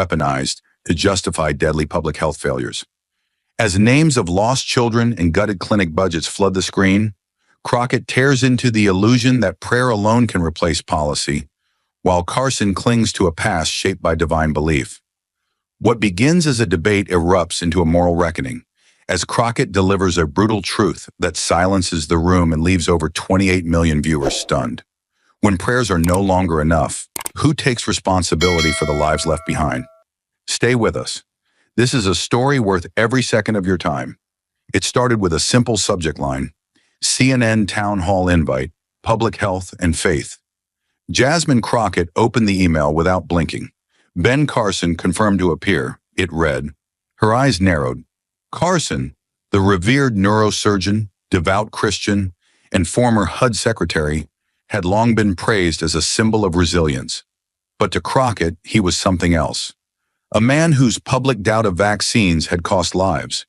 weaponized to justify deadly public health failures. As names of lost children and gutted clinic budgets flood the screen, Crockett tears into the illusion that prayer alone can replace policy, while Carson clings to a past shaped by divine belief. What begins as a debate erupts into a moral reckoning, as Crockett delivers a brutal truth that silences the room and leaves over 28 million viewers stunned. When prayers are no longer enough, who takes responsibility for the lives left behind? Stay with us. This is a story worth every second of your time. It started with a simple subject line: CNN town hall invite, public health and faith. Jasmine Crockett opened the email without blinking. Ben Carson confirmed to appear. It read. Her eyes narrowed. Carson, the revered neurosurgeon, devout Christian, and former HUD secretary, had long been praised as a symbol of resilience. But to Crockett, he was something else. A man whose public doubt of vaccines had cost lives.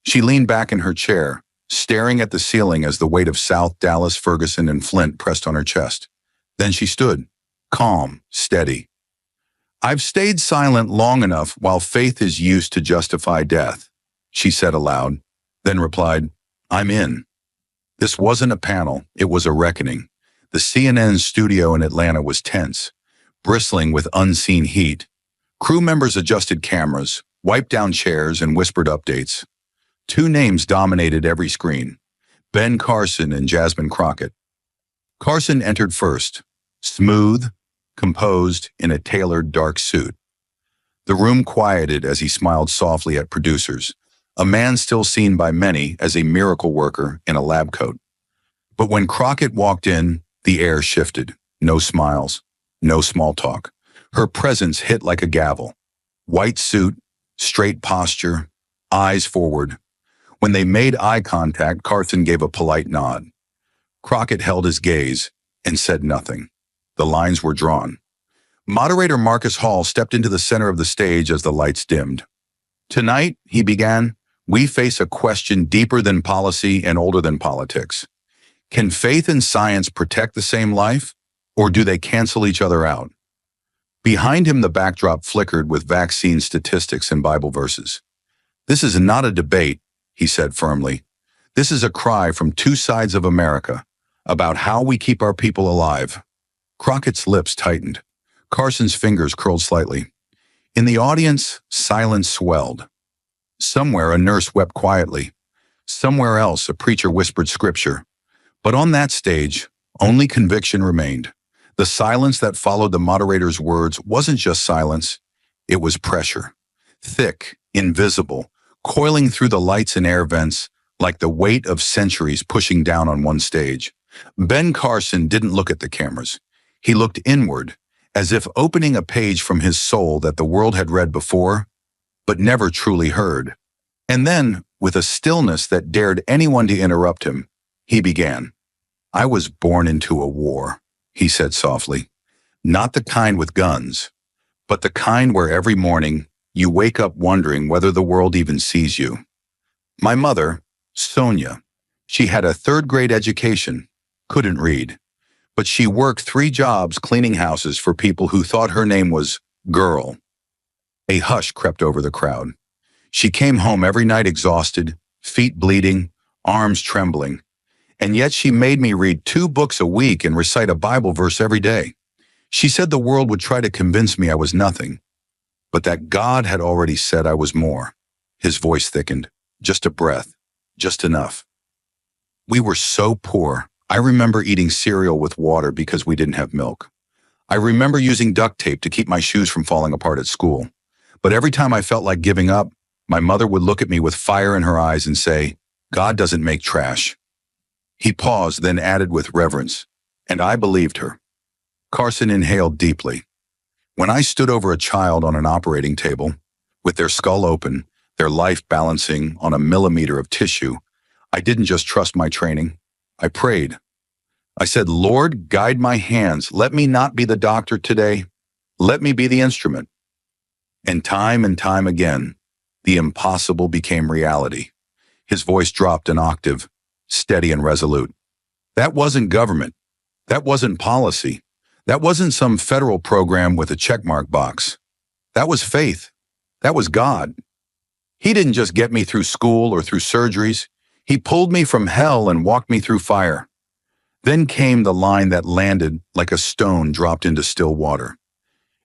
She leaned back in her chair, staring at the ceiling as the weight of South Dallas, Ferguson, and Flint pressed on her chest. Then she stood, calm, steady. I've stayed silent long enough while faith is used to justify death, she said aloud, then replied, I'm in. This wasn't a panel, it was a reckoning. The CNN studio in Atlanta was tense, bristling with unseen heat. Crew members adjusted cameras, wiped down chairs, and whispered updates. Two names dominated every screen: Ben Carson and Jasmine Crockett. Carson entered first, smooth, composed, in a tailored dark suit. The room quieted as he smiled softly at producers, a man still seen by many as a miracle worker in a lab coat. But when Crockett walked in, the air shifted. No smiles, no small talk. Her presence hit like a gavel. White suit, straight posture, eyes forward. When they made eye contact, Carson gave a polite nod. Crockett held his gaze and said nothing. The lines were drawn. Moderator Marcus Hall stepped into the center of the stage as the lights dimmed. Tonight, he began, we face a question deeper than policy and older than politics. Can faith and science protect the same life, or do they cancel each other out? Behind him, the backdrop flickered with vaccine statistics and Bible verses. This is not a debate, he said firmly. This is a cry from two sides of America about how we keep our people alive. Crockett's lips tightened. Carson's fingers curled slightly. In the audience, silence swelled. Somewhere, a nurse wept quietly. Somewhere else, a preacher whispered scripture. But on that stage, only conviction remained. The silence that followed the moderator's words wasn't just silence, it was pressure. Thick, invisible, coiling through the lights and air vents like the weight of centuries pushing down on one stage. Ben Carson didn't look at the cameras. He looked inward, as if opening a page from his soul that the world had read before, but never truly heard. And then, with a stillness that dared anyone to interrupt him, he began. I was born into a war, he said softly. Not the kind with guns, but the kind where every morning you wake up wondering whether the world even sees you. My mother, Sonia, she had a third-grade education, couldn't read, but she worked 3 jobs cleaning houses for people who thought her name was Girl. A hush crept over the crowd. She came home every night exhausted, feet bleeding, arms trembling, and yet she made me read 2 books a week and recite a Bible verse every day. She said the world would try to convince me I was nothing, but that God had already said I was more. His voice thickened. Just a breath, just enough. We were so poor. I remember eating cereal with water because we didn't have milk. I remember using duct tape to keep my shoes from falling apart at school. But every time I felt like giving up, my mother would look at me with fire in her eyes and say, God doesn't make trash. He paused, then added with reverence, and I believed her. Carson inhaled deeply. When I stood over a child on an operating table, with their skull open, their life balancing on a millimeter of tissue, I didn't just trust my training. I prayed. I said, Lord, guide my hands. Let me not be the doctor today. Let me be the instrument. And time again, the impossible became reality. His voice dropped an octave, steady and resolute. That wasn't government. That wasn't policy. That wasn't some federal program with a checkmark box. That was faith. That was God. He didn't just get me through school or through surgeries. He pulled me from hell and walked me through fire. Then came the line that landed like a stone dropped into still water.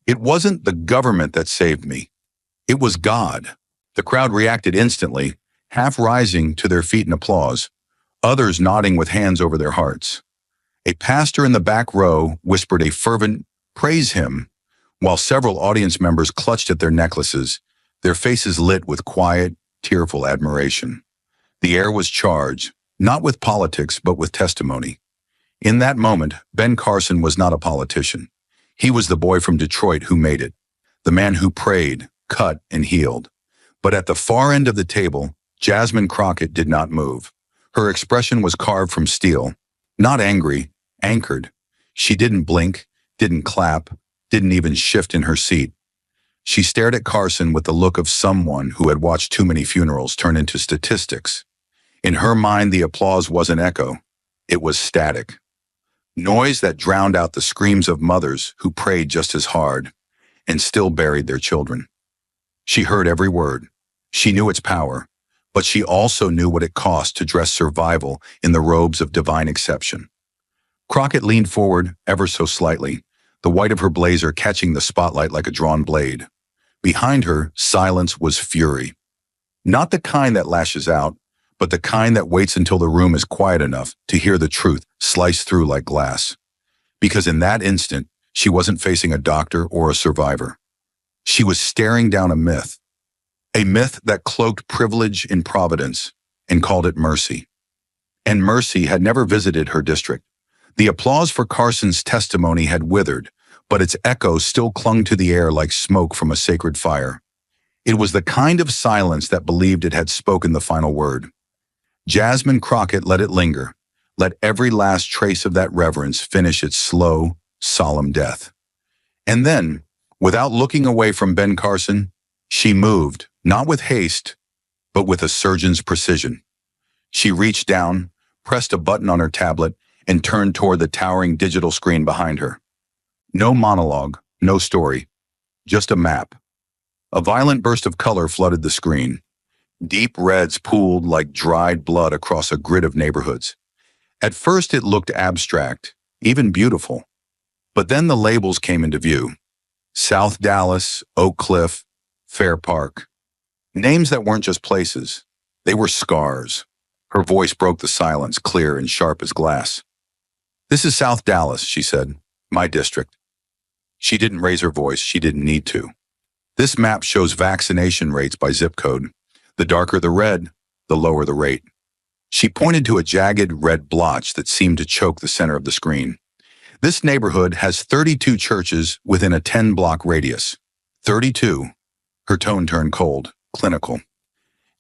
It wasn't the government that saved me. It was God. The crowd reacted instantly, half rising to their feet in applause, others nodding with hands over their hearts. A pastor in the back row whispered a fervent, "Praise him," while several audience members clutched at their necklaces, their faces lit with quiet, tearful admiration. The air was charged, not with politics, but with testimony. In that moment, Ben Carson was not a politician. He was the boy from Detroit who made it, the man who prayed, cut, and healed. But at the far end of the table, Jasmine Crockett did not move. Her expression was carved from steel, not angry, anchored. She didn't blink, didn't clap, didn't even shift in her seat. She stared at Carson with the look of someone who had watched too many funerals turn into statistics. In her mind, the applause wasn't echo. It was static. Noise that drowned out the screams of mothers who prayed just as hard and still buried their children. She heard every word. She knew its power, but she also knew what it cost to dress survival in the robes of divine exception. Crockett leaned forward ever so slightly, the white of her blazer catching the spotlight like a drawn blade. Behind her, silence was fury. Not the kind that lashes out, but the kind that waits until the room is quiet enough to hear the truth slice through like glass. Because in that instant, she wasn't facing a doctor or a survivor. She was staring down a myth that cloaked privilege in providence and called it mercy. And mercy had never visited her district. The applause for Carson's testimony had withered, but its echo still clung to the air like smoke from a sacred fire. It was the kind of silence that believed it had spoken the final word. Jasmine Crockett let it linger, let every last trace of that reverence finish its slow, solemn death. And then, without looking away from Ben Carson, she moved, not with haste, but with a surgeon's precision. She reached down, pressed a button on her tablet, and turned toward the towering digital screen behind her. No monologue, no story, just a map. A violent burst of color flooded the screen. Deep reds pooled like dried blood across a grid of neighborhoods. At first it looked abstract, even beautiful. But then the labels came into view. South Dallas, Oak Cliff, Fair Park. Names that weren't just places. They were scars. Her voice broke the silence, clear and sharp as glass. "This is South Dallas," she said. "My district." She didn't raise her voice. She didn't need to. "This map shows vaccination rates by zip code. The darker the red, the lower the rate." She pointed to a jagged red blotch that seemed to choke the center of the screen. "This neighborhood has 32 churches within a 10-block radius. 32. Her tone turned cold, clinical.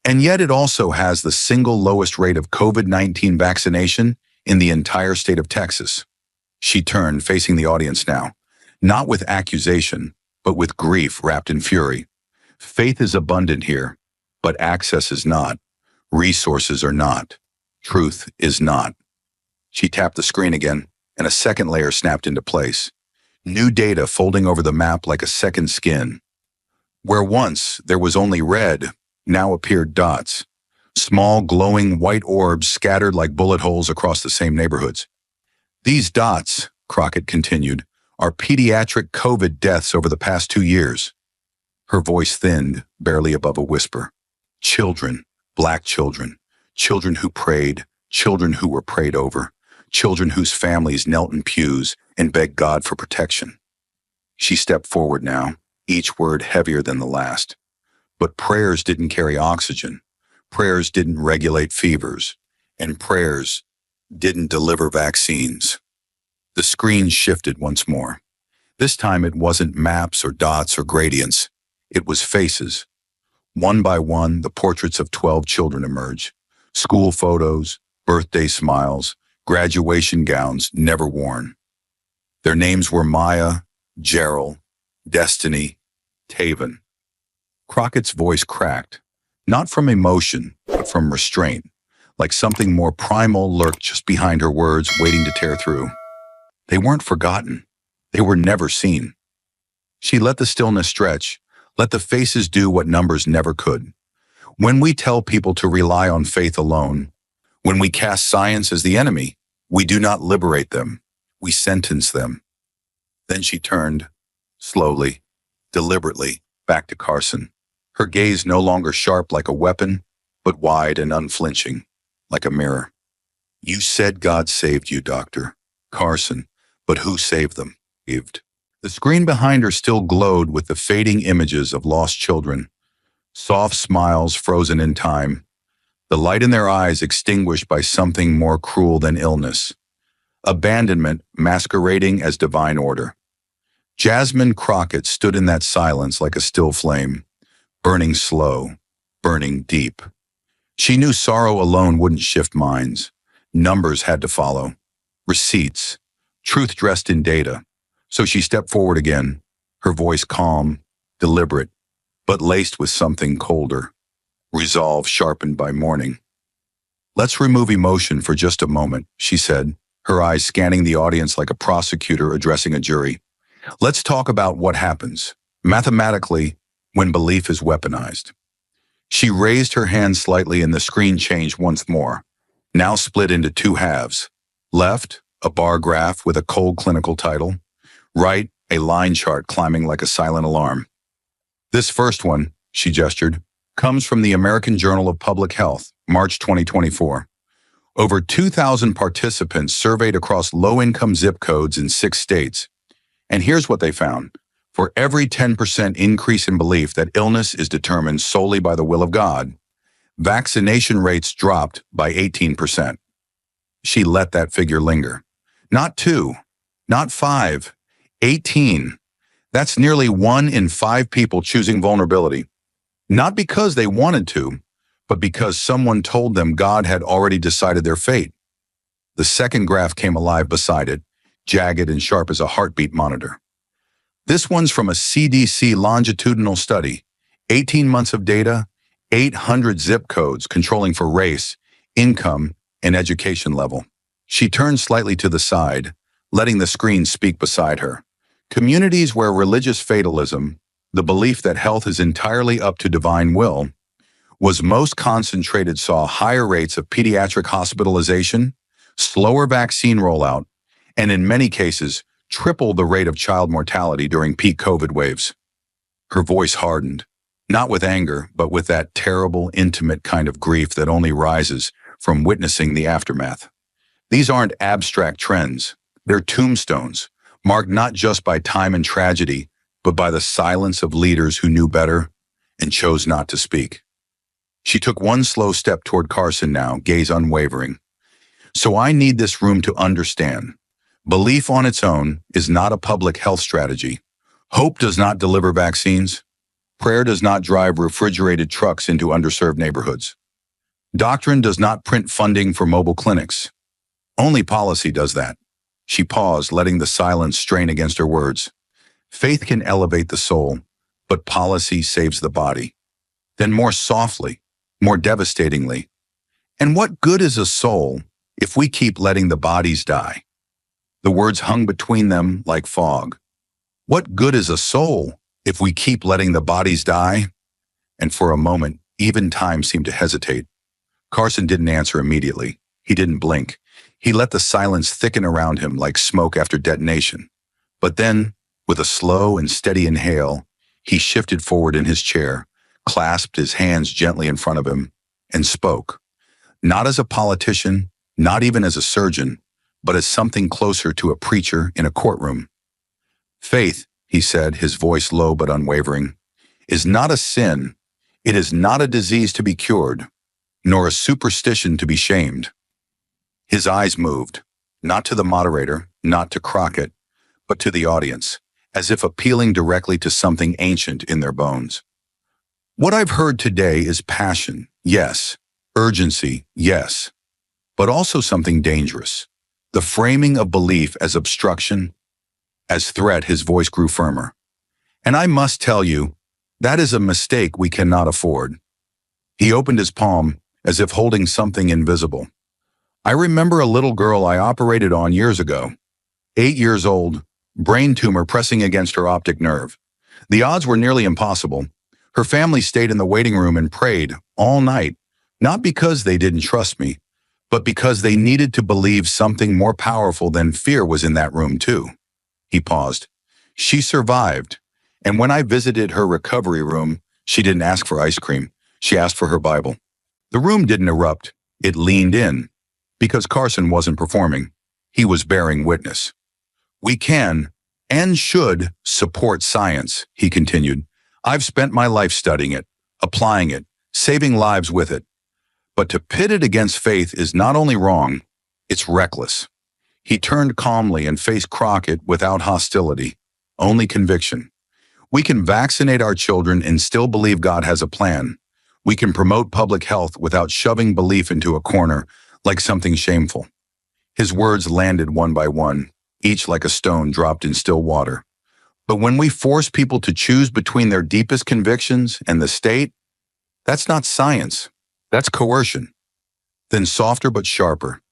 "And yet it also has the single lowest rate of COVID-19 vaccination in the entire state of Texas." She turned, facing the audience now, not with accusation, but with grief wrapped in fury. "Faith is abundant here, but access is not. Resources are not. Truth is not." She tapped the screen again, and a second layer snapped into place. New data folding over the map like a second skin. Where once there was only red, now appeared dots. Small, glowing white orbs scattered like bullet holes across the same neighborhoods. "These dots," Crockett continued, "are pediatric COVID deaths over the past 2 years." Her voice thinned, barely above a whisper. "Children, Black children, children who prayed, children who were prayed over, children whose families knelt in pews and begged God for protection." She stepped forward now, each word heavier than the last. But prayers didn't carry oxygen. Prayers didn't regulate fevers. And prayers didn't deliver vaccines. The screen shifted once more. This time it wasn't maps or dots or gradients. It was faces. One by one, the portraits of 12 children emerged. School photos, birthday smiles, graduation gowns never worn. Their names were Maya, Gerald, Destiny, Taven. Crockett's voice cracked, not from emotion, but from restraint, like something more primal lurked just behind her words, waiting to tear through. They weren't forgotten. They were never seen. She let the stillness stretch, Let the faces do what numbers never could. When we tell people to rely on faith alone, when we cast science as the enemy, we do not liberate them. We sentence them. Then she turned, slowly, deliberately, back to Carson. Her gaze no longer sharp like a weapon, but wide and unflinching, like a mirror. You said God saved you, Doctor. Carson, but who saved them? The screen behind her still glowed with the fading images of lost children, soft smiles frozen in time, the light in their eyes extinguished by something more cruel than illness, abandonment masquerading as divine order. Jasmine Crockett stood in that silence like a still flame, burning slow, burning deep. She knew sorrow alone wouldn't shift minds. Numbers had to follow. Receipts. Truth dressed in data. So she stepped forward again, her voice calm, deliberate, but laced with something colder. Resolve sharpened by mourning. Let's remove emotion for just a moment, she said, her eyes scanning the audience like a prosecutor addressing a jury. Let's talk about what happens, mathematically, when belief is weaponized. She raised her hand slightly and the screen changed once more, now split into two halves. Left, a bar graph with a cold clinical title. Right, a line chart climbing like a silent alarm. This first one, she gestured, comes from the American Journal of Public Health, March 2024. Over 2,000 participants surveyed across low-income zip codes in 6 states. And here's what they found. For every 10% increase in belief that illness is determined solely by the will of God, vaccination rates dropped by 18%. She let that figure linger. Not 2, not 5, 18. That's nearly 1 in 5 people choosing vulnerability. Not because they wanted to, but because someone told them God had already decided their fate. The second graph came alive beside it, jagged and sharp as a heartbeat monitor. This one's from a CDC longitudinal study, 18 months of data, 800 zip codes controlling for race, income, and education level. She turned slightly to the side, letting the screen speak beside her. Communities where religious fatalism, the belief that health is entirely up to divine will, was most concentrated saw higher rates of pediatric hospitalization, slower vaccine rollout, and in many cases, triple the rate of child mortality during peak COVID waves. Her voice hardened, not with anger, but with that terrible, intimate kind of grief that only rises from witnessing the aftermath. These aren't abstract trends. They're tombstones, marked not just by time and tragedy, but by the silence of leaders who knew better and chose not to speak. She took one slow step toward Carson now, gaze unwavering. So I need this room to understand. Belief on its own is not a public health strategy. Hope does not deliver vaccines. Prayer does not drive refrigerated trucks into underserved neighborhoods. Doctrine does not print funding for mobile clinics. Only policy does that. She paused, letting the silence strain against her words. Faith can elevate the soul, but policy saves the body. Then more softly, more devastatingly. And what good is a soul if we keep letting the bodies die? The words hung between them like fog. What good is a soul if we keep letting the bodies die? And for a moment, even time seemed to hesitate. Carson didn't answer immediately. He didn't blink. He let the silence thicken around him like smoke after detonation. But then, with a slow and steady inhale, he shifted forward in his chair, clasped his hands gently in front of him, and spoke. Not as a politician, not even as a surgeon, but as something closer to a preacher in a courtroom. Faith, he said, his voice low but unwavering, is not a sin. It is not a disease to be cured, nor a superstition to be shamed. His eyes moved, not to the moderator, not to Crockett, but to the audience, as if appealing directly to something ancient in their bones. What I've heard today is passion, yes, urgency, yes, but also something dangerous. The framing of belief as obstruction, as threat. His voice grew firmer. And I must tell you, that is a mistake we cannot afford. He opened his palm as if holding something invisible. I remember a little girl I operated on years ago, 8 years old, brain tumor pressing against her optic nerve. The odds were nearly impossible. Her family stayed in the waiting room and prayed all night, not because they didn't trust me, but because they needed to believe something more powerful than fear was in that room too. He paused. She survived, and when I visited her recovery room, she didn't ask for ice cream. She asked for her Bible. The room didn't erupt. It leaned in. Because Carson wasn't performing. He was bearing witness. We can and should support science, he continued. I've spent my life studying it, applying it, saving lives with it. But to pit it against faith is not only wrong, it's reckless. He turned calmly and faced Crockett without hostility, only conviction. We can vaccinate our children and still believe God has a plan. We can promote public health without shoving belief into a corner like something shameful. His words landed one by one, each like a stone dropped in still water. But when we force people to choose between their deepest convictions and the state, that's not science. That's coercion. Then softer but sharper.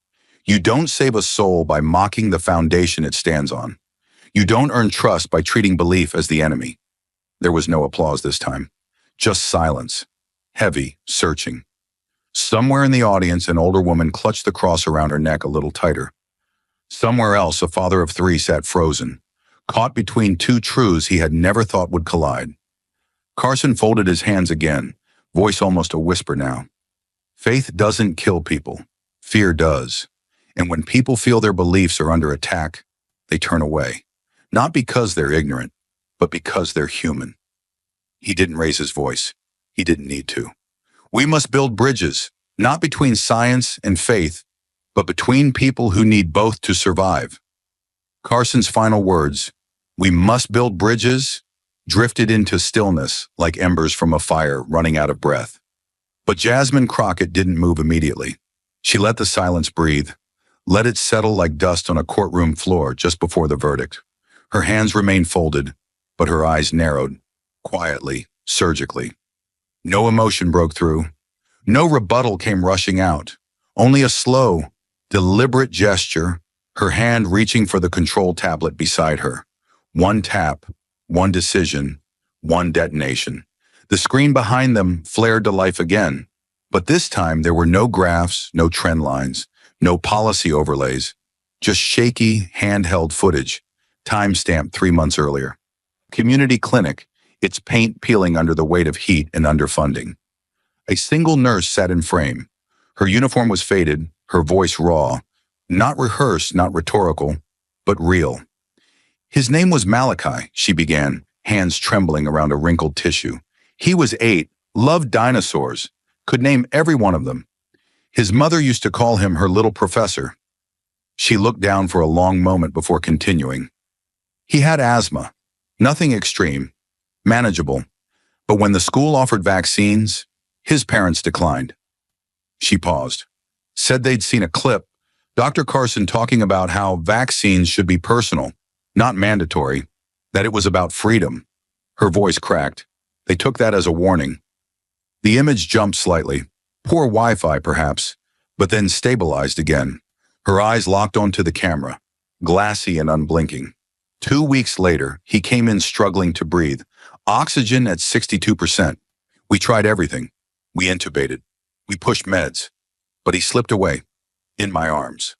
You don't save a soul by mocking the foundation it stands on. You don't earn trust by treating belief as the enemy. There was no applause this time. Just silence. Heavy, searching. Somewhere in the audience, an older woman clutched the cross around her neck a little tighter. Somewhere else, a father of three sat frozen, caught between two truths he had never thought would collide. Carson folded his hands again, voice almost a whisper now. Faith doesn't kill people. Fear does. And when people feel their beliefs are under attack, they turn away. Not because they're ignorant, but because they're human. He didn't raise his voice. He didn't need to. We must build bridges, not between science and faith, but between people who need both to survive. Carson's final words, we must build bridges, drifted into stillness like embers from a fire running out of breath. But Jasmine Crockett didn't move immediately. She let the silence breathe, let it settle like dust on a courtroom floor just before the verdict. Her hands remained folded, but her eyes narrowed, quietly, surgically. No emotion broke through. No rebuttal came rushing out. Only a slow, deliberate gesture, her hand reaching for the control tablet beside her. One tap, one decision, one detonation. The screen behind them flared to life again. But this time there were no graphs, no trend lines, no policy overlays, just shaky, handheld footage, time-stamped 3 months earlier. Community clinic, its paint peeling under the weight of heat and underfunding. A single nurse sat in frame. Her uniform was faded, her voice raw, not rehearsed, not rhetorical, but real. His name was Malachi, she began, hands trembling around a wrinkled tissue. He was 8, loved dinosaurs, could name every one of them. His mother used to call him her little professor. She looked down for a long moment before continuing. He had asthma, nothing extreme, manageable, but when the school offered vaccines, his parents declined. She paused, said they'd seen a clip, Dr. Carson talking about how vaccines should be personal, not mandatory, that it was about freedom. Her voice cracked. They took that as a warning. The image jumped slightly, poor Wi-Fi perhaps, but then stabilized again. Her eyes locked onto the camera, glassy and unblinking. 2 weeks later, he came in struggling to breathe, oxygen at 62%. We tried everything. We intubated. We pushed meds. But he slipped away, in my arms.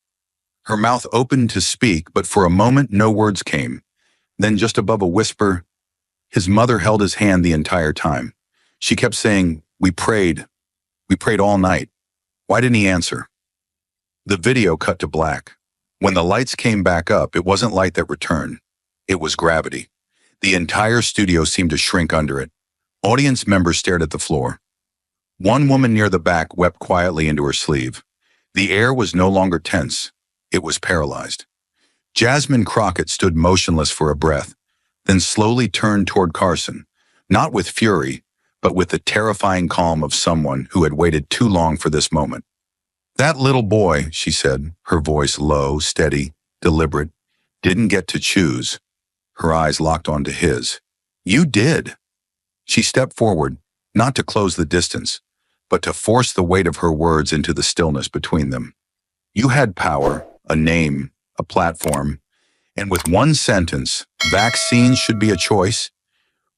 Her mouth opened to speak, but for a moment no words came. Then just above a whisper, his mother held his hand the entire time. She kept saying, we prayed all night. Why didn't he answer? The video cut to black. When the lights came back up, it wasn't light that returned. It was gravity. The entire studio seemed to shrink under it. Audience members stared at the floor. One woman near the back wept quietly into her sleeve. The air was no longer tense. It was paralyzed. Jasmine Crockett stood motionless for a breath, then slowly turned toward Carson, not with fury, but with the terrifying calm of someone who had waited too long for this moment. That little boy, she said, her voice low, steady, deliberate, didn't get to choose. Her eyes locked onto his. You did. She stepped forward, not to close the distance, but to force the weight of her words into the stillness between them. You had power, a name, a platform, and with one sentence, vaccines should be a choice,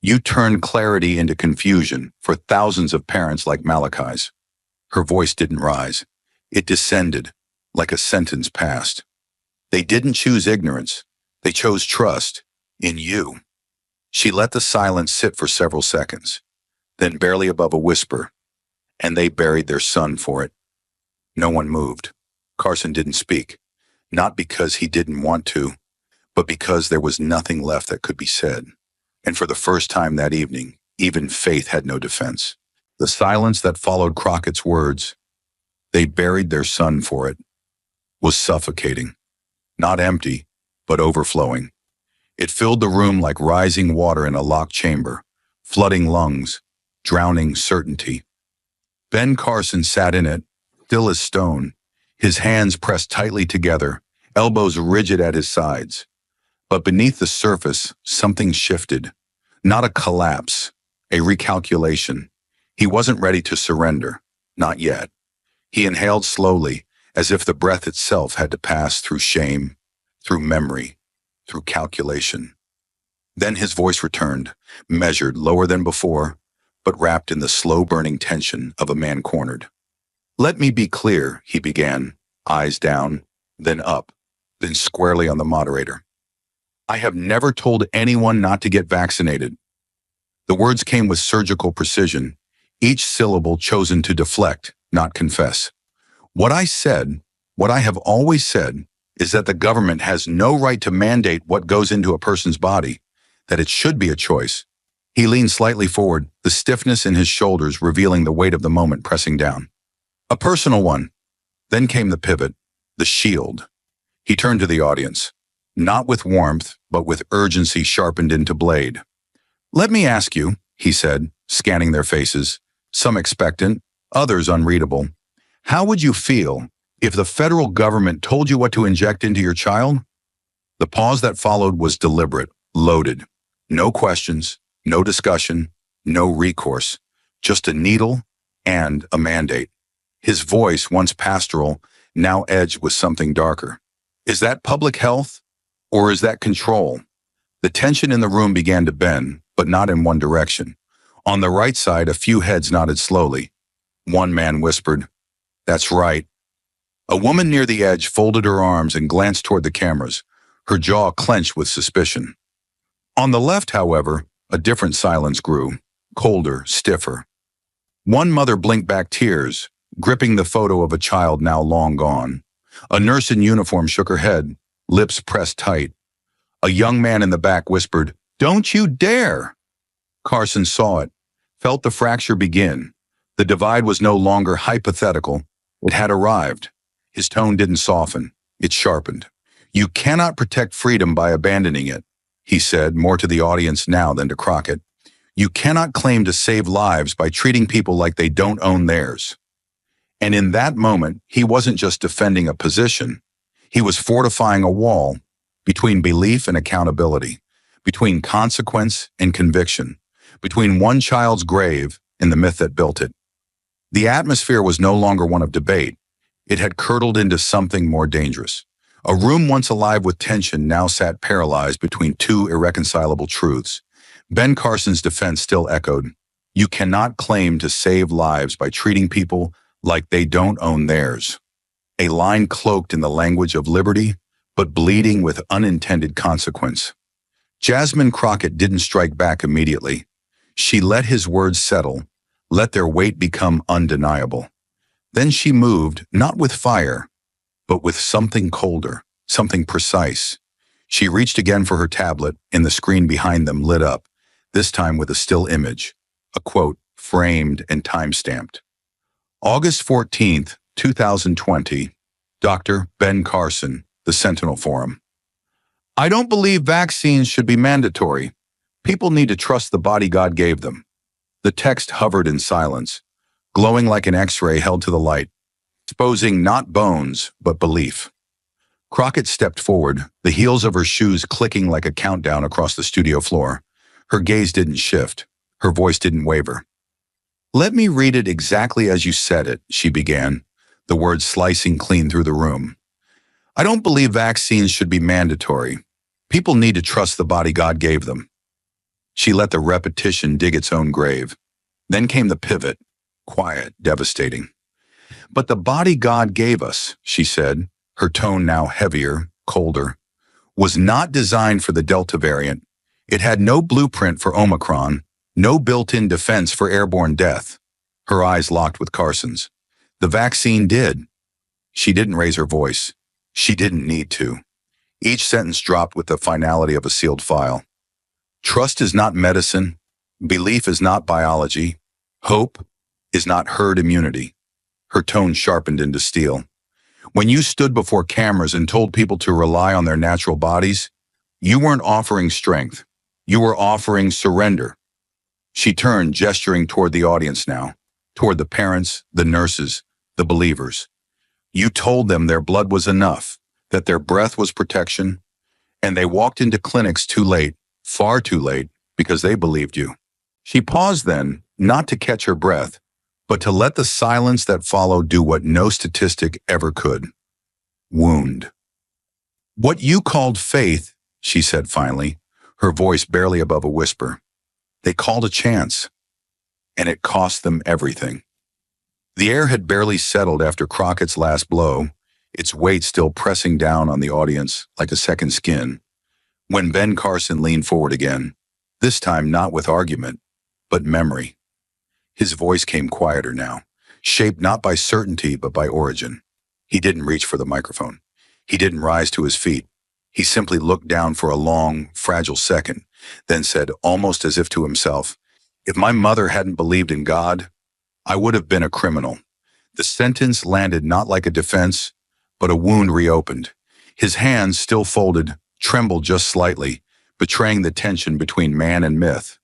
You turned clarity into confusion for thousands of parents like Malachi's. Her voice didn't rise. It descended, like a sentence passed. They didn't choose ignorance. They chose trust in you. She let the silence sit for several seconds, then barely above a whisper, and they buried their son for it. No one moved. Carson didn't speak, not because he didn't want to, but because there was nothing left that could be said. And for the first time that evening, even faith had no defense. The silence that followed Crockett's words, "They buried their son for it," was suffocating. Not empty, but overflowing. It filled the room like rising water in a locked chamber, flooding lungs, drowning certainty. Ben Carson sat in it, still as stone, his hands pressed tightly together, elbows rigid at his sides. But beneath the surface, something shifted. Not a collapse, a recalculation. He wasn't ready to surrender, not yet. He inhaled slowly, as if the breath itself had to pass through shame, through memory, through calculation. Then his voice returned, measured, lower than before, but wrapped in the slow-burning tension of a man cornered. "Let me be clear," he began, eyes down, then up, then squarely on the moderator. "I have never told anyone not to get vaccinated." The words came with surgical precision, each syllable chosen to deflect, not confess. "What I said, what I have always said, is that the government has no right to mandate what goes into a person's body, that it should be a choice." He leaned slightly forward, the stiffness in his shoulders revealing the weight of the moment pressing down. "A personal one." Then came the pivot, the shield. He turned to the audience, not with warmth, but with urgency sharpened into blade. "Let me ask you," he said, scanning their faces, some expectant, others unreadable. "How would you feel if the federal government told you what to inject into your child?" The pause that followed was deliberate, loaded. No questions, no discussion, no recourse, just a needle and a mandate. His voice, once pastoral, now edged with something darker. "Is that public health, or is that control?" The tension in the room began to bend, but not in one direction. On the right side, a few heads nodded slowly. One man whispered, "That's right." A woman near the edge folded her arms and glanced toward the cameras, her jaw clenched with suspicion. On the left, however, a different silence grew, colder, stiffer. One mother blinked back tears, gripping the photo of a child now long gone. A nurse in uniform shook her head, lips pressed tight. A young man in the back whispered, "Don't you dare!" Carson saw it, felt the fracture begin. The divide was no longer hypothetical. It had arrived. His tone didn't soften. It sharpened. "You cannot protect freedom by abandoning it," he said, more to the audience now than to Crockett. "You cannot claim to save lives by treating people like they don't own theirs." And in that moment, he wasn't just defending a position. He was fortifying a wall between belief and accountability, between consequence and conviction, between one child's grave and the myth that built it. The atmosphere was no longer one of debate. It had curdled into something more dangerous. A room once alive with tension now sat paralyzed between two irreconcilable truths. Ben Carson's defense still echoed, "You cannot claim to save lives by treating people like they don't own theirs." A line cloaked in the language of liberty, but bleeding with unintended consequence. Jasmine Crockett didn't strike back immediately. She let his words settle, let their weight become undeniable. Then she moved, not with fire, but with something colder, something precise. She reached again for her tablet, and the screen behind them lit up, this time with a still image, a quote, framed and time-stamped. August 14th, 2020, Dr. Ben Carson, the Sentinel Forum. "I don't believe vaccines should be mandatory. People need to trust the body God gave them." The text hovered in silence, glowing like an X-ray held to the light, exposing not bones, but belief. Crockett stepped forward, the heels of her shoes clicking like a countdown across the studio floor. Her gaze didn't shift. Her voice didn't waver. "Let me read it exactly as you said it," she began, the words slicing clean through the room. "I don't believe vaccines should be mandatory. People need to trust the body God gave them." She let the repetition dig its own grave. Then came the pivot, quiet, devastating. "But the body God gave us," she said, her tone now heavier, colder, "was not designed for the Delta variant. It had no blueprint for Omicron, no built-in defense for airborne death." Her eyes locked with Carson's. "The vaccine did." She didn't raise her voice. She didn't need to. Each sentence dropped with the finality of a sealed file. "Trust is not medicine. Belief is not biology. Hope is not herd immunity." Her tone sharpened into steel. "When you stood before cameras and told people to rely on their natural bodies, you weren't offering strength. You were offering surrender." She turned, gesturing toward the audience now, toward the parents, the nurses, the believers. "You told them their blood was enough, that their breath was protection, and they walked into clinics too late, far too late, because they believed you." She paused then, not to catch her breath, but to let the silence that followed do what no statistic ever could. Wound. "What you called faith," she said finally, her voice barely above a whisper, "they called a chance, and it cost them everything." The air had barely settled after Crockett's last blow, its weight still pressing down on the audience like a second skin, when Ben Carson leaned forward again, this time not with argument, but memory. His voice came quieter now, shaped not by certainty but by origin. He didn't reach for the microphone. He didn't rise to his feet. He simply looked down for a long, fragile second, then said, almost as if to himself, "If my mother hadn't believed in God, I would have been a criminal." The sentence landed not like a defense, but a wound reopened. His hands, still folded, trembled just slightly, betraying the tension between man and myth.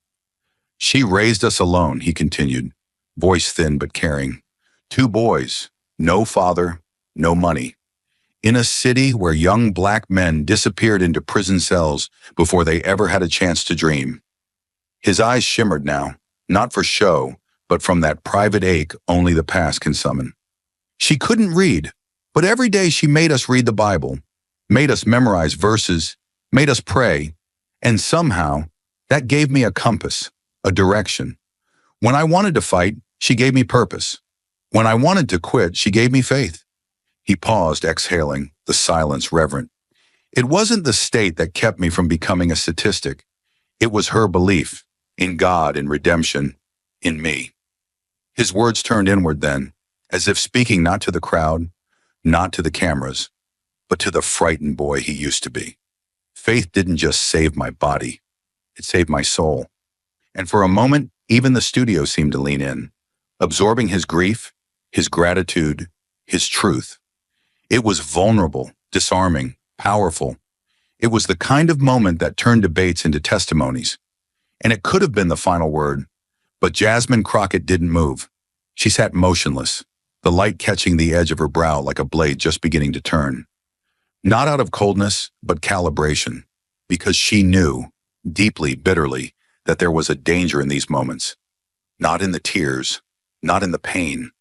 "She raised us alone," he continued, voice thin but caring. "Two boys, no father, no money. In a city where young black men disappeared into prison cells before they ever had a chance to dream." His eyes shimmered now, not for show, but from that private ache only the past can summon. "She couldn't read, but every day she made us read the Bible, made us memorize verses, made us pray, and somehow that gave me a compass, a direction. When I wanted to fight, she gave me purpose. When I wanted to quit, she gave me faith." He paused, exhaling, the silence reverent. "It wasn't the state that kept me from becoming a statistic. It was her belief in God, in redemption, in me." His words turned inward then, as if speaking not to the crowd, not to the cameras, but to the frightened boy he used to be. "Faith didn't just save my body, it saved my soul." And for a moment, even the studio seemed to lean in, absorbing his grief, his gratitude, his truth. It was vulnerable, disarming, powerful. It was the kind of moment that turned debates into testimonies. And it could have been the final word, but Jasmine Crockett didn't move. She sat motionless, the light catching the edge of her brow like a blade just beginning to turn. Not out of coldness, but calibration, because she knew, deeply, bitterly, that there was a danger in these moments. Not in the tears, not in the pain,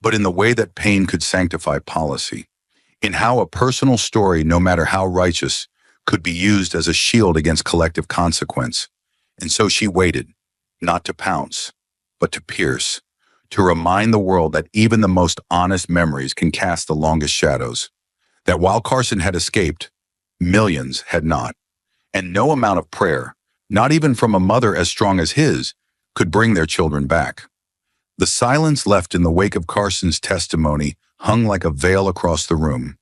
but in the way that pain could sanctify policy, in how a personal story, no matter how righteous, could be used as a shield against collective consequence. And so she waited, not to pounce, but to pierce, to remind the world that even the most honest memories can cast the longest shadows, that while Carson had escaped, millions had not, and no amount of prayer, not even from a mother as strong as his, could bring their children back. The silence left in the wake of Carson's testimony hung like a veil across the room,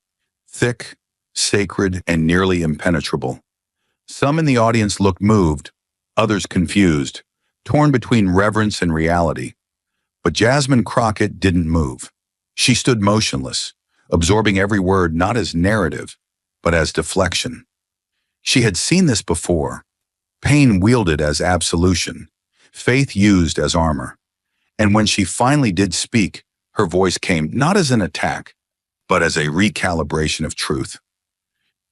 thick, sacred, and nearly impenetrable. Some in the audience looked moved, others confused, torn between reverence and reality. But Jasmine Crockett didn't move. She stood motionless, absorbing every word not as narrative, but as deflection. She had seen this before, pain wielded as absolution, faith used as armor. And when she finally did speak, her voice came not as an attack, but as a recalibration of truth.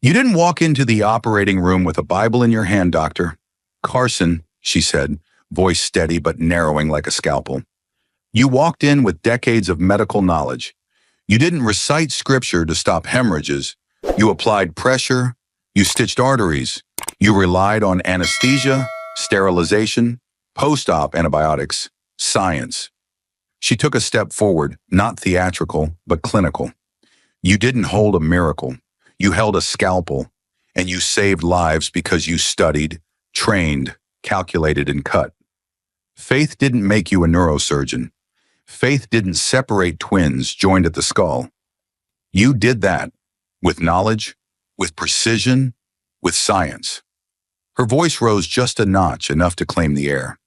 "You didn't walk into the operating room with a Bible in your hand, Doctor Carson," she said, voice steady but narrowing like a scalpel. "You walked in with decades of medical knowledge. You didn't recite scripture to stop hemorrhages. You applied pressure. You stitched arteries. You relied on anesthesia, Sterilization, post-op antibiotics, science. She took a step forward, not theatrical, but clinical. You didn't hold a miracle. You held a scalpel, and you saved lives because you studied, trained, calculated, and cut. Faith didn't make you a neurosurgeon. Faith didn't separate twins joined at the skull. You did that with knowledge, with precision, with science. Her voice rose just a notch, enough to claim the air.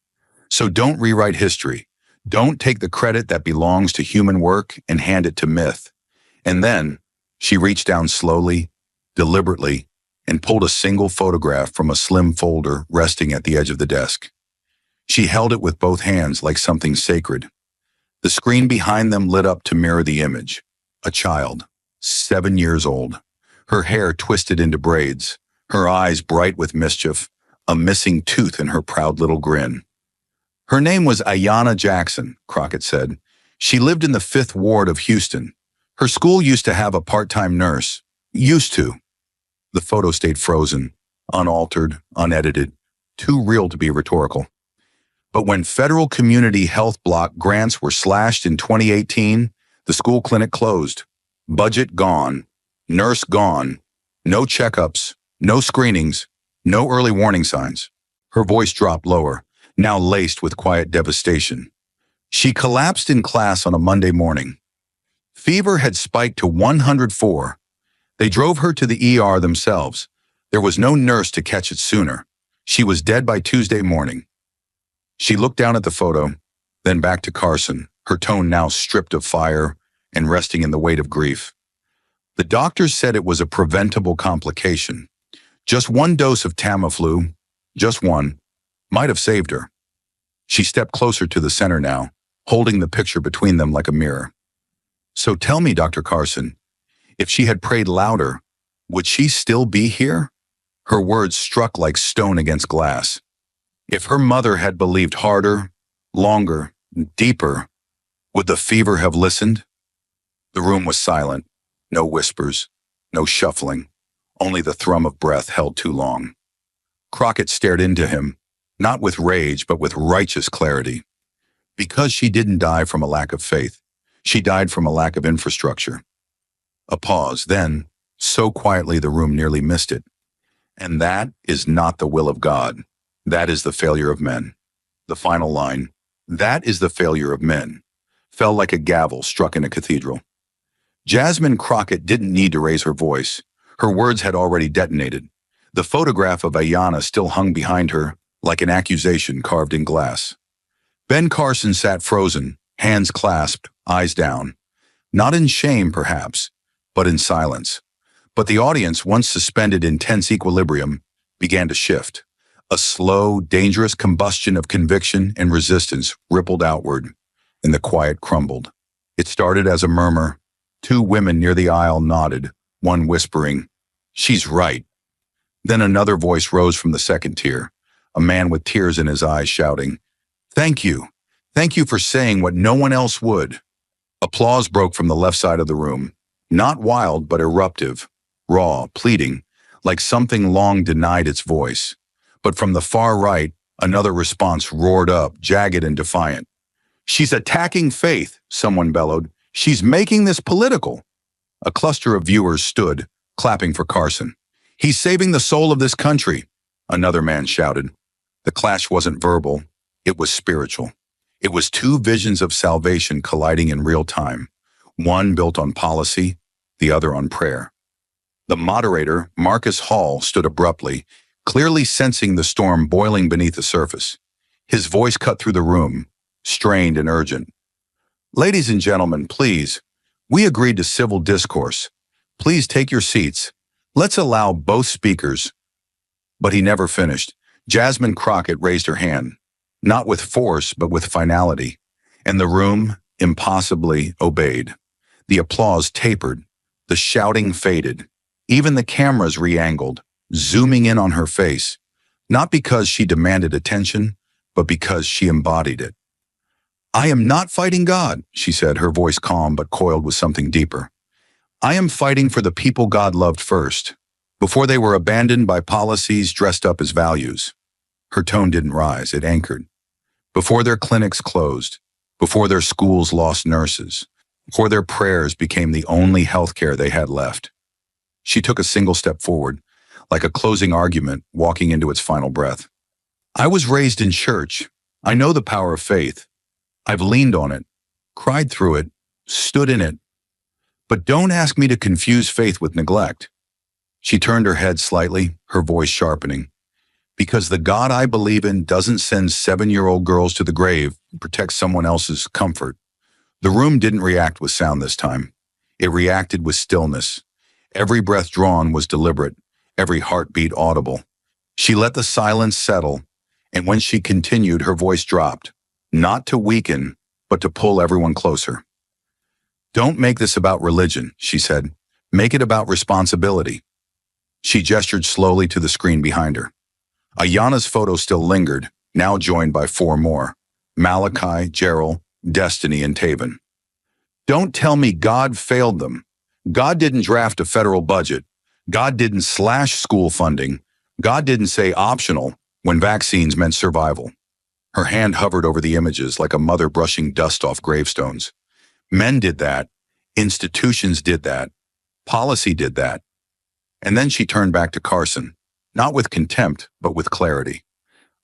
So don't rewrite history. Don't take the credit that belongs to human work and hand it to myth. And then she reached down slowly, deliberately, and pulled a single photograph from a slim folder resting at the edge of the desk. She held it with both hands like something sacred. The screen behind them lit up to mirror the image. A child, 7 years old, her hair twisted into braids, her eyes bright with mischief, a missing tooth in her proud little grin. Her name was Ayanna Jackson, Crockett said. She lived in the 5th Ward of Houston. Her school used to have a part-time nurse. Used to. The photo stayed frozen, unaltered, unedited, too real to be rhetorical. But when federal community health block grants were slashed in 2018, the school clinic closed. Budget gone. Nurse gone. No checkups. No screenings. No early warning signs. Her voice dropped lower, now laced with quiet devastation. She collapsed in class on a Monday morning. Fever had spiked to 104. They drove her to the ER themselves. There was no nurse to catch it sooner. She was dead by Tuesday morning. She looked down at the photo, then back to Carson, her tone now stripped of fire and resting in the weight of grief. The doctors said it was a preventable complication. Just one dose of Tamiflu, just one, might have saved her. She stepped closer to the center now, holding the picture between them like a mirror. So tell me, Dr. Carson, if she had prayed louder, would she still be here? Her words struck like stone against glass. If her mother had believed harder, longer, deeper, would the fever have listened? The room was silent. No whispers, no shuffling, only the thrum of breath held too long. Crockett stared into him, not with rage, but with righteous clarity. Because she didn't die from a lack of faith. She died from a lack of infrastructure. A pause, then, so quietly the room nearly missed it. And that is not the will of God. That is the failure of men. The final line, that is the failure of men, fell like a gavel struck in a cathedral. Jasmine Crockett didn't need to raise her voice. Her words had already detonated. The photograph of Ayanna still hung behind her, like an accusation carved in glass. Ben Carson sat frozen, hands clasped, eyes down. Not in shame, perhaps, but in silence. But the audience, once suspended in tense equilibrium, began to shift. A slow, dangerous combustion of conviction and resistance rippled outward, and the quiet crumbled. It started as a murmur. 2 women near the aisle nodded, one whispering, "She's right." Then another voice rose from the second tier, a man with tears in his eyes shouting, "Thank you. Thank you for saying what no one else would." Applause broke from the left side of the room, not wild but eruptive, raw, pleading, like something long denied its voice. But from the far right, another response roared up, jagged and defiant. "She's attacking faith," someone bellowed. "She's making this political." A cluster of viewers stood, clapping for Carson. "He's saving the soul of this country," another man shouted. The clash wasn't verbal, it was spiritual. It was 2 visions of salvation colliding in real time, one built on policy, the other on prayer. The moderator, Marcus Hall, stood abruptly, clearly sensing the storm boiling beneath the surface. His voice cut through the room, strained and urgent. "Ladies and gentlemen, please, we agreed to civil discourse. Please take your seats. Let's allow both speakers." But he never finished. Jasmine Crockett raised her hand, not with force, but with finality, and the room impossibly obeyed. The applause tapered, the shouting faded, even the cameras re-angled, zooming in on her face, not because she demanded attention, but because she embodied it. "I am not fighting God," she said, her voice calm but coiled with something deeper. "I am fighting for the people God loved first, before they were abandoned by policies dressed up as values." Her tone didn't rise, it anchored. Before their clinics closed, before their schools lost nurses, before their prayers became the only health care they had left. She took a single step forward, like a closing argument walking into its final breath. I was raised in church. I know the power of faith. I've leaned on it, cried through it, stood in it. But don't ask me to confuse faith with neglect. She turned her head slightly, her voice sharpening. Because the God I believe in doesn't send 7-year-old girls to the grave and protect someone else's comfort. The room didn't react with sound this time. It reacted with stillness. Every breath drawn was deliberate, every heartbeat audible. She let the silence settle, and when she continued, her voice dropped, not to weaken, but to pull everyone closer. Don't make this about religion, she said. Make it about responsibility. She gestured slowly to the screen behind her. Ayanna's photo still lingered, now joined by 4 more. Malachi, Gerald, Destiny, and Taven. Don't tell me God failed them. God didn't draft a federal budget. God didn't slash school funding. God didn't say optional when vaccines meant survival. Her hand hovered over the images like a mother brushing dust off gravestones. Men did that. Institutions did that. Policy did that. And then she turned back to Carson, not with contempt, but with clarity.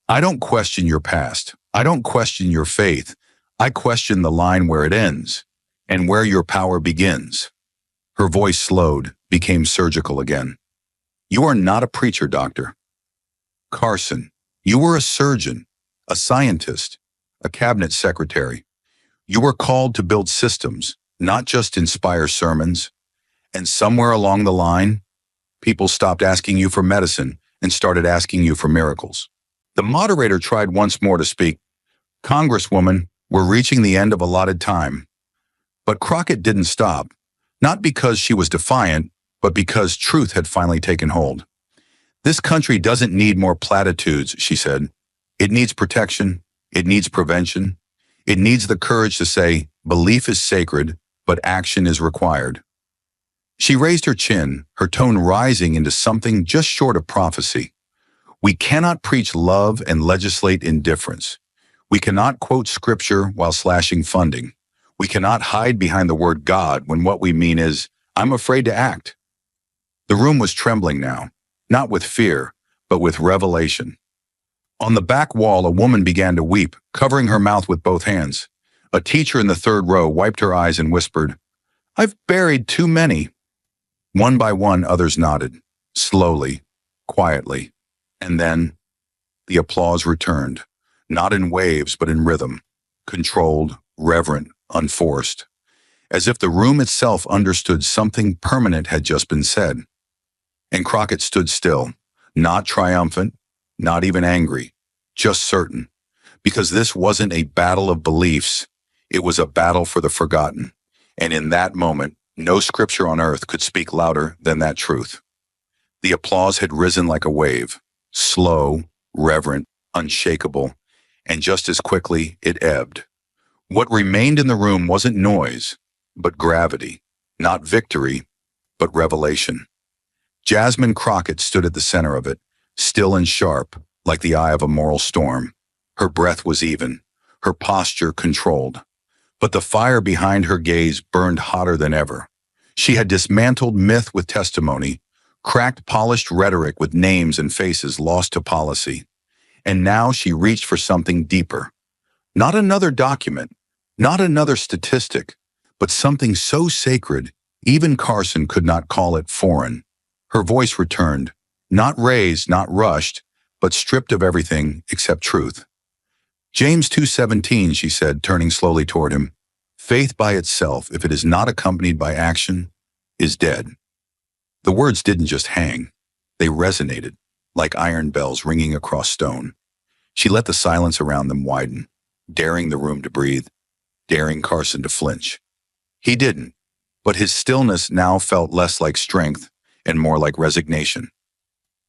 I don't question your past. I don't question your faith. I question the line where it ends and where your power begins. Her voice slowed, became surgical again. You are not a preacher, doctor. Carson, you were a surgeon, a scientist, a cabinet secretary. You were called to build systems, not just inspire sermons. And somewhere along the line, people stopped asking you for medicine and started asking you for miracles. The moderator tried once more to speak. Congresswoman, we're reaching the end of allotted time. But Crockett didn't stop, not because she was defiant, but because truth had finally taken hold. This country doesn't need more platitudes, she said. It needs protection. It needs prevention. It needs the courage to say, belief is sacred, but action is required. She raised her chin, her tone rising into something just short of prophecy. We cannot preach love and legislate indifference. We cannot quote scripture while slashing funding. We cannot hide behind the word God when what we mean is, I'm afraid to act. The room was trembling now, not with fear, but with revelation. On the back wall, a woman began to weep, covering her mouth with both hands. A teacher in the 3rd row wiped her eyes and whispered, I've buried too many. One by one, others nodded, slowly, quietly. And then the applause returned, not in waves, but in rhythm, controlled, reverent, unforced, as if the room itself understood something permanent had just been said. And Crockett stood still, not triumphant, not even angry, just certain, because this wasn't a battle of beliefs, it was a battle for the forgotten. And in that moment, no scripture on earth could speak louder than that truth. The applause had risen like a wave, slow, reverent, unshakable, and just as quickly it ebbed. What remained in the room wasn't noise, but gravity, not victory, but revelation. Jasmine Crockett stood at the center of it, still and sharp, like the eye of a moral storm. Her breath was even, her posture controlled. But the fire behind her gaze burned hotter than ever. She had dismantled myth with testimony, cracked polished rhetoric with names and faces lost to policy. And now she reached for something deeper. Not another document, not another statistic, but something so sacred, even Carson could not call it foreign. Her voice returned, not raised, not rushed, but stripped of everything except truth. James 2:17, she said, turning slowly toward him. Faith by itself, if it is not accompanied by action, is dead. The words didn't just hang. They resonated, like iron bells ringing across stone. She let the silence around them widen, daring the room to breathe, daring Carson to flinch. He didn't, but his stillness now felt less like strength and more like resignation.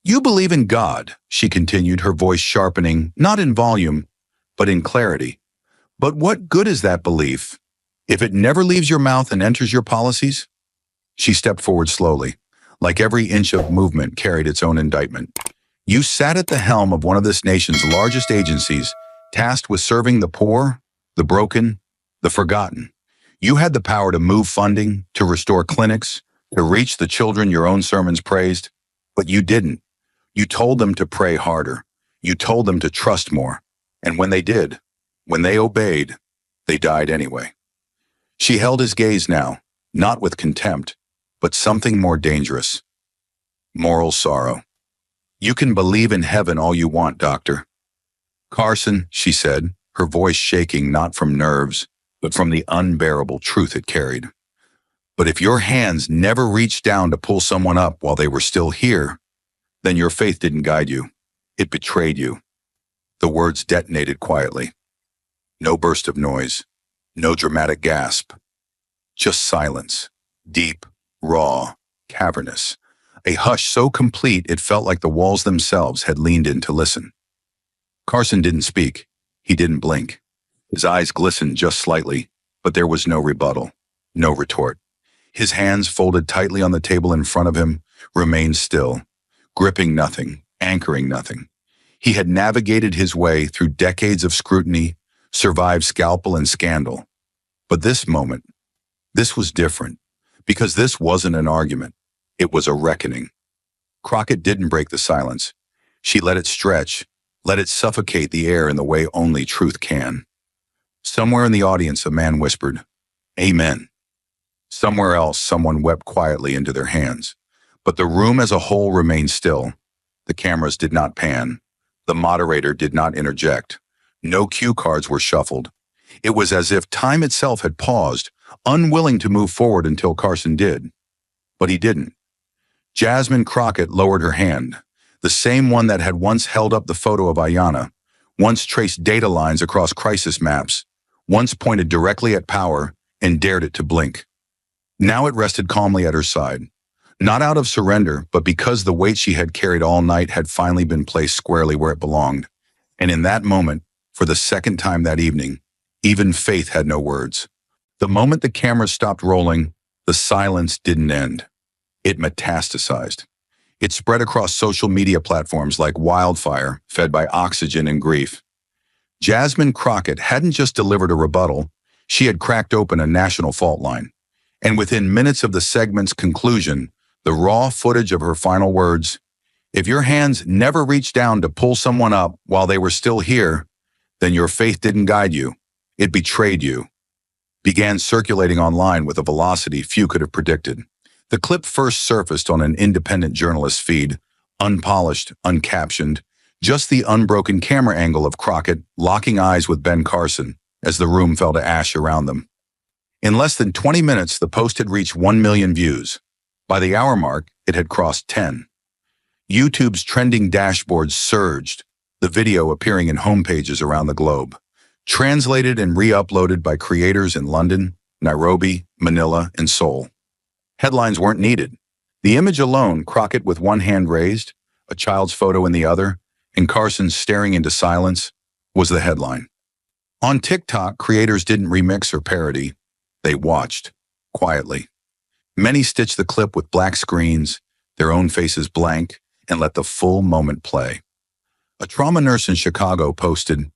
You believe in God, she continued, her voice sharpening, not in volume, but in clarity. But what good is that belief if it never leaves your mouth and enters your policies? She stepped forward slowly, like every inch of movement carried its own indictment. You sat at the helm of one of this nation's largest agencies, tasked with serving the poor, the broken, the forgotten. You had the power to move funding, to restore clinics, to reach the children your own sermons praised, but you didn't. You told them to pray harder. You told them to trust more. And when they did, when they obeyed, they died anyway. She held his gaze now, not with contempt, but something more dangerous. Moral sorrow. You can believe in heaven all you want, doctor. Carson, she said, her voice shaking not from nerves, but from the unbearable truth it carried. But if your hands never reached down to pull someone up while they were still here, then your faith didn't guide you. It betrayed you. The words detonated quietly. No burst of noise, no dramatic gasp. Just silence, deep, raw, cavernous. A hush so complete it felt like the walls themselves had leaned in to listen. Carson didn't speak. He didn't blink. His eyes glistened just slightly, but there was no rebuttal, no retort. His hands, folded tightly on the table in front of him, remained still, gripping nothing, anchoring nothing. He had navigated his way through decades of scrutiny, survived scalpel and scandal. But this moment, this was different, because this wasn't an argument. It was a reckoning. Crockett didn't break the silence. She let it stretch, let it suffocate the air in the way only truth can. Somewhere in the audience, a man whispered, "Amen." Somewhere else, someone wept quietly into their hands. But the room as a whole remained still. The cameras did not pan. The moderator did not interject. No cue cards were shuffled. It was as if time itself had paused, unwilling to move forward until Carson did. But he didn't. Jasmine Crockett lowered her hand, the same one that had once held up the photo of Ayanna, once traced data lines across crisis maps, once pointed directly at power and dared it to blink. Now it rested calmly at her side, not out of surrender, but because the weight she had carried all night had finally been placed squarely where it belonged. And in that moment, for the second time that evening, even faith had no words. The moment the cameras stopped rolling, the silence didn't end. It metastasized. It spread across social media platforms like wildfire, fed by oxygen and grief. Jasmine Crockett hadn't just delivered a rebuttal, she had cracked open a national fault line. And within minutes of the segment's conclusion, the raw footage of her final words, "If your hands never reached down to pull someone up while they were still here, then your faith didn't guide you. It betrayed you," began circulating online with a velocity few could have predicted. The clip first surfaced on an independent journalist feed, unpolished, uncaptioned, just the unbroken camera angle of Crockett locking eyes with Ben Carson as the room fell to ash around them. In less than 20 minutes, the post had reached 1 million views. By the hour mark, it had crossed 10. YouTube's trending dashboards surged, the video appearing in homepages around the globe, translated and re-uploaded by creators in London, Nairobi, Manila, and Seoul. Headlines weren't needed. The image alone, Crockett with one hand raised, a child's photo in the other, and Carson staring into silence, was the headline. On TikTok, creators didn't remix or parody. They watched, quietly. Many stitched the clip with black screens, their own faces blank, and let the full moment play. A trauma nurse in Chicago posted,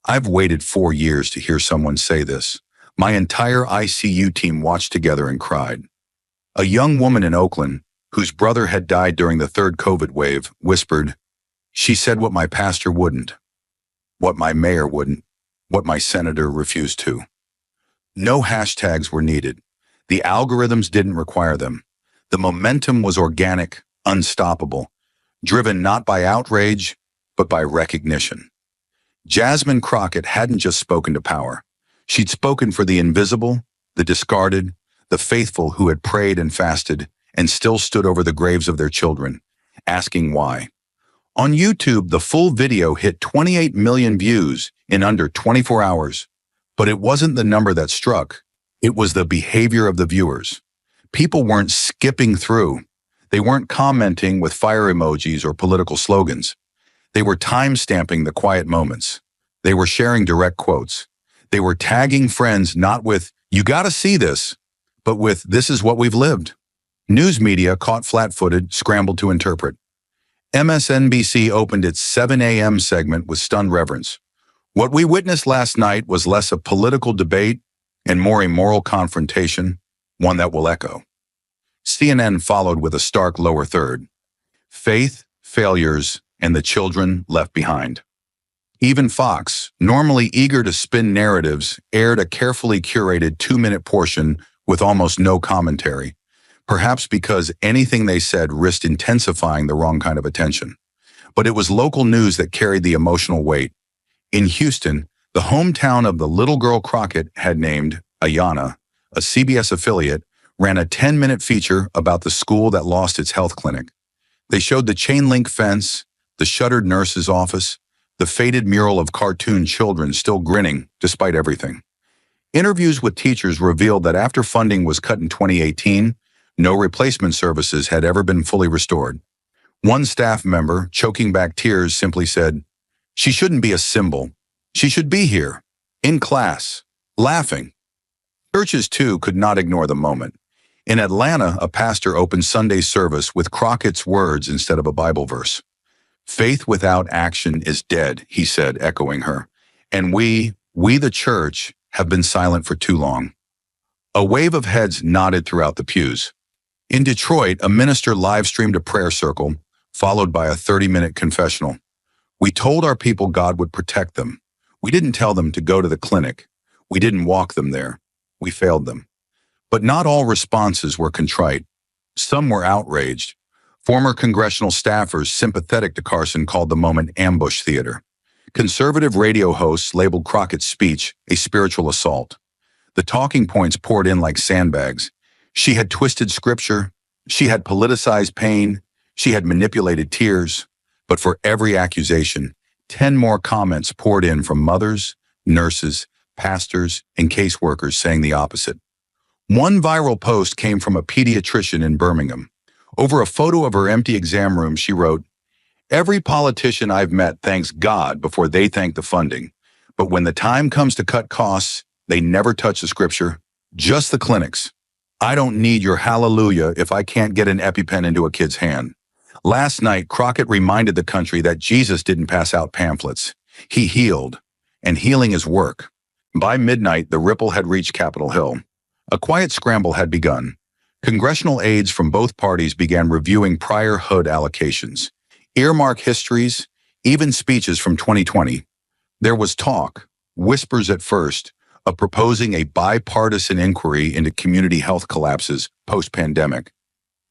"I've waited 4 years to hear someone say this. My entire ICU team watched together and cried." A young woman in Oakland, whose brother had died during the third COVID wave, whispered, "She said what my pastor wouldn't, what my mayor wouldn't, what my senator refused to." No hashtags were needed. The algorithms didn't require them. The momentum was organic, unstoppable, driven not by outrage, but by recognition. Jasmine Crockett hadn't just spoken to power. She'd spoken for the invisible, the discarded, the faithful who had prayed and fasted and still stood over the graves of their children, asking why. On YouTube, the full video hit 28 million views in under 24 hours. But it wasn't the number that struck. It was the behavior of the viewers. People weren't skipping through. They weren't commenting with fire emojis or political slogans. They were time-stamping the quiet moments. They were sharing direct quotes. They were tagging friends not with, "You gotta see this," but with, "This is what we've lived." News media, caught flat-footed, scrambled to interpret. MSNBC opened its 7 a.m. segment with stunned reverence. What we witnessed last night was less a political debate and more a moral confrontation, one that will echo. CNN followed with a stark lower third. Faith, failures, and the children left behind. Even Fox, normally eager to spin narratives, aired a carefully curated 2-minute portion with almost no commentary, perhaps because anything they said risked intensifying the wrong kind of attention. But it was local news that carried the emotional weight. In Houston, the hometown of the little girl Crockett had named Ayanna, a CBS affiliate, ran a 10-minute feature about the school that lost its health clinic. They showed the chain-link fence, the shuttered nurse's office, the faded mural of cartoon children still grinning despite everything. Interviews with teachers revealed that after funding was cut in 2018, no replacement services had ever been fully restored. One staff member, choking back tears, simply said, "She shouldn't be a symbol. She should be here, in class, laughing." Churches, too, could not ignore the moment. In Atlanta, a pastor opened Sunday service with Crockett's words instead of a Bible verse. "Faith without action is dead," he said, echoing her. "And we the church, have been silent for too long." A wave of heads nodded throughout the pews. In Detroit, a minister live-streamed a prayer circle, followed by a 30-minute confessional. "We told our people God would protect them. We didn't tell them to go to the clinic. We didn't walk them there. We failed them." But not all responses were contrite. Some were outraged. Former congressional staffers sympathetic to Carson called the moment ambush theater. Conservative radio hosts labeled Crockett's speech a spiritual assault. The talking points poured in like sandbags. She had twisted scripture. She had politicized pain. She had manipulated tears. But for every accusation, 10 more comments poured in from mothers, nurses, pastors, and caseworkers saying the opposite. One viral post came from a pediatrician in Birmingham. Over a photo of her empty exam room, she wrote, "Every politician I've met thanks God before they thank the funding. But when the time comes to cut costs, they never touch the scripture, just the clinics. I don't need your hallelujah if I can't get an EpiPen into a kid's hand." Last night, Crockett reminded the country that Jesus didn't pass out pamphlets. He healed, and healing is work. By midnight, the ripple had reached Capitol Hill. A quiet scramble had begun. Congressional aides from both parties began reviewing prior HUD allocations, earmark histories, even speeches from 2020. There was talk, whispers at first, of proposing a bipartisan inquiry into community health collapses post-pandemic.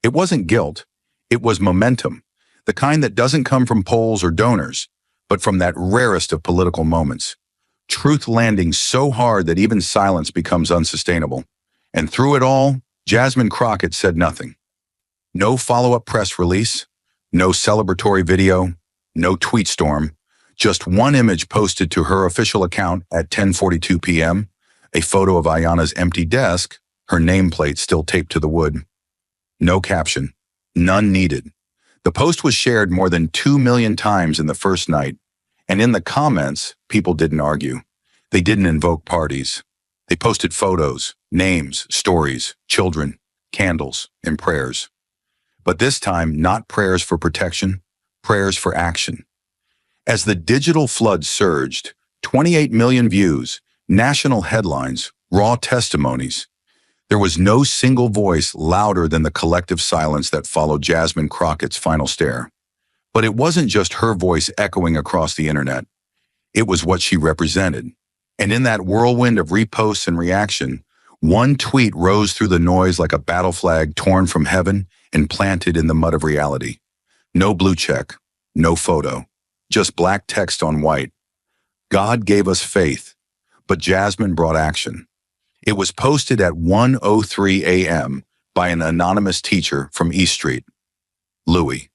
It wasn't guilt, it was momentum, the kind that doesn't come from polls or donors, but from that rarest of political moments. Truth landing so hard that even silence becomes unsustainable. And through it all, Jasmine Crockett said nothing. No follow-up press release, no celebratory video, no tweet storm, just one image posted to her official account at 10:42 p.m., a photo of Ayanna's empty desk, her nameplate still taped to the wood. No caption, none needed. The post was shared more than 2 million times in the first night, and in the comments, people didn't argue. They didn't invoke parties. They posted photos, names, stories, children, candles, and prayers. But this time, not prayers for protection, prayers for action. As the digital flood surged, 28 million views, national headlines, raw testimonies. There was no single voice louder than the collective silence that followed Jasmine Crockett's final stare. But it wasn't just her voice echoing across the internet. It was what she represented. And in that whirlwind of reposts and reaction, one tweet rose through the noise like a battle flag torn from heaven and planted in the mud of reality. No blue check, no photo, just black text on white. God gave us faith, but Jasmine brought action. It was posted at 1:03 a.m. by an anonymous teacher from East Street, Louis.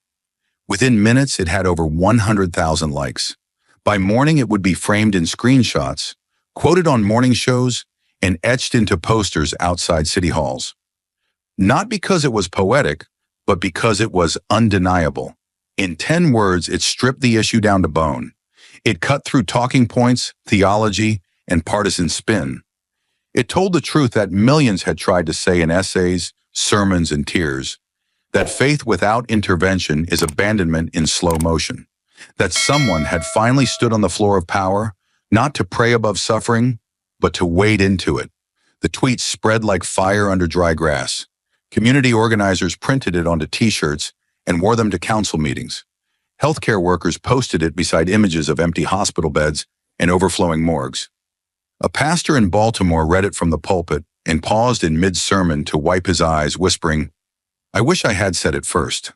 Within minutes, it had over 100,000 likes. By morning, it would be framed in screenshots, quoted on morning shows, and etched into posters outside city halls. Not because it was poetic, but because it was undeniable. In 10 words, it stripped the issue down to bone. It cut through talking points, theology, and partisan spin. It told the truth that millions had tried to say in essays, sermons, and tears. That faith without intervention is abandonment in slow motion. That someone had finally stood on the floor of power, not to pray above suffering, but to wade into it. The tweet spread like fire under dry grass. Community organizers printed it onto t-shirts and wore them to council meetings. Healthcare workers posted it beside images of empty hospital beds and overflowing morgues. A pastor in Baltimore read it from the pulpit and paused in mid-sermon to wipe his eyes, whispering, "I wish I had said it first."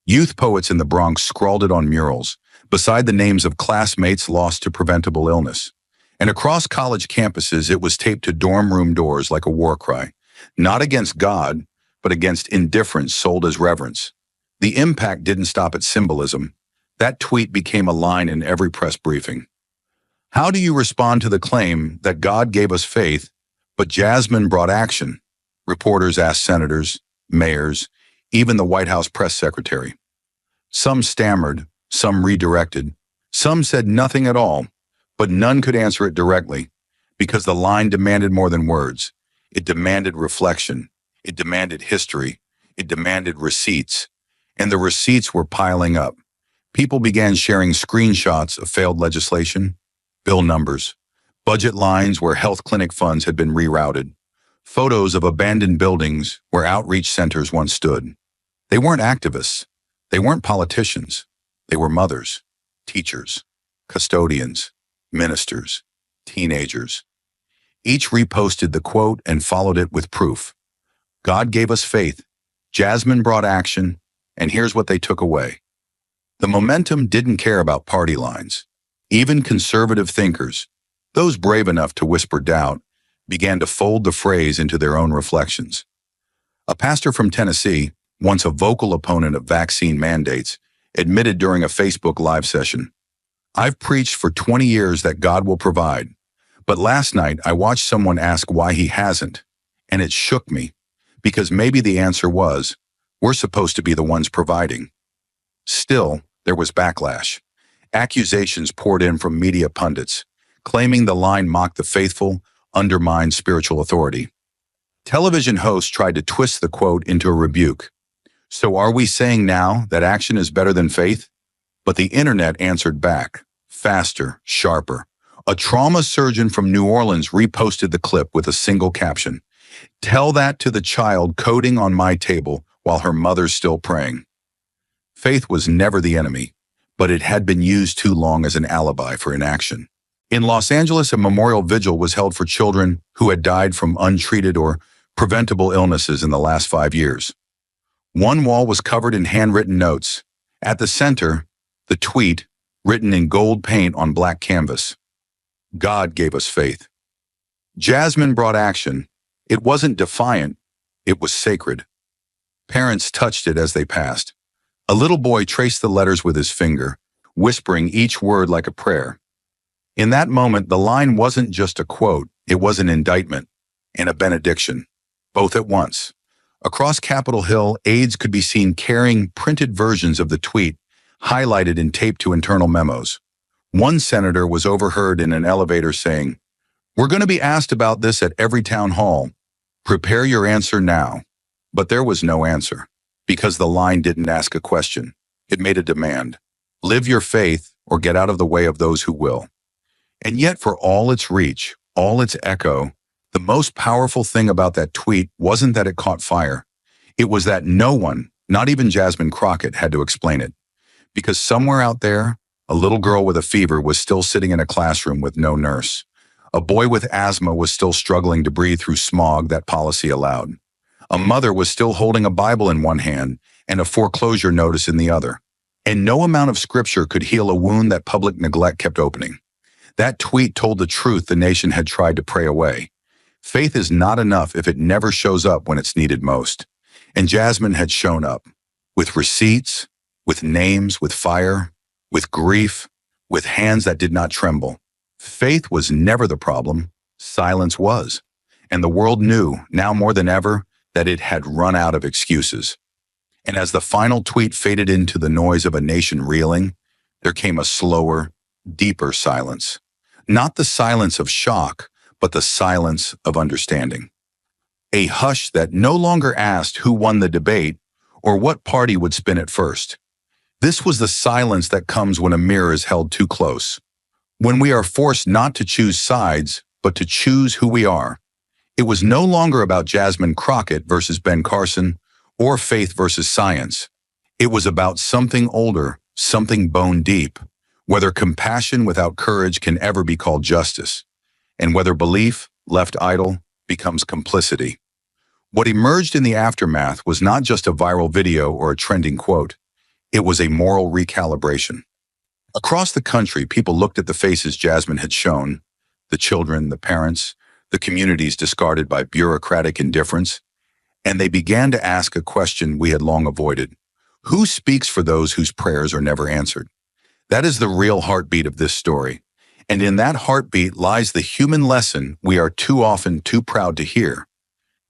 Youth poets in the Bronx scrawled it on murals, beside the names of classmates lost to preventable illness. And across college campuses, it was taped to dorm room doors like a war cry, not against God, but against indifference sold as reverence. The impact didn't stop at symbolism. That tweet became a line in every press briefing. How do you respond to the claim that God gave us faith, but Jasmine brought action? Reporters asked senators, mayors, even the White House press secretary. Some stammered, some redirected, some said nothing at all, but none could answer it directly, because the line demanded more than words. It demanded reflection. It demanded history. It demanded receipts. And the receipts were piling up. People began sharing screenshots of failed legislation, bill numbers, budget lines where health clinic funds had been rerouted, photos of abandoned buildings where outreach centers once stood. They weren't activists. They weren't politicians. They were mothers, teachers, custodians, ministers, teenagers. Each reposted the quote and followed it with proof. God gave us faith. Jasmine brought action. And here's what they took away. The momentum didn't care about party lines. Even conservative thinkers, those brave enough to whisper doubt, began to fold the phrase into their own reflections. A pastor from Tennessee, once a vocal opponent of vaccine mandates, admitted during a Facebook Live session, "I've preached for 20 years that God will provide, but last night I watched someone ask why he hasn't, and it shook me, because maybe the answer was, we're supposed to be the ones providing." Still, there was backlash. Accusations poured in from media pundits, claiming the line mocked the faithful, undermined spiritual authority. Television hosts tried to twist the quote into a rebuke. So are we saying now that action is better than faith? But the internet answered back, faster, sharper. A trauma surgeon from New Orleans reposted the clip with a single caption, "Tell that to the child coding on my table while her mother's still praying." Faith was never the enemy, but it had been used too long as an alibi for inaction. In Los Angeles, a memorial vigil was held for children who had died from untreated or preventable illnesses in the last 5 years. One wall was covered in handwritten notes. At the center, the tweet, written in gold paint on black canvas. God gave us faith. Jasmine brought action. It wasn't defiant, it was sacred. Parents touched it as they passed. A little boy traced the letters with his finger, whispering each word like a prayer. In that moment, the line wasn't just a quote, it was an indictment and a benediction, both at once. Across Capitol Hill, aides could be seen carrying printed versions of the tweet, highlighted and taped to internal memos. One senator was overheard in an elevator saying, "We're going to be asked about this at every town hall. Prepare your answer now." But there was no answer, because the line didn't ask a question. It made a demand. Live your faith or get out of the way of those who will. And yet, for all its reach, all its echo, the most powerful thing about that tweet wasn't that it caught fire. It was that no one, not even Jasmine Crockett, had to explain it. Because somewhere out there, a little girl with a fever was still sitting in a classroom with no nurse. A boy with asthma was still struggling to breathe through smog that policy allowed. A mother was still holding a Bible in one hand and a foreclosure notice in the other. And no amount of scripture could heal a wound that public neglect kept opening. That tweet told the truth the nation had tried to pray away. Faith is not enough if it never shows up when it's needed most. And Jasmine had shown up, with receipts, with names, with fire, with grief, with hands that did not tremble. Faith was never the problem, silence was. And the world knew, now more than ever, that it had run out of excuses. And as the final tweet faded into the noise of a nation reeling, there came a slower, deeper silence. Not the silence of shock, but the silence of understanding. A hush that no longer asked who won the debate or what party would spin it first. This was the silence that comes when a mirror is held too close, when we are forced not to choose sides, but to choose who we are. It was no longer about Jasmine Crockett versus Ben Carson, or faith versus science. It was about something older, something bone deep, whether compassion without courage can ever be called justice, and whether belief, left idle, becomes complicity. What emerged in the aftermath was not just a viral video or a trending quote. It was a moral recalibration. Across the country, people looked at the faces Jasmine had shown, the children, the parents, the communities discarded by bureaucratic indifference, and they began to ask a question we had long avoided. Who speaks for those whose prayers are never answered? That is the real heartbeat of this story. And in that heartbeat lies the human lesson we are too often too proud to hear,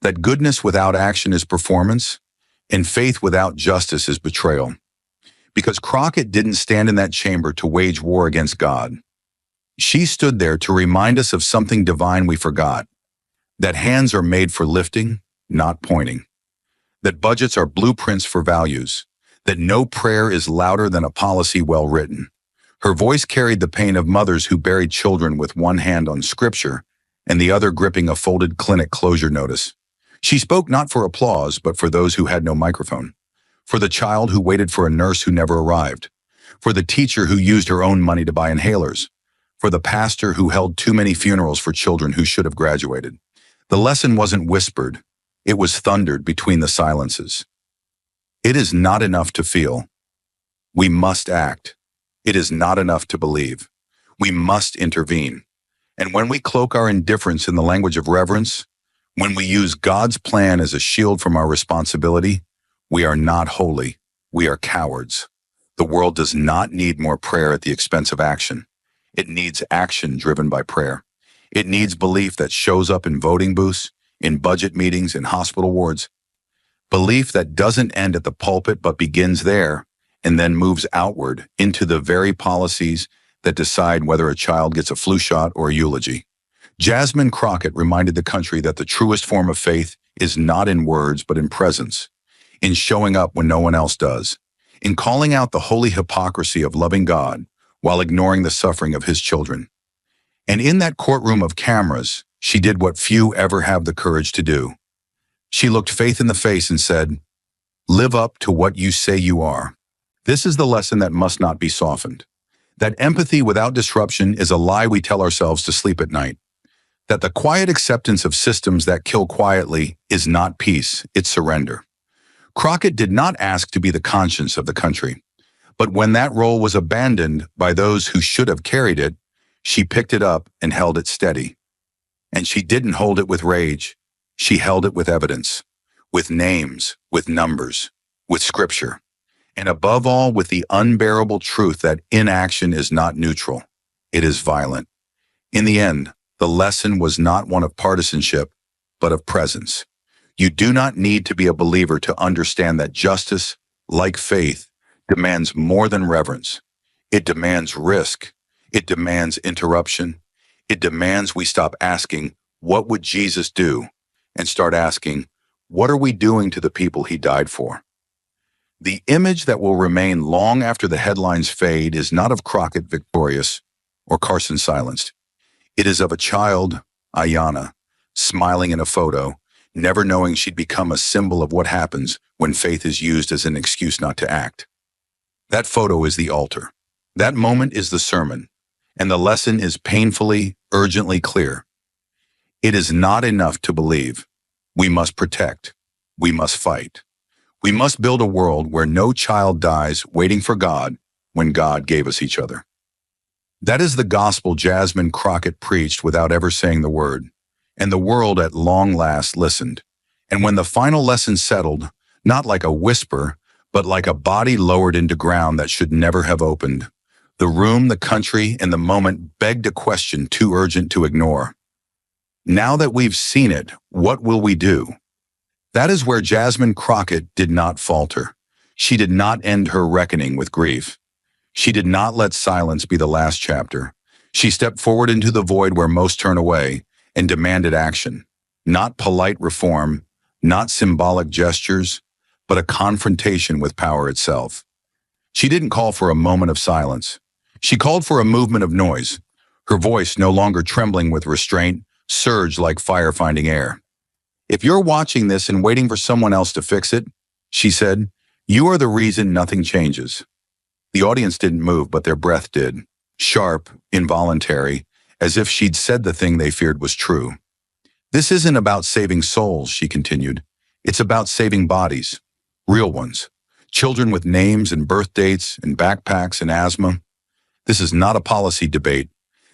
that goodness without action is performance, and faith without justice is betrayal. Because Crockett didn't stand in that chamber to wage war against God. She stood there to remind us of something divine we forgot, that hands are made for lifting, not pointing, that budgets are blueprints for values, that no prayer is louder than a policy well written. Her voice carried the pain of mothers who buried children with one hand on scripture and the other gripping a folded clinic closure notice. She spoke not for applause, but for those who had no microphone, for the child who waited for a nurse who never arrived, for the teacher who used her own money to buy inhalers, for the pastor who held too many funerals for children who should have graduated. The lesson wasn't whispered, it was thundered between the silences. It is not enough to feel. We must act. It is not enough to believe. We must intervene. And when we cloak our indifference in the language of reverence, when we use God's plan as a shield from our responsibility, we are not holy. We are cowards. The world does not need more prayer at the expense of action. It needs action driven by prayer. It needs belief that shows up in voting booths, in budget meetings, in hospital wards. Belief that doesn't end at the pulpit but begins there and then moves outward into the very policies that decide whether a child gets a flu shot or a eulogy. Jasmine Crockett reminded the country that the truest form of faith is not in words but in presence, in showing up when no one else does, in calling out the holy hypocrisy of loving God while ignoring the suffering of his children. And in that courtroom of cameras, she did what few ever have the courage to do. She looked faith in the face and said, "Live up to what you say you are." This is the lesson that must not be softened. That empathy without disruption is a lie we tell ourselves to sleep at night. That the quiet acceptance of systems that kill quietly is not peace, it's surrender. Crockett did not ask to be the conscience of the country, but when that role was abandoned by those who should have carried it, she picked it up and held it steady. And she didn't hold it with rage. She held it with evidence, with names, with numbers, with scripture, and above all with the unbearable truth that inaction is not neutral, it is violent. In the end, the lesson was not one of partisanship, but of presence. You do not need to be a believer to understand that justice, like faith, demands more than reverence. It demands risk. It demands interruption. It demands we stop asking, "What would Jesus do?" and start asking, "What are we doing to the people he died for?" The image that will remain long after the headlines fade is not of Crockett victorious or Carson silenced. It is of a child, Ayanna, smiling in a photo, never knowing she'd become a symbol of what happens when faith is used as an excuse not to act. That photo is the altar. That moment is the sermon, and the lesson is painfully, urgently clear. It is not enough to believe. We must protect. We must fight. We must build a world where no child dies waiting for God when God gave us each other. That is the gospel Jasmine Crockett preached without ever saying the word, and the world at long last listened. And when the final lesson settled, not like a whisper, but like a body lowered into ground that should never have opened, the room, the country, and the moment begged a question too urgent to ignore. Now that we've seen it, what will we do? That is where Jasmine Crockett did not falter. She did not end her reckoning with grief. She did not let silence be the last chapter. She stepped forward into the void where most turn away and demanded action. Not polite reform, not symbolic gestures, but a confrontation with power itself. She didn't call for a moment of silence. She called for a movement of noise. Her voice, no longer trembling with restraint, surged like fire-finding air. "If you're watching this and waiting for someone else to fix it," she said, "you are the reason nothing changes." The audience didn't move, but their breath did. Sharp, involuntary, as if she'd said the thing they feared was true. "This isn't about saving souls," she continued. "It's about saving bodies. Real ones. Children with names and birth dates and backpacks and asthma. This is not a policy debate.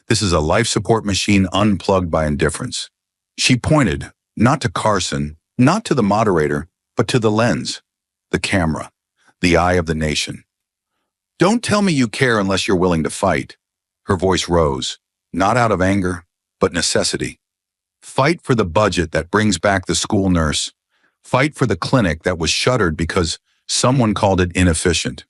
This is a life support machine unplugged by indifference." She pointed, not to Carson, not to the moderator, but to the lens, the camera, the eye of the nation. "Don't tell me you care unless you're willing to fight." Her voice rose, not out of anger, but necessity. "Fight for the budget that brings back the school nurse. Fight for the clinic that was shuttered because someone called it inefficient.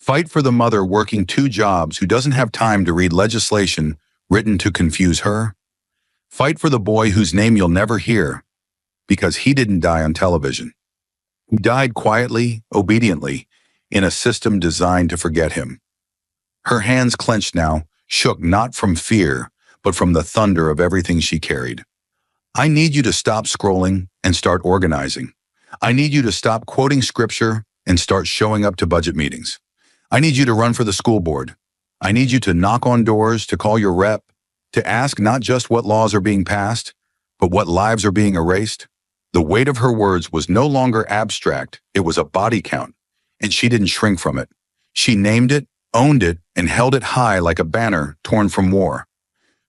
Fight for the mother working 2 jobs who doesn't have time to read legislation written to confuse her. Fight for the boy whose name you'll never hear because he didn't die on television. He died quietly, obediently, in a system designed to forget him." Her hands clenched now, shook not from fear, but from the thunder of everything she carried. "I need you to stop scrolling and start organizing. I need you to stop quoting scripture and start showing up to budget meetings. I need you to run for the school board. I need you to knock on doors, to call your rep, to ask not just what laws are being passed, but what lives are being erased." The weight of her words was no longer abstract, it was a body count, and she didn't shrink from it. She named it, owned it, and held it high like a banner torn from war.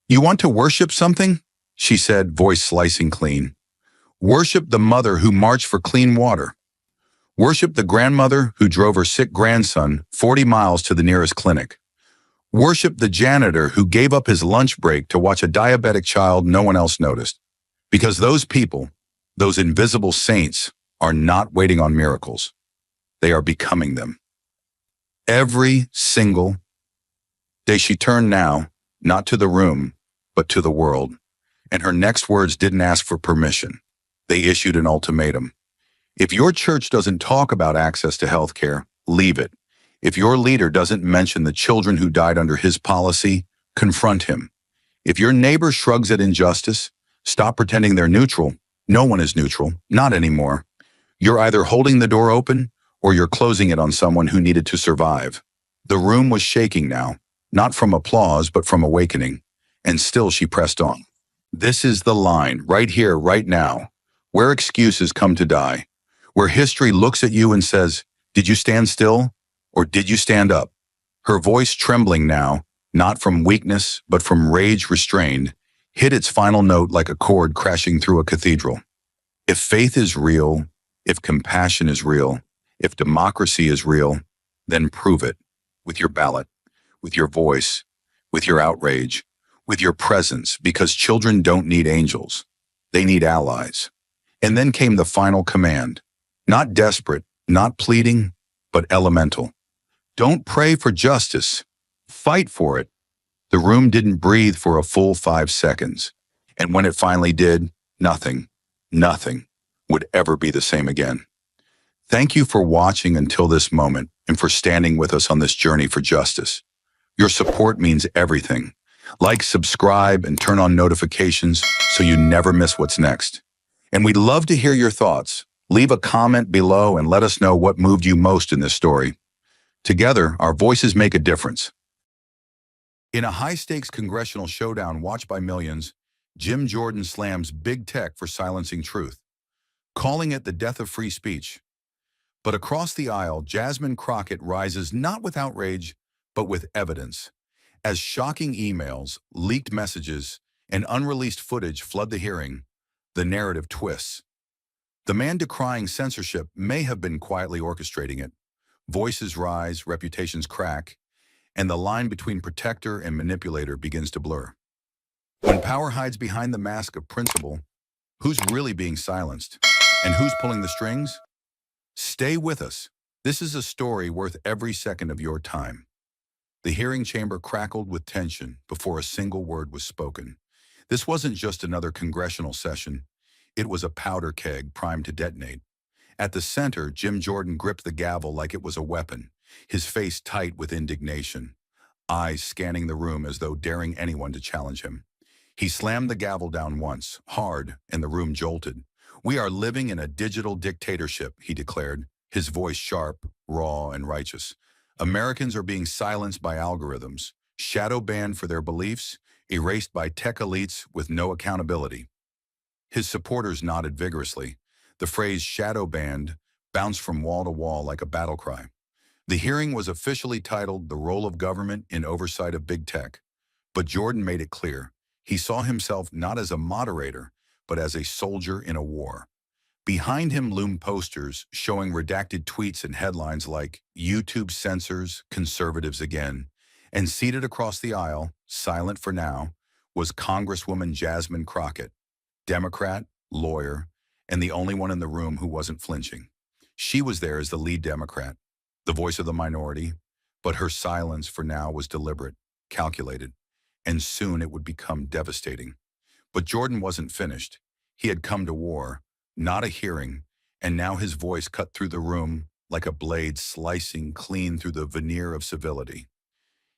"You want to worship something?" she said, voice slicing clean. "Worship the mother who marched for clean water. Worship the grandmother who drove her sick grandson 40 miles to the nearest clinic. Worship the janitor who gave up his lunch break to watch a diabetic child no one else noticed. Because those people, those invisible saints, are not waiting on miracles. They are becoming them." Every single day she turned now, not to the room, but to the world. And her next words didn't ask for permission. They issued an ultimatum. If your church doesn't talk about access to health care, leave it. If your leader doesn't mention the children who died under his policy, confront him. If your neighbor shrugs at injustice, stop pretending they're neutral. No one is neutral, not anymore. You're either holding the door open or you're closing it on someone who needed to survive. The room was shaking now, not from applause, but from awakening. And still she pressed on. "This is the line, right here, right now, where excuses come to die, where history looks at you and says, 'Did you stand still or did you stand up?'" Her voice, trembling now, not from weakness, but from rage restrained, hit its final note like a chord crashing through a cathedral. If faith is real, if compassion is real, if democracy is real, then prove it with your ballot, with your voice, with your outrage, with your presence, because children don't need angels. They need allies. And then came the final command, not desperate, not pleading, but elemental. "Don't pray for justice. Fight for it." The room didn't breathe for a full 5 seconds. And when it finally did, nothing would ever be the same again. Thank you for watching until this moment and for standing with us on this journey for justice. Your support means everything. Like, subscribe, and turn on notifications so you never miss what's next. And we'd love to hear your thoughts. Leave a comment below and let us know what moved you most in this story. Together, our voices make a difference. In a high-stakes congressional showdown watched by millions, Jim Jordan slams big tech for silencing truth, calling it the death of free speech. But across the aisle, Jasmine Crockett rises not with outrage, but with evidence. As shocking emails, leaked messages, and unreleased footage flood the hearing, the narrative twists. The man decrying censorship may have been quietly orchestrating it. Voices rise, reputations crack, and the line between protector and manipulator begins to blur. When power hides behind the mask of principle, who's really being silenced? And who's pulling the strings? Stay with us. This is a story worth every second of your time. The hearing chamber crackled with tension before a single word was spoken. This wasn't just another congressional session. It was a powder keg primed to detonate. At the center, Jim Jordan gripped the gavel like it was a weapon, his face tight with indignation, eyes scanning the room as though daring anyone to challenge him. He slammed the gavel down once, hard, and the room jolted. "We are living in a digital dictatorship," he declared, his voice sharp, raw, and righteous. "Americans are being silenced by algorithms, shadow banned for their beliefs, erased by tech elites with no accountability." His supporters nodded vigorously. The phrase shadow banned bounced from wall to wall like a battle cry. The hearing was officially titled "The Role of Government in Oversight of Big Tech." But Jordan made it clear. He saw himself not as a moderator, but as a soldier in a war. Behind him loomed posters showing redacted tweets and headlines like "YouTube censors, conservatives again." And seated across the aisle, silent for now, was Congresswoman Jasmine Crockett, Democrat, lawyer, and the only one in the room who wasn't flinching. She was there as the lead Democrat, the voice of the minority, but her silence for now was deliberate, calculated, and soon it would become devastating. But Jordan wasn't finished. He had come to war, not a hearing, and now his voice cut through the room like a blade slicing clean through the veneer of civility.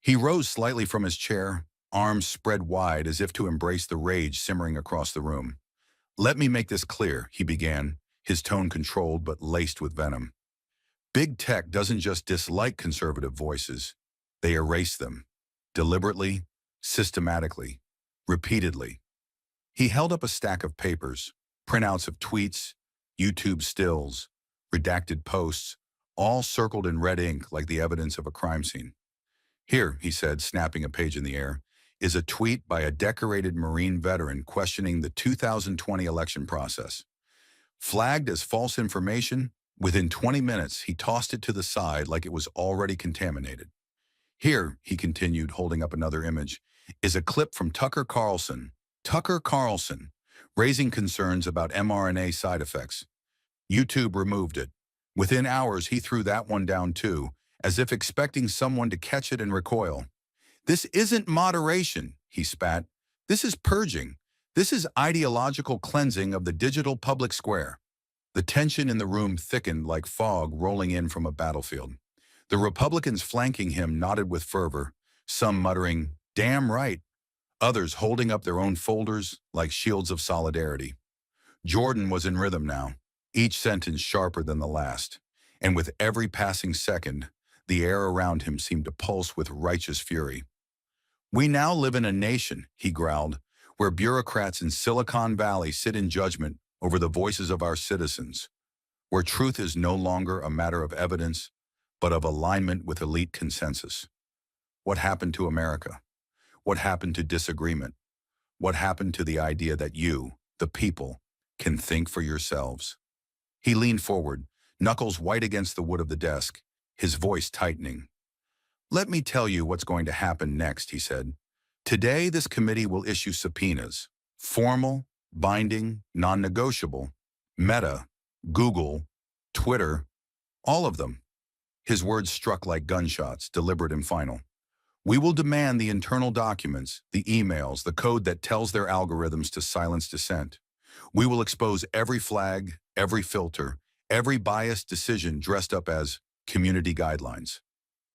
He rose slightly from his chair, arms spread wide as if to embrace the rage simmering across the room. "Let me make this clear," he began, his tone controlled but laced with venom. "Big tech doesn't just dislike conservative voices. They erase them. Deliberately, systematically, repeatedly." He held up a stack of papers, printouts of tweets, YouTube stills, redacted posts, all circled in red ink like the evidence of a crime scene. "Here," he said, snapping a page in the air, "is a tweet by a decorated Marine veteran questioning the 2020 election process. Flagged as false information, within 20 minutes he tossed it to the side like it was already contaminated. Here," he continued, holding up another image, "is a clip from Tucker Carlson, raising concerns about mRNA side effects. YouTube removed it. Within hours he threw that one down too, as if expecting someone to catch it and recoil. This isn't moderation," he spat. "This is purging. This is ideological cleansing of the digital public square." The tension in the room thickened like fog rolling in from a battlefield. The Republicans flanking him nodded with fervor, some muttering, "Damn right," others holding up their own folders like shields of solidarity. Jordan was in rhythm now, each sentence sharper than the last, and with every passing second, the air around him seemed to pulse with righteous fury. "We now live in a nation," he growled, "where bureaucrats in Silicon Valley sit in judgment over the voices of our citizens, where truth is no longer a matter of evidence, but of alignment with elite consensus. What happened to America? What happened to disagreement? What happened to the idea that you, the people, can think for yourselves?" He leaned forward, knuckles white against the wood of the desk, his voice tightening. "Let me tell you what's going to happen next," he said. "Today, this committee will issue subpoenas. Formal, binding, non-negotiable. Meta, Google, Twitter, all of them." His words struck like gunshots, deliberate and final. "We will demand the internal documents, the emails, the code that tells their algorithms to silence dissent. We will expose every flag, every filter, every biased decision dressed up as community guidelines."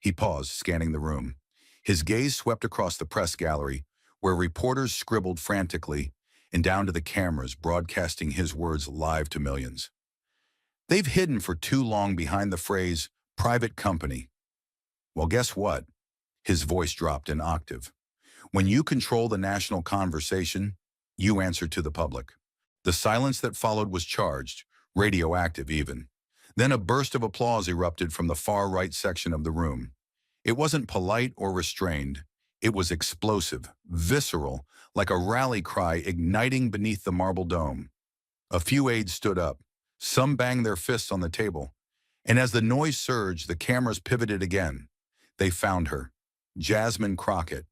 He paused, scanning the room. His gaze swept across the press gallery, where reporters scribbled frantically, and down to the cameras broadcasting his words live to millions. "They've hidden for too long behind the phrase, private company. Well, guess what?" His voice dropped an octave. "When you control the national conversation, you answer to the public." The silence that followed was charged, radioactive even. Then a burst of applause erupted from the far-right section of the room. It wasn't polite or restrained. It was explosive, visceral, like a rally cry igniting beneath the marble dome. A few aides stood up. Some banged their fists on the table. And as the noise surged, the cameras pivoted again. They found her, Jasmine Crockett,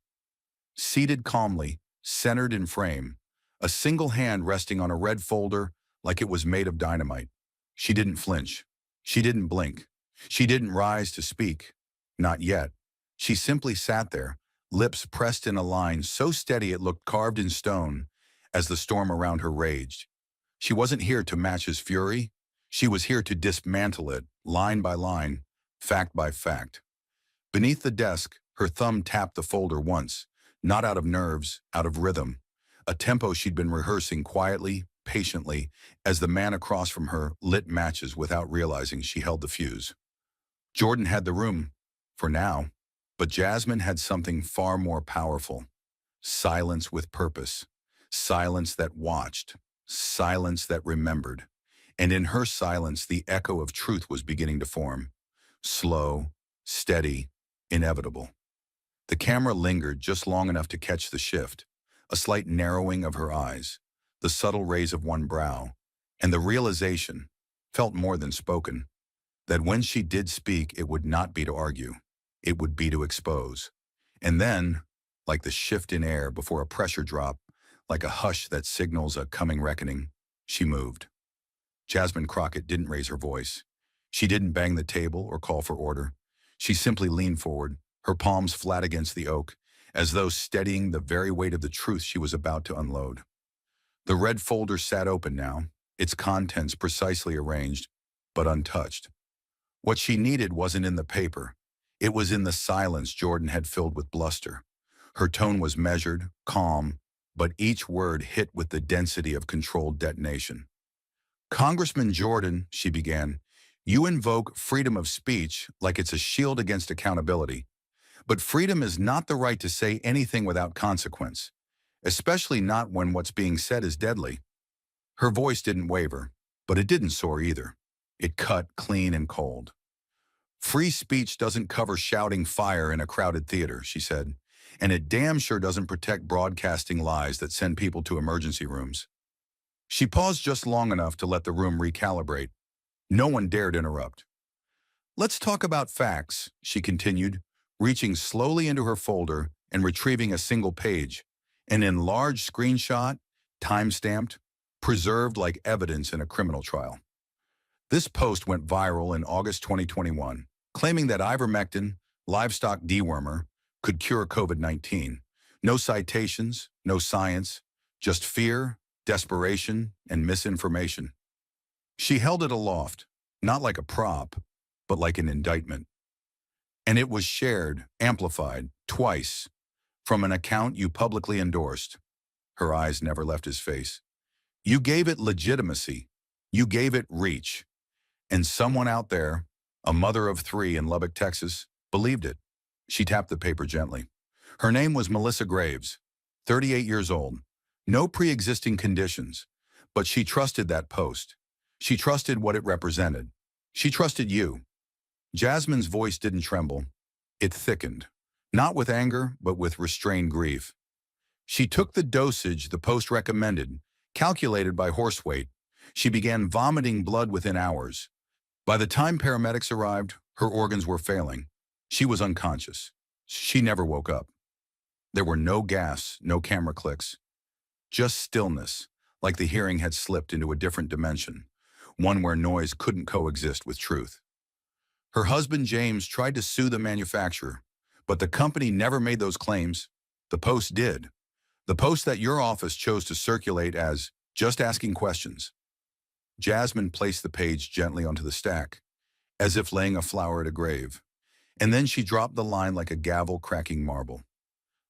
seated calmly, centered in frame, a single hand resting on a red folder like it was made of dynamite. She didn't flinch. She didn't blink. She didn't rise to speak. Not yet. She simply sat there, lips pressed in a line so steady it looked carved in stone as the storm around her raged. She wasn't here to match his fury. She was here to dismantle it, line by line, fact by fact. Beneath the desk, her thumb tapped the folder once, not out of nerves, out of rhythm, a tempo she'd been rehearsing quietly, patiently, as the man across from her lit matches without realizing she held the fuse. Jordan had the room, for now, but Jasmine had something far more powerful. Silence with purpose. Silence that watched. Silence that remembered. And in her silence, the echo of truth was beginning to form. Slow, steady, inevitable. The camera lingered just long enough to catch the shift, a slight narrowing of her eyes, the subtle raise of one brow, and the realization, felt more than spoken, that when she did speak, it would not be to argue. It would be to expose. And then, like the shift in air before a pressure drop, like a hush that signals a coming reckoning, she moved. Jasmine Crockett didn't raise her voice. She didn't bang the table or call for order. She simply leaned forward, her palms flat against the oak, as though steadying the very weight of the truth she was about to unload. The red folder sat open now, its contents precisely arranged, but untouched. What she needed wasn't in the paper. It was in the silence Jordan had filled with bluster. Her tone was measured, calm, but each word hit with the density of controlled detonation. "Congressman Jordan," she began, "you invoke freedom of speech like it's a shield against accountability. But freedom is not the right to say anything without consequence, especially not when what's being said is deadly." Her voice didn't waver, but it didn't soar either. It cut clean and cold. "Free speech doesn't cover shouting fire in a crowded theater," she said, "and it damn sure doesn't protect broadcasting lies that send people to emergency rooms." She paused just long enough to let the room recalibrate. No one dared interrupt. "Let's talk about facts," she continued, reaching slowly into her folder and retrieving a single page, an enlarged screenshot, time-stamped, preserved like evidence in a criminal trial. This post went viral in August 2021, claiming that ivermectin, livestock dewormer, could cure COVID-19. No citations, no science, just fear, desperation, and misinformation. She held it aloft, not like a prop, but like an indictment. And it was shared, amplified, twice, from an account you publicly endorsed. Her eyes never left his face. You gave it legitimacy. You gave it reach. And someone out there, a mother of 3 in Lubbock, Texas, believed it. She tapped the paper gently. Her name was Melissa Graves, 38 years old. No pre-existing conditions, but she trusted that post. She trusted what it represented. She trusted you. Jasmine's voice didn't tremble. It thickened, not with anger, but with restrained grief. She took the dosage the post recommended, calculated by horse weight. She began vomiting blood within hours. By the time paramedics arrived, her organs were failing. She was unconscious. She never woke up. There were no gasps, no camera clicks, just stillness, like the hearing had slipped into a different dimension, one where noise couldn't coexist with truth. Her husband, James, tried to sue the manufacturer, but the company never made those claims. The Post did. The Post that your office chose to circulate as just asking questions. Jasmine placed the page gently onto the stack, as if laying a flower at a grave, and then she dropped the line like a gavel cracking marble.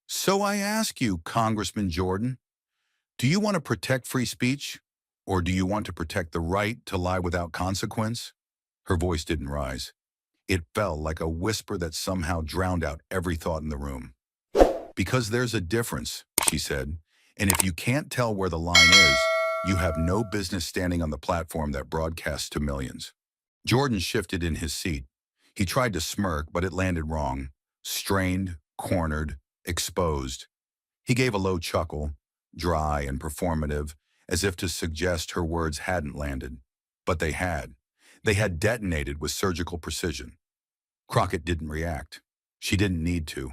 "So I ask you, Congressman Jordan, do you want to protect free speech, or do you want to protect the right to lie without consequence?" Her voice didn't rise. It fell like a whisper that somehow drowned out every thought in the room. "Because there's a difference," she said, "and if you can't tell where the line is, you have no business standing on the platform that broadcasts to millions." Jordan shifted in his seat. He tried to smirk, but it landed wrong. Strained, cornered, exposed. He gave a low chuckle, dry and performative, as if to suggest her words hadn't landed. But they had. They had detonated with surgical precision. Crockett didn't react. She didn't need to.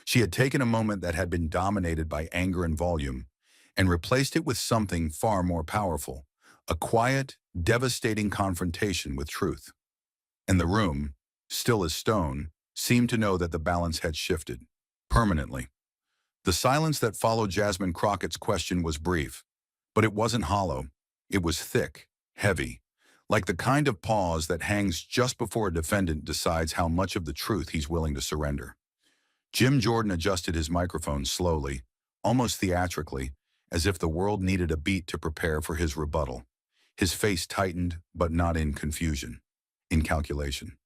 She had taken a moment that had been dominated by anger and volume and replaced it with something far more powerful, a quiet, devastating confrontation with truth. And the room, still as stone, seemed to know that the balance had shifted, permanently. The silence that followed Jasmine Crockett's question was brief, but it wasn't hollow. It was thick, heavy, like the kind of pause that hangs just before a defendant decides how much of the truth he's willing to surrender. Jim Jordan adjusted his microphone slowly, almost theatrically, as if the world needed a beat to prepare for his rebuttal. His face tightened, but not in confusion, in calculation.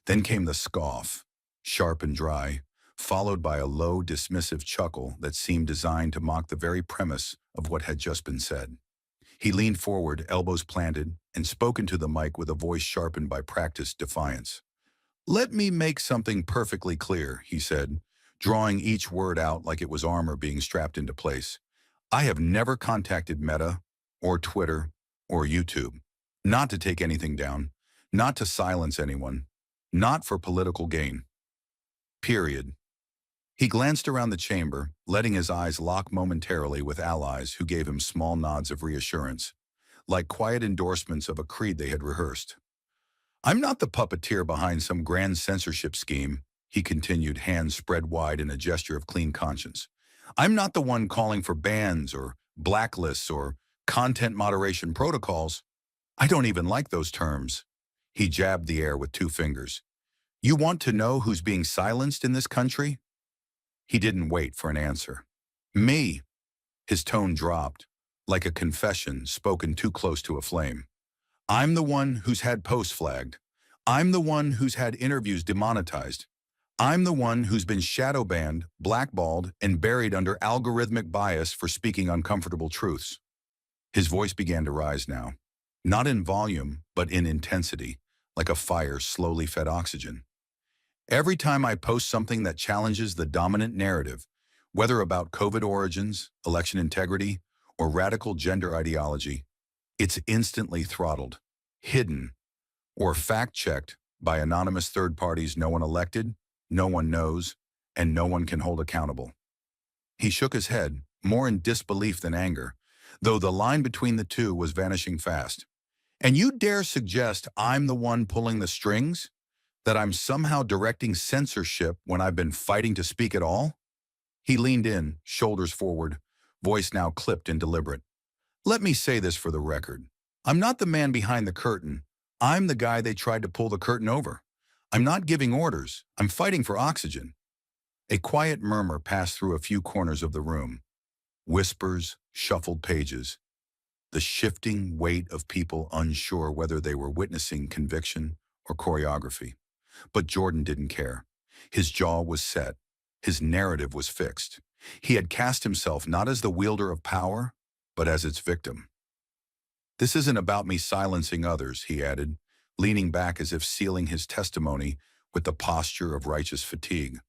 Then came the scoff, sharp and dry, followed by a low, dismissive chuckle that seemed designed to mock the very premise of what had just been said. He leaned forward, elbows planted, and spoke into the mic with a voice sharpened by practiced defiance. "Let me make something perfectly clear," he said, drawing each word out like it was armor being strapped into place. "I have never contacted Meta, or Twitter, or YouTube. Not to take anything down, not to silence anyone, not for political gain. Period." He glanced around the chamber, letting his eyes lock momentarily with allies who gave him small nods of reassurance, like quiet endorsements of a creed they had rehearsed. "I'm not the puppeteer behind some grand censorship scheme," he continued, hands spread wide in a gesture of clean conscience. "I'm not the one calling for bans or blacklists or content moderation protocols. I don't even like those terms." He jabbed the air with two fingers. "You want to know who's being silenced in this country?" He didn't wait for an answer. "Me." His tone dropped, like a confession spoken too close to a flame. "I'm the one who's had posts flagged. I'm the one who's had interviews demonetized. I'm the one who's been shadow banned, blackballed, and buried under algorithmic bias for speaking uncomfortable truths." His voice began to rise now, not in volume, but in intensity, like a fire slowly fed oxygen. "Every time I post something that challenges the dominant narrative, whether about COVID origins, election integrity, or radical gender ideology, it's instantly throttled, hidden, or fact-checked by anonymous third parties no one elected, no one knows, and no one can hold accountable." He shook his head, more in disbelief than anger, though the line between the two was vanishing fast. "And you dare suggest I'm the one pulling the strings? That I'm somehow directing censorship when I've been fighting to speak at all?" He leaned in, shoulders forward, voice now clipped and deliberate. "Let me say this for the record. I'm not the man behind the curtain. I'm the guy they tried to pull the curtain over. I'm not giving orders. I'm fighting for oxygen." A quiet murmur passed through a few corners of the room. Whispers, shuffled pages. The shifting weight of people unsure whether they were witnessing conviction or choreography. But Jordan didn't care. His jaw was set. His narrative was fixed. He had cast himself not as the wielder of power, but as its victim. "This isn't about me silencing others," he added, leaning back as if sealing his testimony with the posture of righteous fatigue.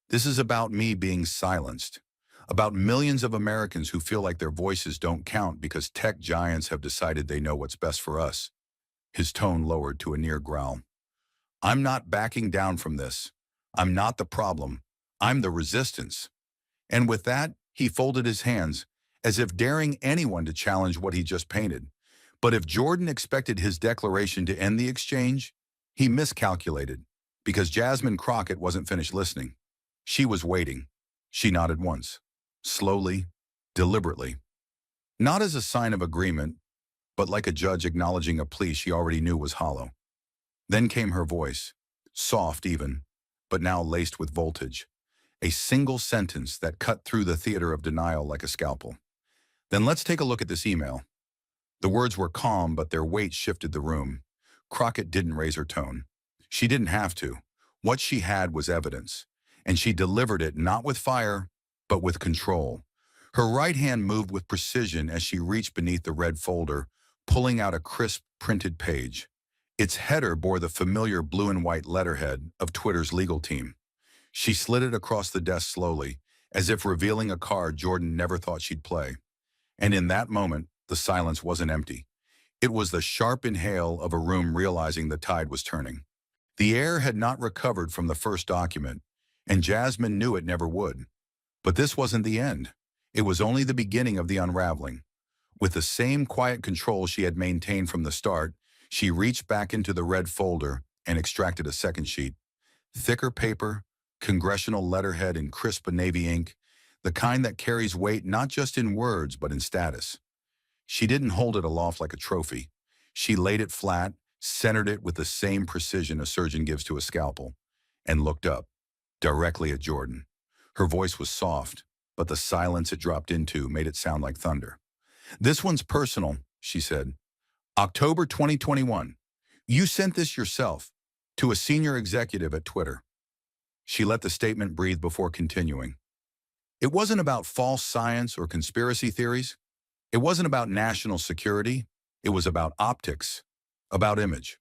"This is about me being silenced, about millions of Americans who feel like their voices don't count because tech giants have decided they know what's best for us." His tone lowered to a near growl. "I'm not backing down from this. I'm not the problem. I'm the resistance." And with that, he folded his hands, as if daring anyone to challenge what he just painted. But if Jordan expected his declaration to end the exchange, he miscalculated, because Jasmine Crockett wasn't finished listening. She was waiting. She nodded once, slowly, deliberately. Not as a sign of agreement, but like a judge acknowledging a plea she already knew was hollow. Then came her voice, soft even, but now laced with voltage. A single sentence that cut through the theater of denial like a scalpel. "Then let's take a look at this email." The words were calm, but their weight shifted the room. Crockett didn't raise her tone. She didn't have to. What she had was evidence, and she delivered it not with fire, but with control. Her right hand moved with precision as she reached beneath the red folder, pulling out a crisp, printed page. Its header bore the familiar blue and white letterhead of Twitter's legal team. She slid it across the desk slowly, as if revealing a card Jordan never thought she'd play. And in that moment, the silence wasn't empty. It was the sharp inhale of a room realizing the tide was turning. The air had not recovered from the first document, and Jasmine knew it never would. But this wasn't the end. It was only the beginning of the unraveling. With the same quiet control she had maintained from the start, she reached back into the red folder and extracted a second sheet. Thicker paper, congressional letterhead in crisp navy ink, the kind that carries weight not just in words but in status. She didn't hold it aloft like a trophy. She laid it flat, centered it with the same precision a surgeon gives to a scalpel, and looked up, directly at Jordan. Her voice was soft, but the silence it dropped into made it sound like thunder. "This one's personal," she said. "October 2021. You sent this yourself to a senior executive at Twitter." She let the statement breathe before continuing. "It wasn't about false science or conspiracy theories. It wasn't about national security. It was about optics, about image."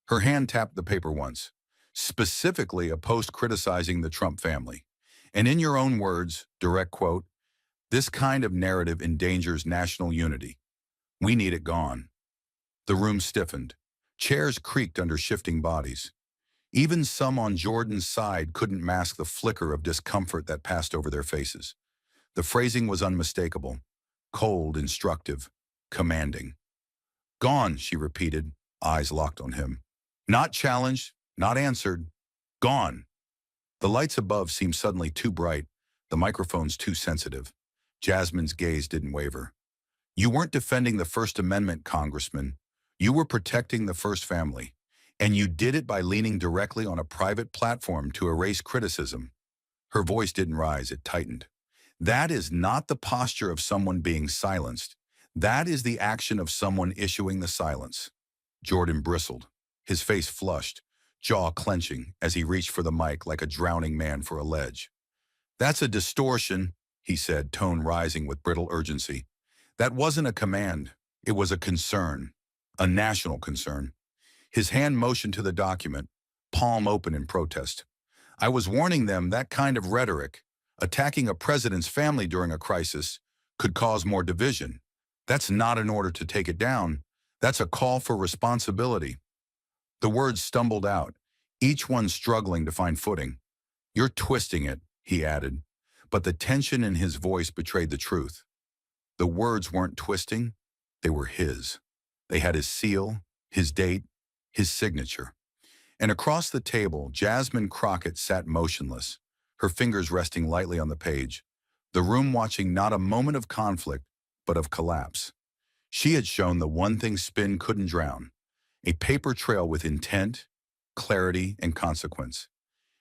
Her hand tapped the paper once, specifically a post criticizing the Trump family. And in your own words, direct quote, "This kind of narrative endangers national unity. We need it gone." The room stiffened. Chairs creaked under shifting bodies. Even some on Jordan's side couldn't mask the flicker of discomfort that passed over their faces. The phrasing was unmistakable, cold, instructive, commanding. "Gone," she repeated, eyes locked on him. "Not challenged, not answered. Gone." The lights above seemed suddenly too bright, the microphones too sensitive. Jasmine's gaze didn't waver. "You weren't defending the First Amendment, Congressman. You were protecting the First Family. And you did it by leaning directly on a private platform to erase criticism." Her voice didn't rise, it tightened. "That is not the posture of someone being silenced. That is the action of someone issuing the silence." Jordan bristled, his face flushed, jaw clenching as he reached for the mic like a drowning man for a ledge. "That's a distortion," he said, tone rising with brittle urgency. "That wasn't a command. It was a concern, a national concern." His hand motioned to the document, palm open in protest. "I was warning them that kind of rhetoric, attacking a president's family during a crisis, could cause more division. That's not an order to take it down. That's a call for responsibility." The words stumbled out, each one struggling to find footing. "You're twisting it," he added, but the tension in his voice betrayed the truth. The words weren't twisting, they were his. They had his seal, his date, his signature. And across the table, Jasmine Crockett sat motionless, her fingers resting lightly on the page, the room watching not a moment of conflict, but of collapse. She had shown the one thing spin couldn't drown, a paper trail with intent, clarity, and consequence.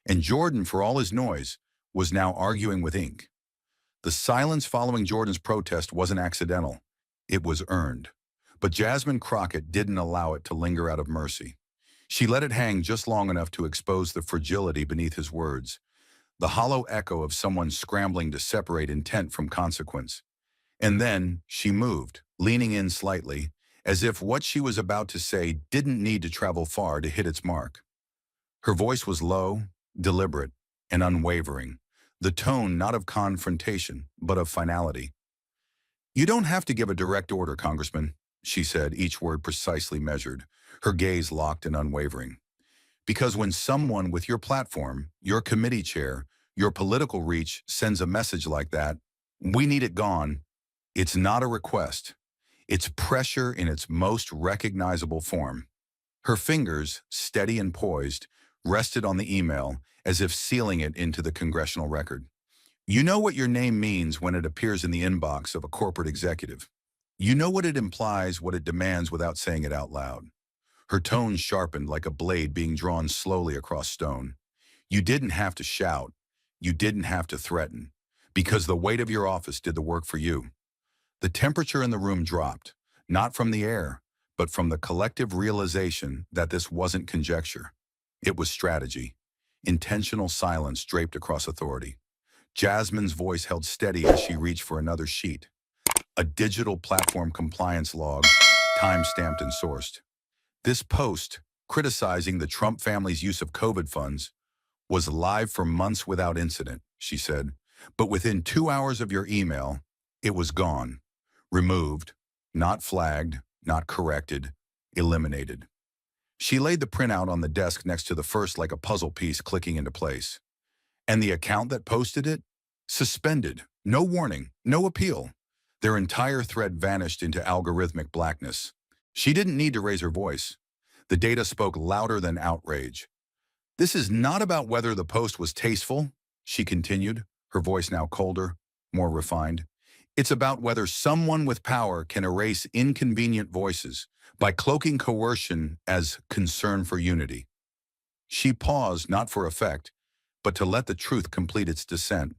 And Jordan, for all his noise, was now arguing with ink. The silence following Jordan's protest wasn't accidental. It was earned. But Jasmine Crockett didn't allow it to linger out of mercy. She let it hang just long enough to expose the fragility beneath his words, the hollow echo of someone scrambling to separate intent from consequence. And then she moved, leaning in slightly, as if what she was about to say didn't need to travel far to hit its mark. Her voice was low, deliberate, and unwavering, the tone not of confrontation, but of finality. "You don't have to give a direct order, Congressman," she said, each word precisely measured, her gaze locked and unwavering. "Because when someone with your platform, your committee chair, your political reach sends a message like that, 'We need it gone,' it's not a request. It's pressure in its most recognizable form." Her fingers, steady and poised, rested on the email as if sealing it into the congressional record. "You know what your name means when it appears in the inbox of a corporate executive. You know what it implies, what it demands without saying it out loud." Her tone sharpened like a blade being drawn slowly across stone. "You didn't have to shout. You didn't have to threaten. Because the weight of your office did the work for you." The temperature in the room dropped, not from the air, but from the collective realization that this wasn't conjecture. It was strategy, intentional silence draped across authority. Jasmine's voice held steady as she reached for another sheet. A digital platform compliance log, time-stamped and sourced. "This post, criticizing the Trump family's use of COVID funds, was live for months without incident," she said. "But within 2 hours of your email, it was gone. Removed, not flagged, not corrected, eliminated." She laid the printout on the desk next to the first like a puzzle piece clicking into place. "And the account that posted it? Suspended. No warning, no appeal." Their entire thread vanished into algorithmic blackness. She didn't need to raise her voice. The data spoke louder than outrage. "This is not about whether the post was tasteful," she continued, her voice now colder, more refined. It's about whether someone with power can erase inconvenient voices by cloaking coercion as concern for unity. She paused not for effect, but to let the truth complete its descent.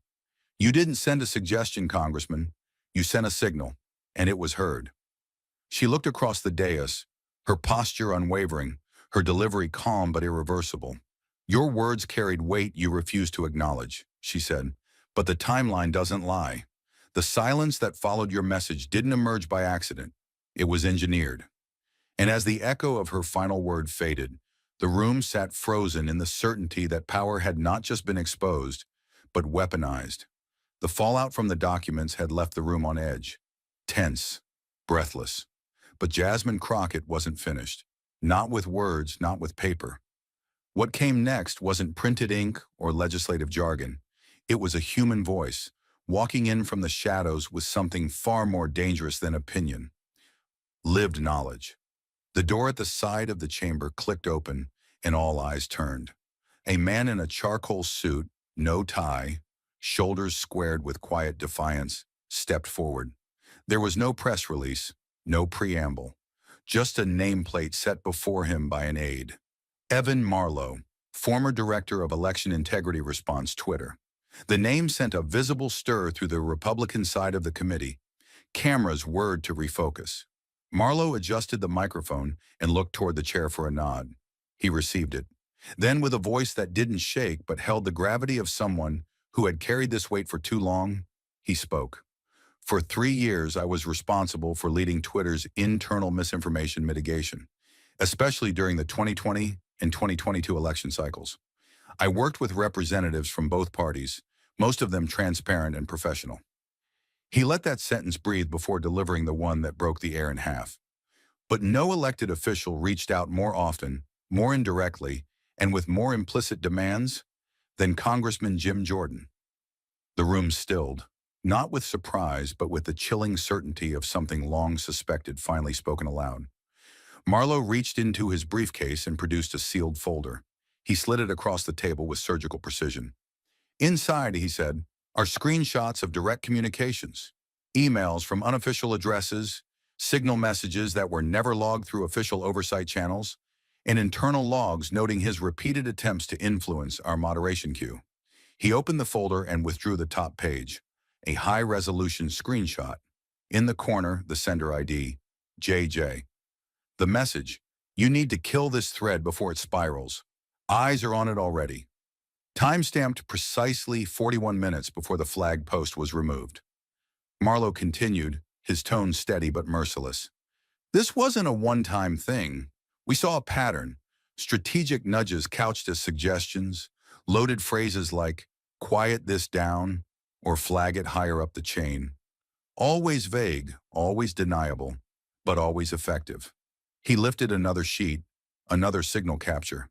You didn't send a suggestion, Congressman. You sent a signal, and it was heard. She looked across the dais, her posture unwavering, her delivery calm but irreversible. Your words carried weight you refused to acknowledge, she said, but the timeline doesn't lie. The silence that followed your message didn't emerge by accident. It was engineered. And as the echo of her final word faded, the room sat frozen in the certainty that power had not just been exposed, but weaponized. The fallout from the documents had left the room on edge, tense, breathless. But Jasmine Crockett wasn't finished. Not with words, not with paper. What came next wasn't printed ink or legislative jargon. It was a human voice, walking in from the shadows with something far more dangerous than opinion. Lived knowledge. The door at the side of the chamber clicked open, and all eyes turned. A man in a charcoal suit, no tie, shoulders squared with quiet defiance, stepped forward. There was no press release, no preamble, just a nameplate set before him by an aide. Evan Marlowe, former director of Election Integrity Response, Twitter. The name sent a visible stir through the Republican side of the committee. Cameras whirred to refocus. Marlowe adjusted the microphone and looked toward the chair for a nod. He received it. Then, with a voice that didn't shake but held the gravity of someone who had carried this weight for too long, he spoke. For 3 years, I was responsible for leading Twitter's internal misinformation mitigation, especially during the 2020 and 2022 election cycles. I worked with representatives from both parties, most of them transparent and professional. He let that sentence breathe before delivering the one that broke the air in half. But no elected official reached out more often, more indirectly, and with more implicit demands than Congressman Jim Jordan. The room stilled, not with surprise, but with the chilling certainty of something long suspected finally spoken aloud. Marlowe reached into his briefcase and produced a sealed folder. He slid it across the table with surgical precision. Inside, he said, are screenshots of direct communications, emails from unofficial addresses, signal messages that were never logged through official oversight channels, and internal logs noting his repeated attempts to influence our moderation queue. He opened the folder and withdrew the top page, a high-resolution screenshot. In the corner, the sender ID, JJ. The message, you need to kill this thread before it spirals. Eyes are on it already. Time-stamped precisely 41 minutes before the flag post was removed. Marlowe continued, his tone steady but merciless. This wasn't a one-time thing. We saw a pattern, strategic nudges couched as suggestions, loaded phrases like, quiet this down, or flag it higher up the chain. Always vague, always deniable, but always effective. He lifted another sheet, another signal capture.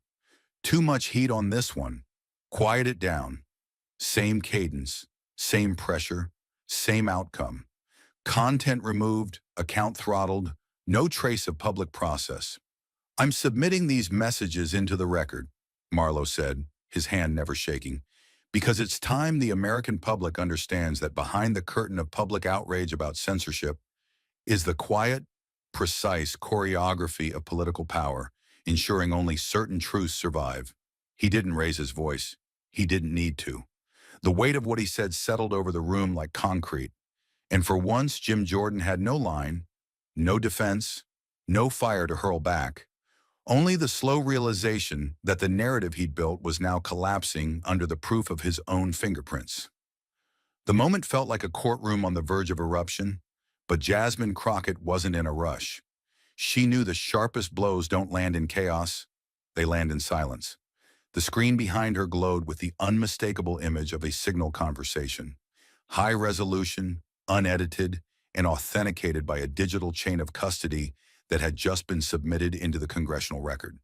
Too much heat on this one. Quiet it down. Same cadence, same pressure, same outcome. Content removed, account throttled, no trace of public process. I'm submitting these messages into the record, Marlowe said, his hand never shaking, because it's time the American public understands that behind the curtain of public outrage about censorship is the quiet, precise choreography of political power, ensuring only certain truths survive. He didn't raise his voice. He didn't need to. The weight of what he said settled over the room like concrete. And for once, Jim Jordan had no line, no defense, no fire to hurl back. Only the slow realization that the narrative he'd built was now collapsing under the proof of his own fingerprints. The moment felt like a courtroom on the verge of eruption, but Jasmine Crockett wasn't in a rush. She knew the sharpest blows don't land in chaos, they land in silence. The screen behind her glowed with the unmistakable image of a signal conversation. High resolution, unedited, and authenticated by a digital chain of custody that had just been submitted into the congressional record.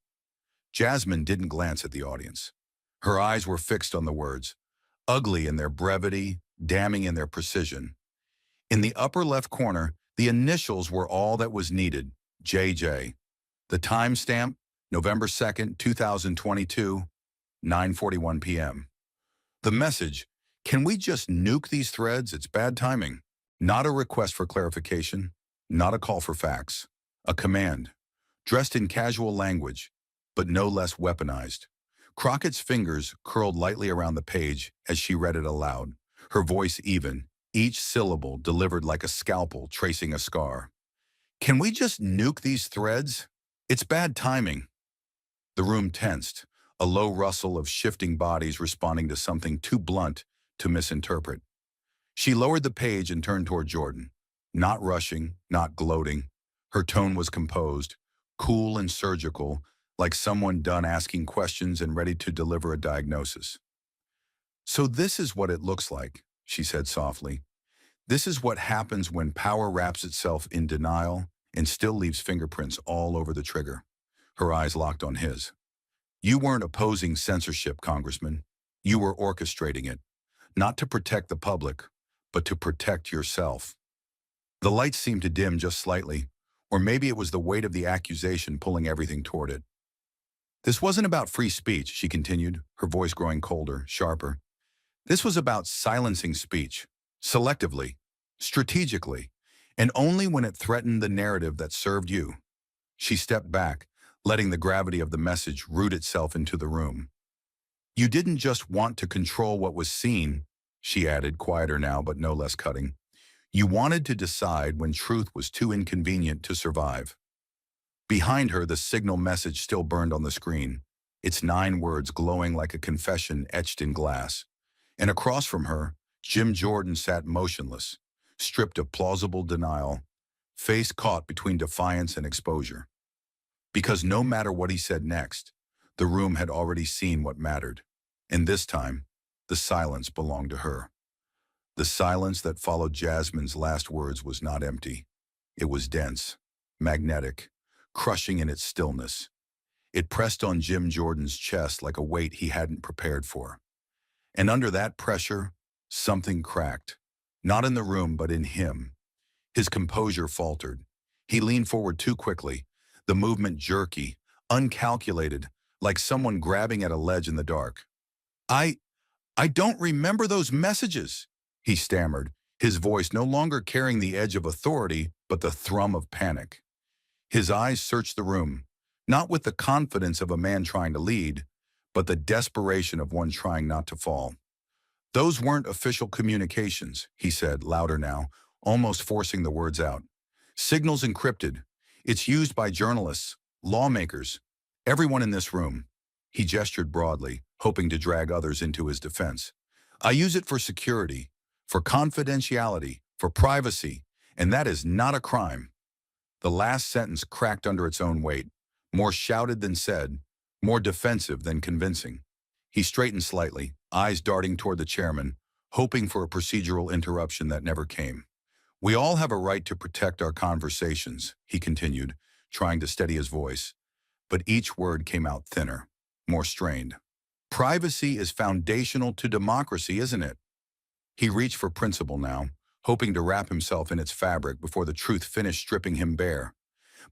Jasmine didn't glance at the audience. Her eyes were fixed on the words, ugly in their brevity, damning in their precision. In the upper left corner, the initials were all that was needed, JJ. The timestamp, November 2nd, 2022, 9:41 p.m. The message, can we just nuke these threads? It's bad timing. Not a request for clarification, not a call for facts. A command, dressed in casual language, but no less weaponized. Crockett's fingers curled lightly around the page as she read it aloud, her voice even, each syllable delivered like a scalpel tracing a scar. Can we just nuke these threads? It's bad timing. The room tensed, a low rustle of shifting bodies responding to something too blunt to misinterpret. She lowered the page and turned toward Jordan. Not rushing, not gloating. Her tone was composed, cool and surgical, like someone done asking questions and ready to deliver a diagnosis. So this is what it looks like, she said softly. This is what happens when power wraps itself in denial and still leaves fingerprints all over the trigger. Her eyes locked on his. You weren't opposing censorship, Congressman. You were orchestrating it, not to protect the public, but to protect yourself. The lights seemed to dim just slightly, or maybe it was the weight of the accusation pulling everything toward it. This wasn't about free speech, she continued, her voice growing colder, sharper. This was about silencing speech, selectively, strategically, and only when it threatened the narrative that served you. She stepped back, letting the gravity of the message root itself into the room. You didn't just want to control what was seen, she added, quieter now but no less cutting. You wanted to decide when truth was too inconvenient to survive. Behind her, the signal message still burned on the screen, its 9 words glowing like a confession etched in glass. And across from her, Jim Jordan sat motionless, stripped of plausible denial, face caught between defiance and exposure. Because no matter what he said next, the room had already seen what mattered. And this time, the silence belonged to her. The silence that followed Jasmine's last words was not empty. It was dense, magnetic, crushing in its stillness. It pressed on Jim Jordan's chest like a weight he hadn't prepared for. And under that pressure, something cracked. Not in the room, but in him. His composure faltered. He leaned forward too quickly, the movement jerky, uncalculated, like someone grabbing at a ledge in the dark. I don't remember those messages, he stammered, his voice no longer carrying the edge of authority, but the thrum of panic. His eyes searched the room, not with the confidence of a man trying to lead, but the desperation of one trying not to fall. Those weren't official communications, he said, louder now, almost forcing the words out. Signals encrypted. It's used by journalists, lawmakers, everyone in this room. He gestured broadly, hoping to drag others into his defense. I use it for security, for confidentiality, for privacy, and that is not a crime. The last sentence cracked under its own weight, more shouted than said, more defensive than convincing. He straightened slightly, eyes darting toward the chairman, hoping for a procedural interruption that never came. We all have a right to protect our conversations, he continued, trying to steady his voice. But each word came out thinner, more strained. Privacy is foundational to democracy, isn't it? He reached for principle now, hoping to wrap himself in its fabric before the truth finished stripping him bare.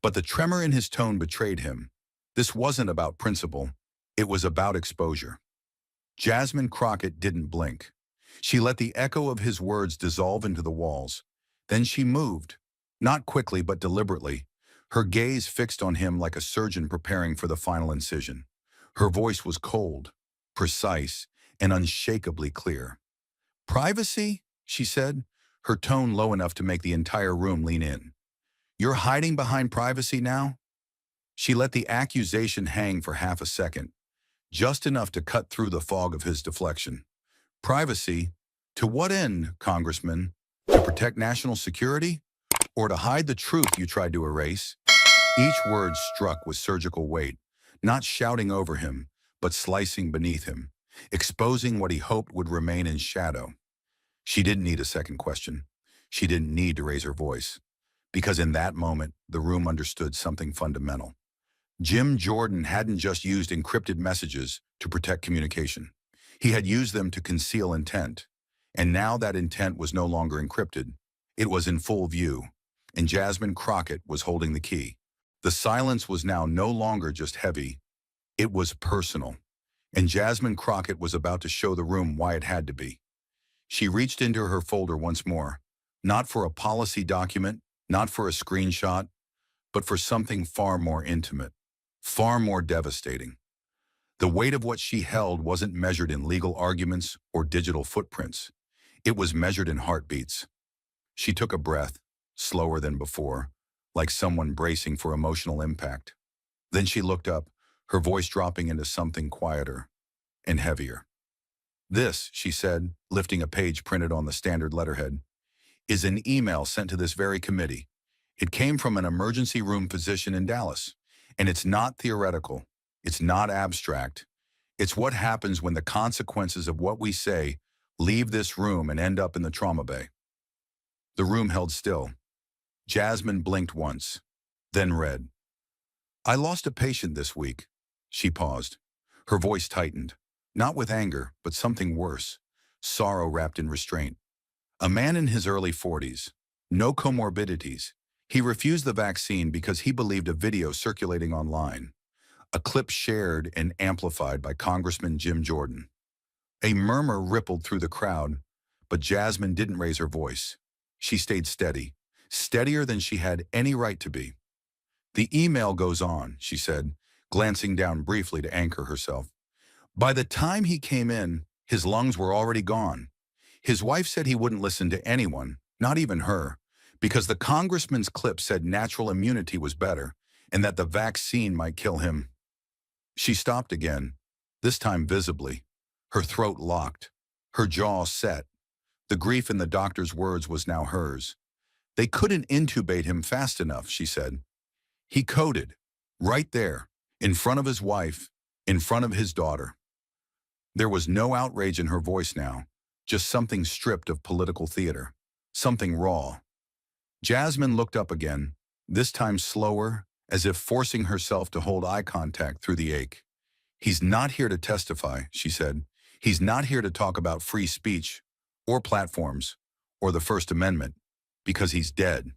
But the tremor in his tone betrayed him. This wasn't about principle. It was about exposure. Jasmine Crockett didn't blink. She let the echo of his words dissolve into the walls. Then she moved, not quickly but deliberately, her gaze fixed on him like a surgeon preparing for the final incision. Her voice was cold, precise, and unshakably clear. Privacy, she said, her tone low enough to make the entire room lean in. You're hiding behind privacy now? She let the accusation hang for half a second, just enough to cut through the fog of his deflection. Privacy? To what end, Congressman? To protect national security? Or to hide the truth you tried to erase? Each word struck with surgical weight, not shouting over him, but slicing beneath him, exposing what he hoped would remain in shadow. She didn't need a second question. She didn't need to raise her voice. Because in that moment, the room understood something fundamental. Jim Jordan hadn't just used encrypted messages to protect communication. He had used them to conceal intent. And now that intent was no longer encrypted. It was in full view, and Jasmine Crockett was holding the key. The silence was now no longer just heavy. It was personal. And Jasmine Crockett was about to show the room why it had to be. She reached into her folder once more, Not for a policy document, not for a screenshot, but for something far more intimate, far more devastating. The weight of what she held wasn't measured in legal arguments or digital footprints. It was measured in heartbeats. She took a breath, slower than before, like someone bracing for emotional impact. Then she looked up, her voice dropping into something quieter and heavier. "This," she said, lifting a page printed on the standard letterhead, "is an email sent to this very committee. It came from an emergency room physician in Dallas, and it's not theoretical. It's not abstract. It's what happens when the consequences of what we say leave this room and end up in the trauma bay." The room held still. Jasmine blinked once, then read, "I lost a patient this week." She paused. Her voice tightened, not with anger, but something worse, sorrow wrapped in restraint. A man in his early 40s, no comorbidities. He refused the vaccine because he believed a video circulating online, a clip shared and amplified by Congressman Jim Jordan. A murmur rippled through the crowd, but Jasmine didn't raise her voice. She stayed steady, steadier than she had any right to be. "The email goes on," she said, glancing down briefly to anchor herself. "By the time he came in, his lungs were already gone. His wife said he wouldn't listen to anyone, not even her, because the congressman's clip said natural immunity was better and that the vaccine might kill him." She stopped again, this time visibly, her throat locked, her jaw set. The grief in the doctor's words was now hers. "They couldn't intubate him fast enough," she said. "He coded, right there, in front of his wife, in front of his daughter." There was no outrage in her voice now, just something stripped of political theater, something raw. Jasmine looked up again, this time slower, as if forcing herself to hold eye contact through the ache. "He's not here to testify," she said. "He's not here to talk about free speech, or platforms, or the First Amendment, because he's dead."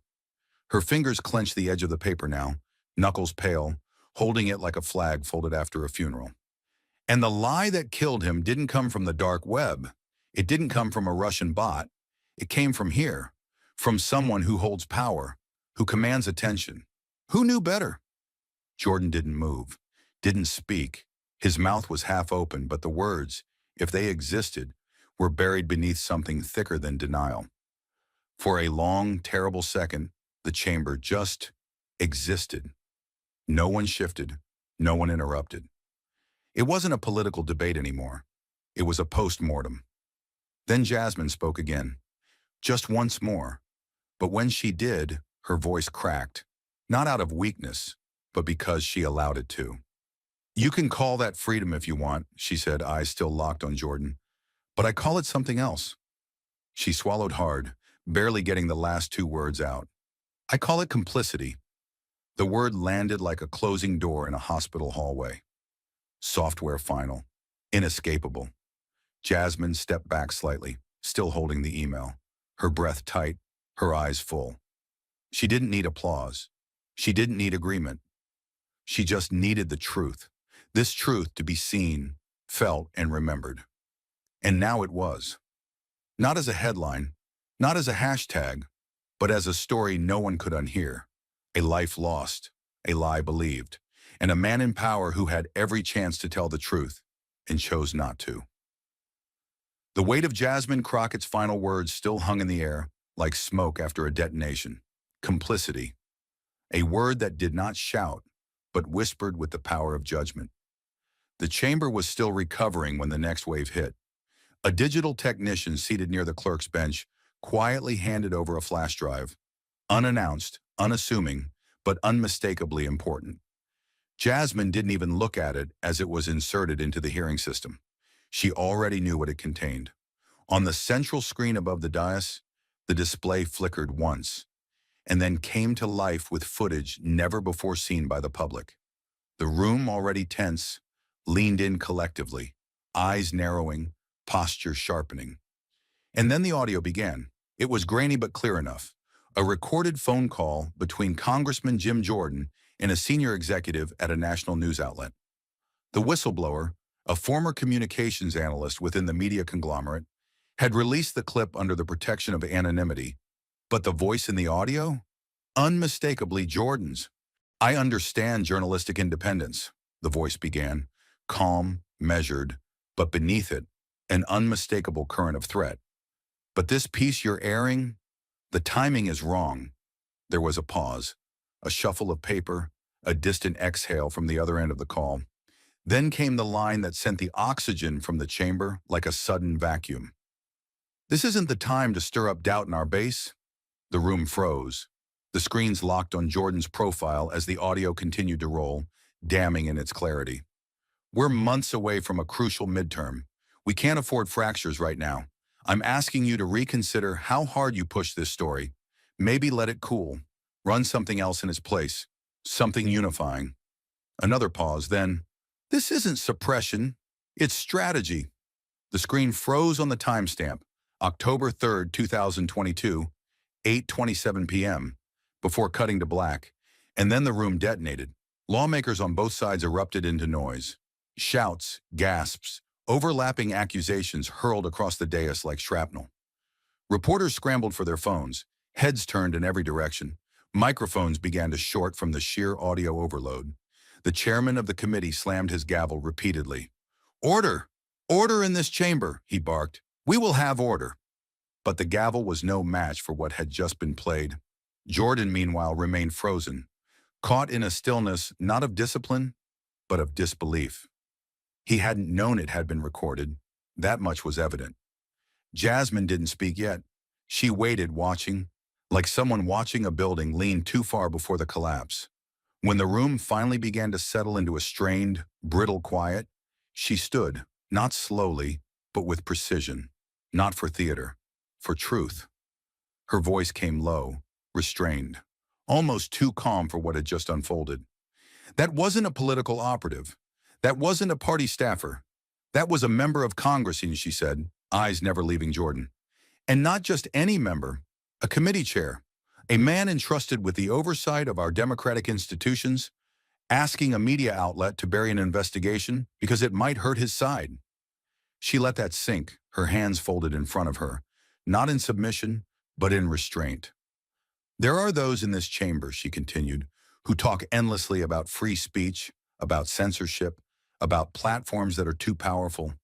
Her fingers clenched the edge of the paper now, knuckles pale, holding it like a flag folded after a funeral. "And the lie that killed him didn't come from the dark web. It didn't come from a Russian bot. It came from here, from someone who holds power, who commands attention. Who knew better?" Jordan didn't move, didn't speak. His mouth was half open, but the words, if they existed, were buried beneath something thicker than denial. For a long, terrible second, the chamber just existed. No one shifted, no one interrupted. It wasn't a political debate anymore. It was a post-mortem. Then Jasmine spoke again, just once more. But when she did, her voice cracked, not out of weakness, but because she allowed it to. "You can call that freedom if you want," she said, eyes still locked on Jordan. "But I call it something else." She swallowed hard, barely getting the last two words out. "I call it complicity." The word landed like a closing door in a hospital hallway. Software final. Inescapable. Jasmine stepped back slightly, still holding the email, her breath tight, her eyes full. She didn't need applause. She didn't need agreement. She just needed the truth. This truth to be seen, felt, and remembered. And now it was. Not as a headline, not as a hashtag, but as a story no one could unhear. A life lost, a lie believed, and a man in power who had every chance to tell the truth and chose not to. The weight of Jasmine Crockett's final words still hung in the air like smoke after a detonation. Complicity. A word that did not shout, but whispered with the power of judgment. The chamber was still recovering when the next wave hit. A digital technician seated near the clerk's bench quietly handed over a flash drive. Unannounced, unassuming, but unmistakably important. Jasmine didn't even look at it as it was inserted into the hearing system. She already knew what it contained. On the central screen above the dais, the display flickered once, and then came to life with footage never before seen by the public. The room, already tense, leaned in collectively, eyes narrowing, posture sharpening. And then the audio began. It was grainy but clear enough. A recorded phone call between Congressman Jim Jordan and a senior executive at a national news outlet. The whistleblower, a former communications analyst within the media conglomerate, had released the clip under the protection of anonymity, But the voice in the audio? Unmistakably Jordan's. "I understand journalistic independence," the voice began, calm, measured, but beneath it, an unmistakable current of threat. "But this piece you're airing, the timing is wrong." There was a pause, a shuffle of paper, a distant exhale from the other end of the call. Then came the line that sent the oxygen from the chamber like a sudden vacuum. "This isn't the time to stir up doubt in our base." The room froze. The screens locked on Jordan's profile as the audio continued to roll, damning in its clarity. "We're months away from a crucial midterm. We can't afford fractures right now. I'm asking you to reconsider how hard you push this story. Maybe let it cool. Run something else in its place. Something unifying." Another pause, then, "This isn't suppression. It's strategy." The screen froze on the timestamp, October 3rd, 2022, 8:27 p.m., before cutting to black, and then the room detonated. Lawmakers on both sides erupted into noise. Shouts, gasps, overlapping accusations hurled across the dais like shrapnel. Reporters scrambled for their phones, heads turned in every direction. Microphones began to short from the sheer audio overload. The chairman of the committee slammed his gavel repeatedly. "Order! Order in this chamber," he barked. "We will have order." But the gavel was no match for what had just been played. Jordan, meanwhile, remained frozen, caught in a stillness not of discipline, but of disbelief. He hadn't known it had been recorded. That much was evident. Jasmine didn't speak yet. She waited, watching, like someone watching a building lean too far before the collapse. When the room finally began to settle into a strained, brittle quiet, she stood, not slowly, but with precision. Not for theater, for truth. Her voice came low, restrained, almost too calm for what had just unfolded. "That wasn't a political operative. That wasn't a party staffer. That was a member of Congress," she said, eyes never leaving Jordan. "And not just any member, a committee chair, a man entrusted with the oversight of our democratic institutions, asking a media outlet to bury an investigation because it might hurt his side." She let that sink, her hands folded in front of her, not in submission, but in restraint. "There are those in this chamber," she continued, "who talk endlessly about free speech, about censorship, about platforms that are too powerful.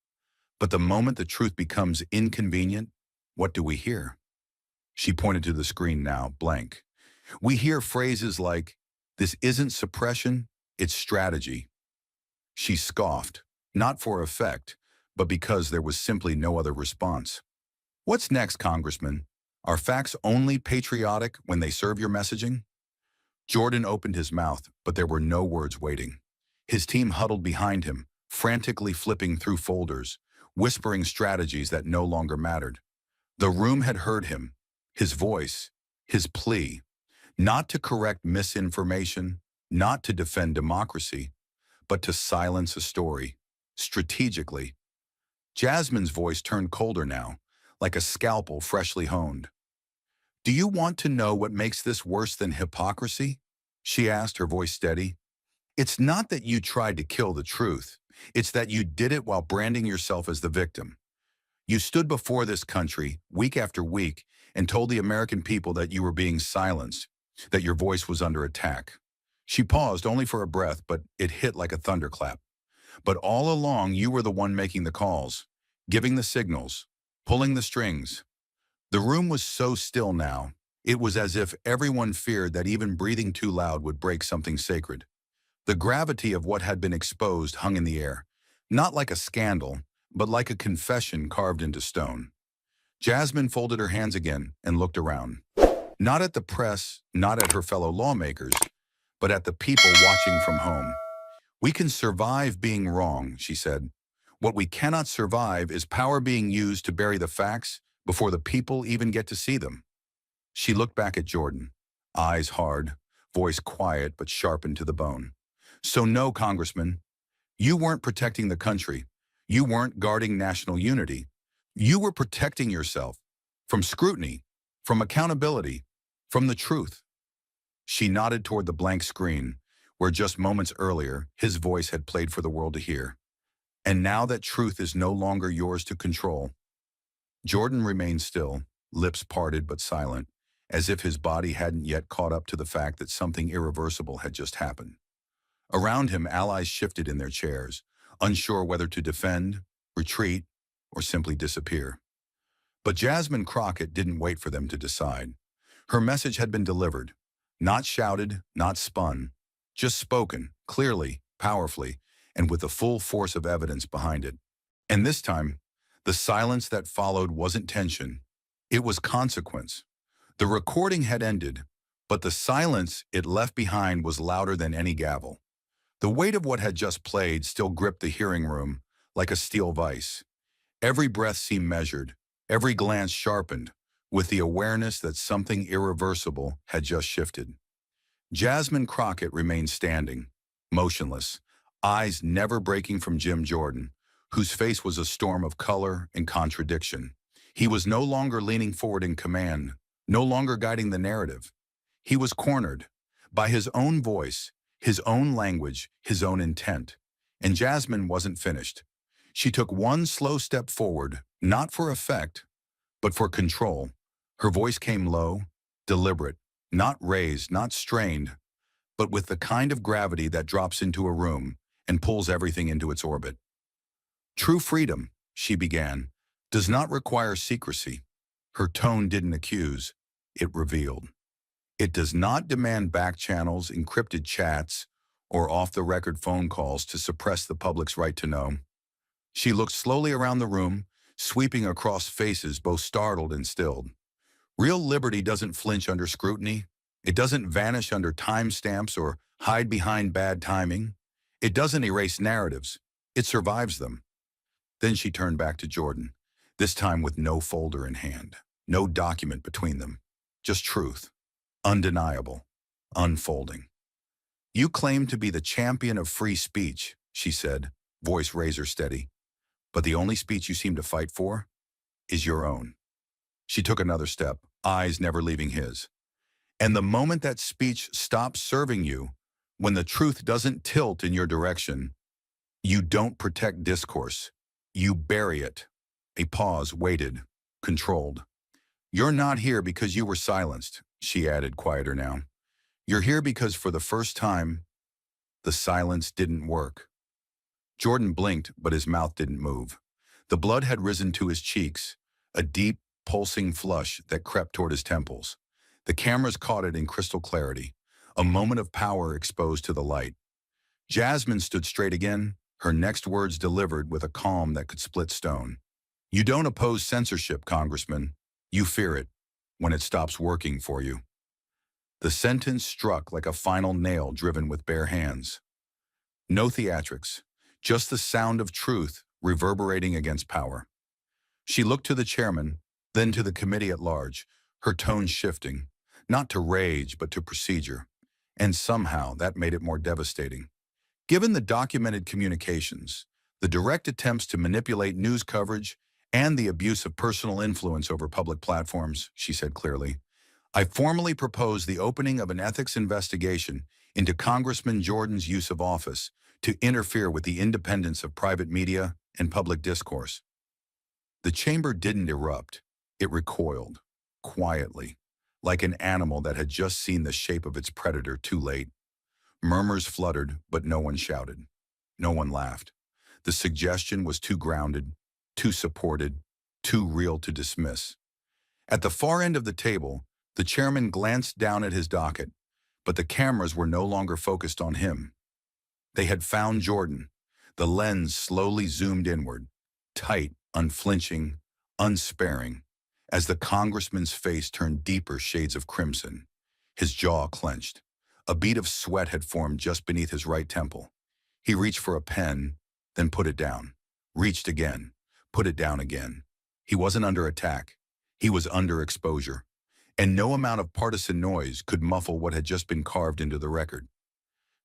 But the moment the truth becomes inconvenient, what do we hear?" She pointed to the screen now, blank. "We hear phrases like, 'This isn't suppression, it's strategy.'" She scoffed, not for effect, but because there was simply no other response. "What's next, Congressman? Are facts only patriotic when they serve your messaging?" Jordan opened his mouth, but there were no words waiting. His team huddled behind him, frantically flipping through folders, whispering strategies that no longer mattered. The room had heard him, his voice, his plea, not to correct misinformation, not to defend democracy, but to silence a story, strategically. Jasmine's voice turned colder now, like a scalpel freshly honed. "Do you want to know what makes this worse than hypocrisy?" she asked, her voice steady. "It's not that you tried to kill the truth. It's that you did it while branding yourself as the victim. You stood before this country, week after week, and told the American people that you were being silenced, that your voice was under attack." She paused only for a breath, but it hit like a thunderclap. "But all along, you were the one making the calls, giving the signals, pulling the strings." The room was so still now, it was as if everyone feared that even breathing too loud would break something sacred. The gravity of what had been exposed hung in the air, not like a scandal, but like a confession carved into stone. Jasmine folded her hands again and looked around. Not at the press, not at her fellow lawmakers, but at the people watching from home. "We can survive being wrong," she said. "What we cannot survive is power being used to bury the facts before the people even get to see them." She looked back at Jordan, eyes hard, voice quiet but sharpened to the bone. "So no, Congressman, you weren't protecting the country. You weren't guarding national unity. You were protecting yourself from scrutiny, from accountability, from the truth." She nodded toward the blank screen, where just moments earlier his voice had played for the world to hear. "And now that truth is no longer yours to control." Jordan remained still, lips parted but silent, as if his body hadn't yet caught up to the fact that something irreversible had just happened. Around him, allies shifted in their chairs, unsure whether to defend, retreat, or simply disappear. But Jasmine Crockett didn't wait for them to decide. Her message had been delivered, not shouted, not spun, just spoken, clearly, powerfully, and with the full force of evidence behind it. And this time, the silence that followed wasn't tension, it was consequence. The recording had ended, but the silence it left behind was louder than any gavel. The weight of what had just played still gripped the hearing room like a steel vice. Every breath seemed measured, every glance sharpened, with the awareness that something irreversible had just shifted. Jasmine Crockett remained standing, motionless, eyes never breaking from Jim Jordan, whose face was a storm of color and contradiction. He was no longer leaning forward in command, no longer guiding the narrative. He was cornered by his own voice, his own language, his own intent. And Jasmine wasn't finished. She took one slow step forward, not for effect, but for control. Her voice came low, deliberate, not raised, not strained, but with the kind of gravity that drops into a room and pulls everything into its orbit. True freedom, she began, does not require secrecy. Her tone didn't accuse, it revealed. It does not demand back channels, encrypted chats, or off-the-record phone calls to suppress the public's right to know. She looked slowly around the room, sweeping across faces both startled and stilled. Real liberty doesn't flinch under scrutiny. It doesn't vanish under timestamps or hide behind bad timing. It doesn't erase narratives. It survives them. Then she turned back to Jordan, this time with no folder in hand, no document between them, just truth, undeniable, unfolding. "You claim to be the champion of free speech," she said, voice razor steady, "but the only speech you seem to fight for is your own." She took another step, eyes never leaving his. "And the moment that speech stops serving you, when the truth doesn't tilt in your direction, you don't protect discourse. You bury it." A pause, waited, controlled. "You're not here because you were silenced," she added, quieter now. "You're here because for the first time, the silence didn't work." Jordan blinked, but his mouth didn't move. The blood had risen to his cheeks, a deep, pulsing flush that crept toward his temples. The cameras caught it in crystal clarity, a moment of power exposed to the light. Jasmine stood straight again, her next words delivered with a calm that could split stone. "You don't oppose censorship, Congressman. You fear it when it stops working for you." The sentence struck like a final nail driven with bare hands. No theatrics, just the sound of truth reverberating against power. She looked to the chairman, then to the committee at large, her tone shifting, not to rage but to procedure. And somehow that made it more devastating. Given the documented communications, the direct attempts to manipulate news coverage, and the abuse of personal influence over public platforms, she said clearly, "I formally propose the opening of an ethics investigation into Congressman Jordan's use of office to interfere with the independence of private media and public discourse." The chamber didn't erupt. It recoiled, quietly, like an animal that had just seen the shape of its predator too late. Murmurs fluttered, but no one shouted. No one laughed. The suggestion was too grounded, too supported, too real to dismiss. At the far end of the table, the chairman glanced down at his docket, but the cameras were no longer focused on him. They had found Jordan. The lens slowly zoomed inward, tight, unflinching, unsparing, as the congressman's face turned deeper shades of crimson. His jaw clenched. A bead of sweat had formed just beneath his right temple. He reached for a pen, then put it down. Reached again, put it down again. He wasn't under attack. He was under exposure. And no amount of partisan noise could muffle what had just been carved into the record.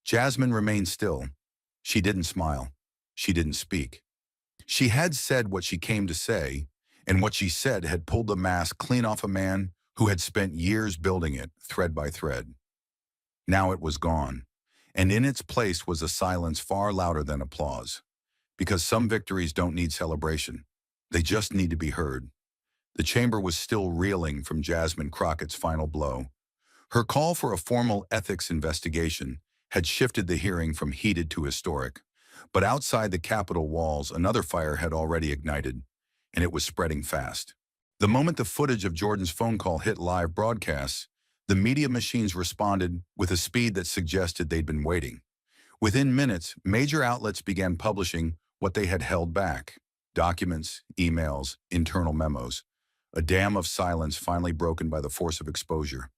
Jasmine remained still. She didn't smile. She didn't speak. She had said what she came to say, and what she said had pulled the mask clean off a man who had spent years building it, thread by thread. Now it was gone, and in its place was a silence far louder than applause. Because some victories don't need celebration. They just need to be heard. The chamber was still reeling from Jasmine Crockett's final blow. Her call for a formal ethics investigation had shifted the hearing from heated to historic. But outside the Capitol walls, another fire had already ignited, and it was spreading fast. The moment the footage of Jordan's phone call hit live broadcasts, the media machines responded with a speed that suggested they'd been waiting. Within minutes, major outlets began publishing what they had held back: documents, emails, internal memos. A dam of silence finally broken by the force of exposure.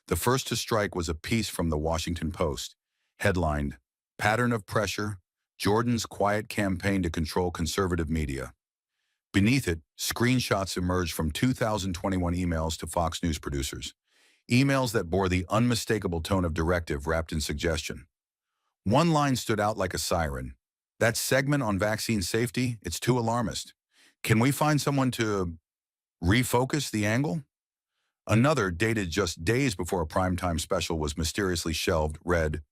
The first to strike was a piece from the Washington Post, headlined, "Pattern of Pressure, Jordan's Quiet Campaign to Control Conservative Media." Beneath it, screenshots emerged from 2021 emails to Fox News producers. Emails that bore the unmistakable tone of directive wrapped in suggestion. One line stood out like a siren. "That segment on vaccine safety, it's too alarmist. Can we find someone to refocus the angle?" Another, dated just days before a primetime special was mysteriously shelved, read,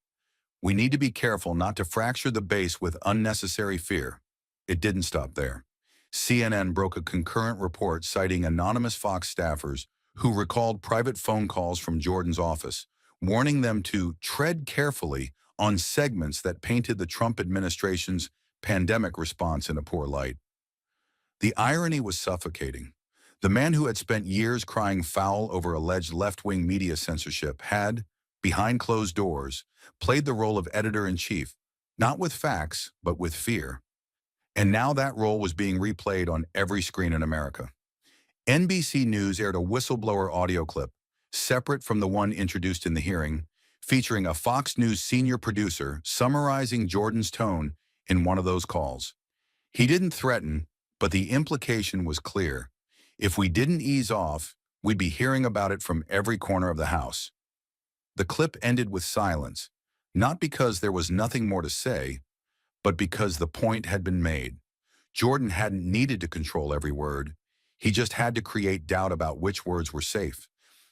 "We need to be careful not to fracture the base with unnecessary fear." It didn't stop there. CNN broke a concurrent report citing anonymous Fox staffers who recalled private phone calls from Jordan's office, warning them to tread carefully on segments that painted the Trump administration's pandemic response in a poor light. The irony was suffocating. The man who had spent years crying foul over alleged left-wing media censorship had, behind closed doors, played the role of editor-in-chief, not with facts, but with fear. And now that role was being replayed on every screen in America. NBC News aired a whistleblower audio clip, separate from the one introduced in the hearing, featuring a Fox News senior producer summarizing Jordan's tone in one of those calls. He didn't threaten, but the implication was clear. If we didn't ease off, we'd be hearing about it from every corner of the house. The clip ended with silence, not because there was nothing more to say, but because the point had been made. Jordan hadn't needed to control every word. He just had to create doubt about which words were safe.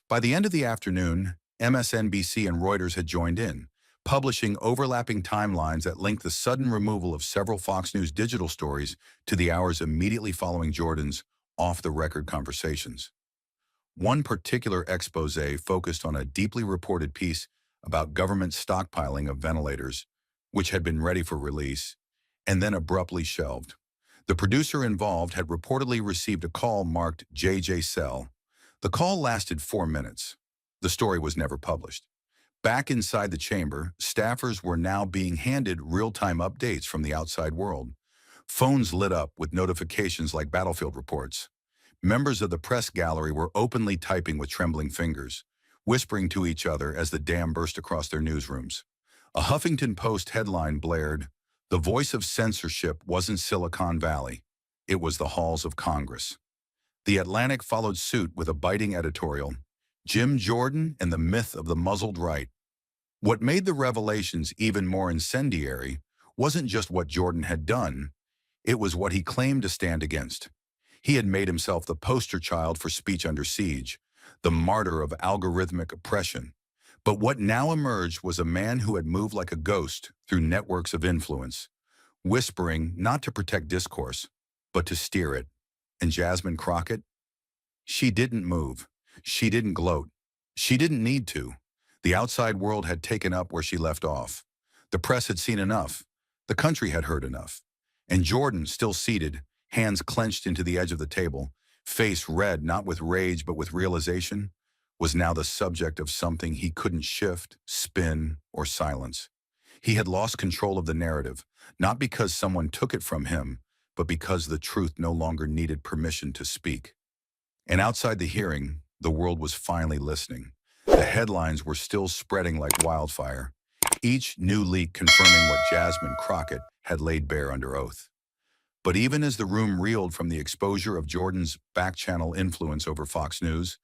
By the end of the afternoon, MSNBC and Reuters had joined in, publishing overlapping timelines that linked the sudden removal of several Fox News digital stories to the hours immediately following Jordan's off-the-record conversations. One particular expose focused on a deeply reported piece about government stockpiling of ventilators, which had been ready for release, and then abruptly shelved. The producer involved had reportedly received a call marked JJ Cell. The call lasted 4 minutes. The story was never published. Back inside the chamber, staffers were now being handed real-time updates from the outside world. Phones lit up with notifications like battlefield reports. Members of the press gallery were openly typing with trembling fingers, whispering to each other as the dam burst across their newsrooms. A Huffington Post headline blared, "The voice of censorship wasn't Silicon Valley. It was the halls of Congress." The Atlantic followed suit with a biting editorial, "Jim Jordan and the myth of the muzzled right." What made the revelations even more incendiary wasn't just what Jordan had done, it was what he claimed to stand against. He had made himself the poster child for speech under siege, the martyr of algorithmic oppression. But what now emerged was a man who had moved like a ghost through networks of influence, whispering not to protect discourse, but to steer it. And Jasmine Crockett? She didn't move. She didn't gloat. She didn't need to. The outside world had taken up where she left off. The press had seen enough. The country had heard enough. And Jordan, still seated, hands clenched into the edge of the table, face red not with rage but with realization, was now the subject of something he couldn't shift, spin, or silence. He had lost control of the narrative, not because someone took it from him, but because the truth no longer needed permission to speak. And outside the hearing, the world was finally listening. The headlines were still spreading like wildfire, each new leak confirming what Jasmine Crockett had laid bare under oath. But even as the room reeled from the exposure of Jordan's back-channel influence over Fox News,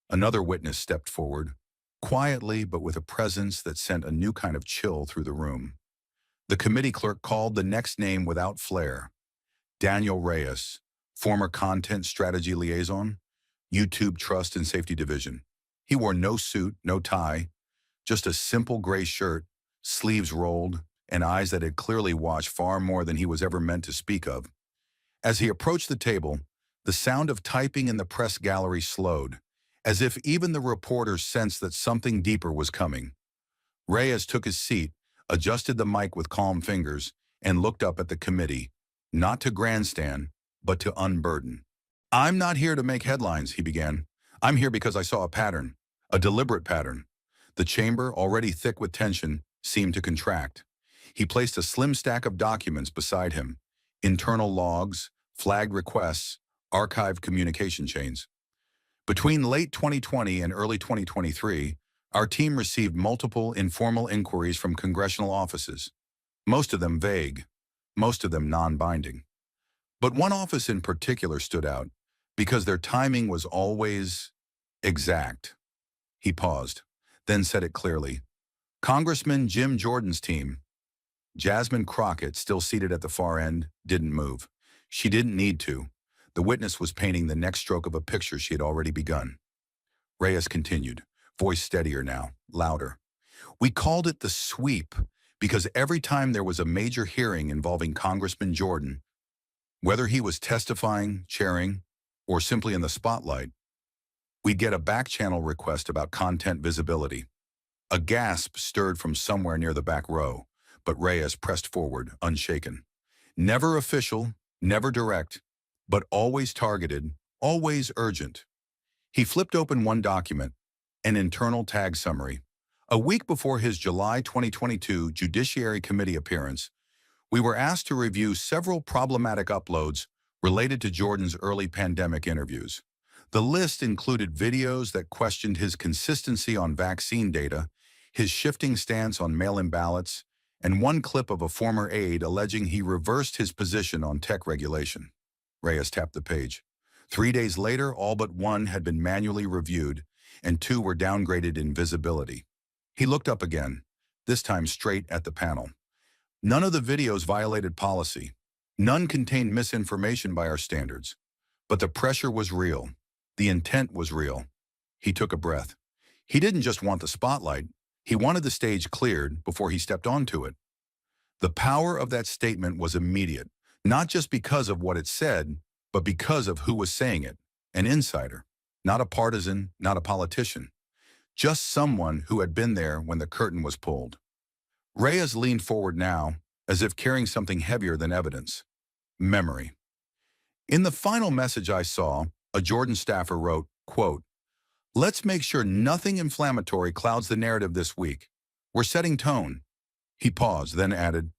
another witness stepped forward, quietly but with a presence that sent a new kind of chill through the room. The committee clerk called the next name without flair: Daniel Reyes, former Content Strategy Liaison, YouTube Trust and Safety Division. He wore no suit, no tie, just a simple gray shirt, sleeves rolled, and eyes that had clearly watched far more than he was ever meant to speak of. As he approached the table, The sound of typing in the press gallery slowed, as if even the reporters sensed that something deeper was coming. Reyes took his seat, adjusted the mic with calm fingers, and looked up at the committee, not to grandstand, but to unburden. "I'm not here to make headlines," he began. "I'm here because I saw a pattern, a deliberate pattern." The chamber, already thick with tension, seemed to contract. He placed a slim stack of documents beside him, internal logs, flagged requests, archived communication chains. Between late 2020 and early 2023, our team received multiple informal inquiries from congressional offices, most of them vague, most of them non-binding. But one office in particular stood out because their timing was always exact. He paused, then said it clearly. Congressman Jim Jordan's team. Jasmine Crockett, still seated at the far end, didn't move. She didn't need to. The witness was painting the next stroke of a picture she had already begun. Reyes continued, voice steadier now, louder. "We called it the sweep because every time there was a major hearing involving Congressman Jordan, whether he was testifying, chairing, or simply in the spotlight, we'd get a back-channel request about content visibility." A gasp stirred from somewhere near the back row, but Reyes pressed forward, unshaken. Never official, never direct, but always targeted, always urgent. He flipped open one document, an internal tag summary. A week before his July 2022 Judiciary Committee appearance, we were asked to review several problematic uploads related to Jordan's early pandemic interviews. The list included videos that questioned his consistency on vaccine data, his shifting stance on mail-in ballots, and one clip of a former aide alleging he reversed his position on tech regulation. Reyes tapped the page. 3 days later, all but one had been manually reviewed, and 2 were downgraded in visibility. He looked up again, this time straight at the panel. None of the videos violated policy. None contained misinformation by our standards. But the pressure was real. The intent was real. He took a breath. He didn't just want the spotlight. He wanted the stage cleared before he stepped onto it. The power of that statement was immediate, not just because of what it said, but because of who was saying it. An insider, not a partisan, not a politician. Just someone who had been there when the curtain was pulled. Reyes leaned forward now, as if carrying something heavier than evidence. Memory. In the final message I saw, a Jordan staffer wrote, quote, "Let's make sure nothing inflammatory clouds the narrative this week. We're setting tone." He paused, then added,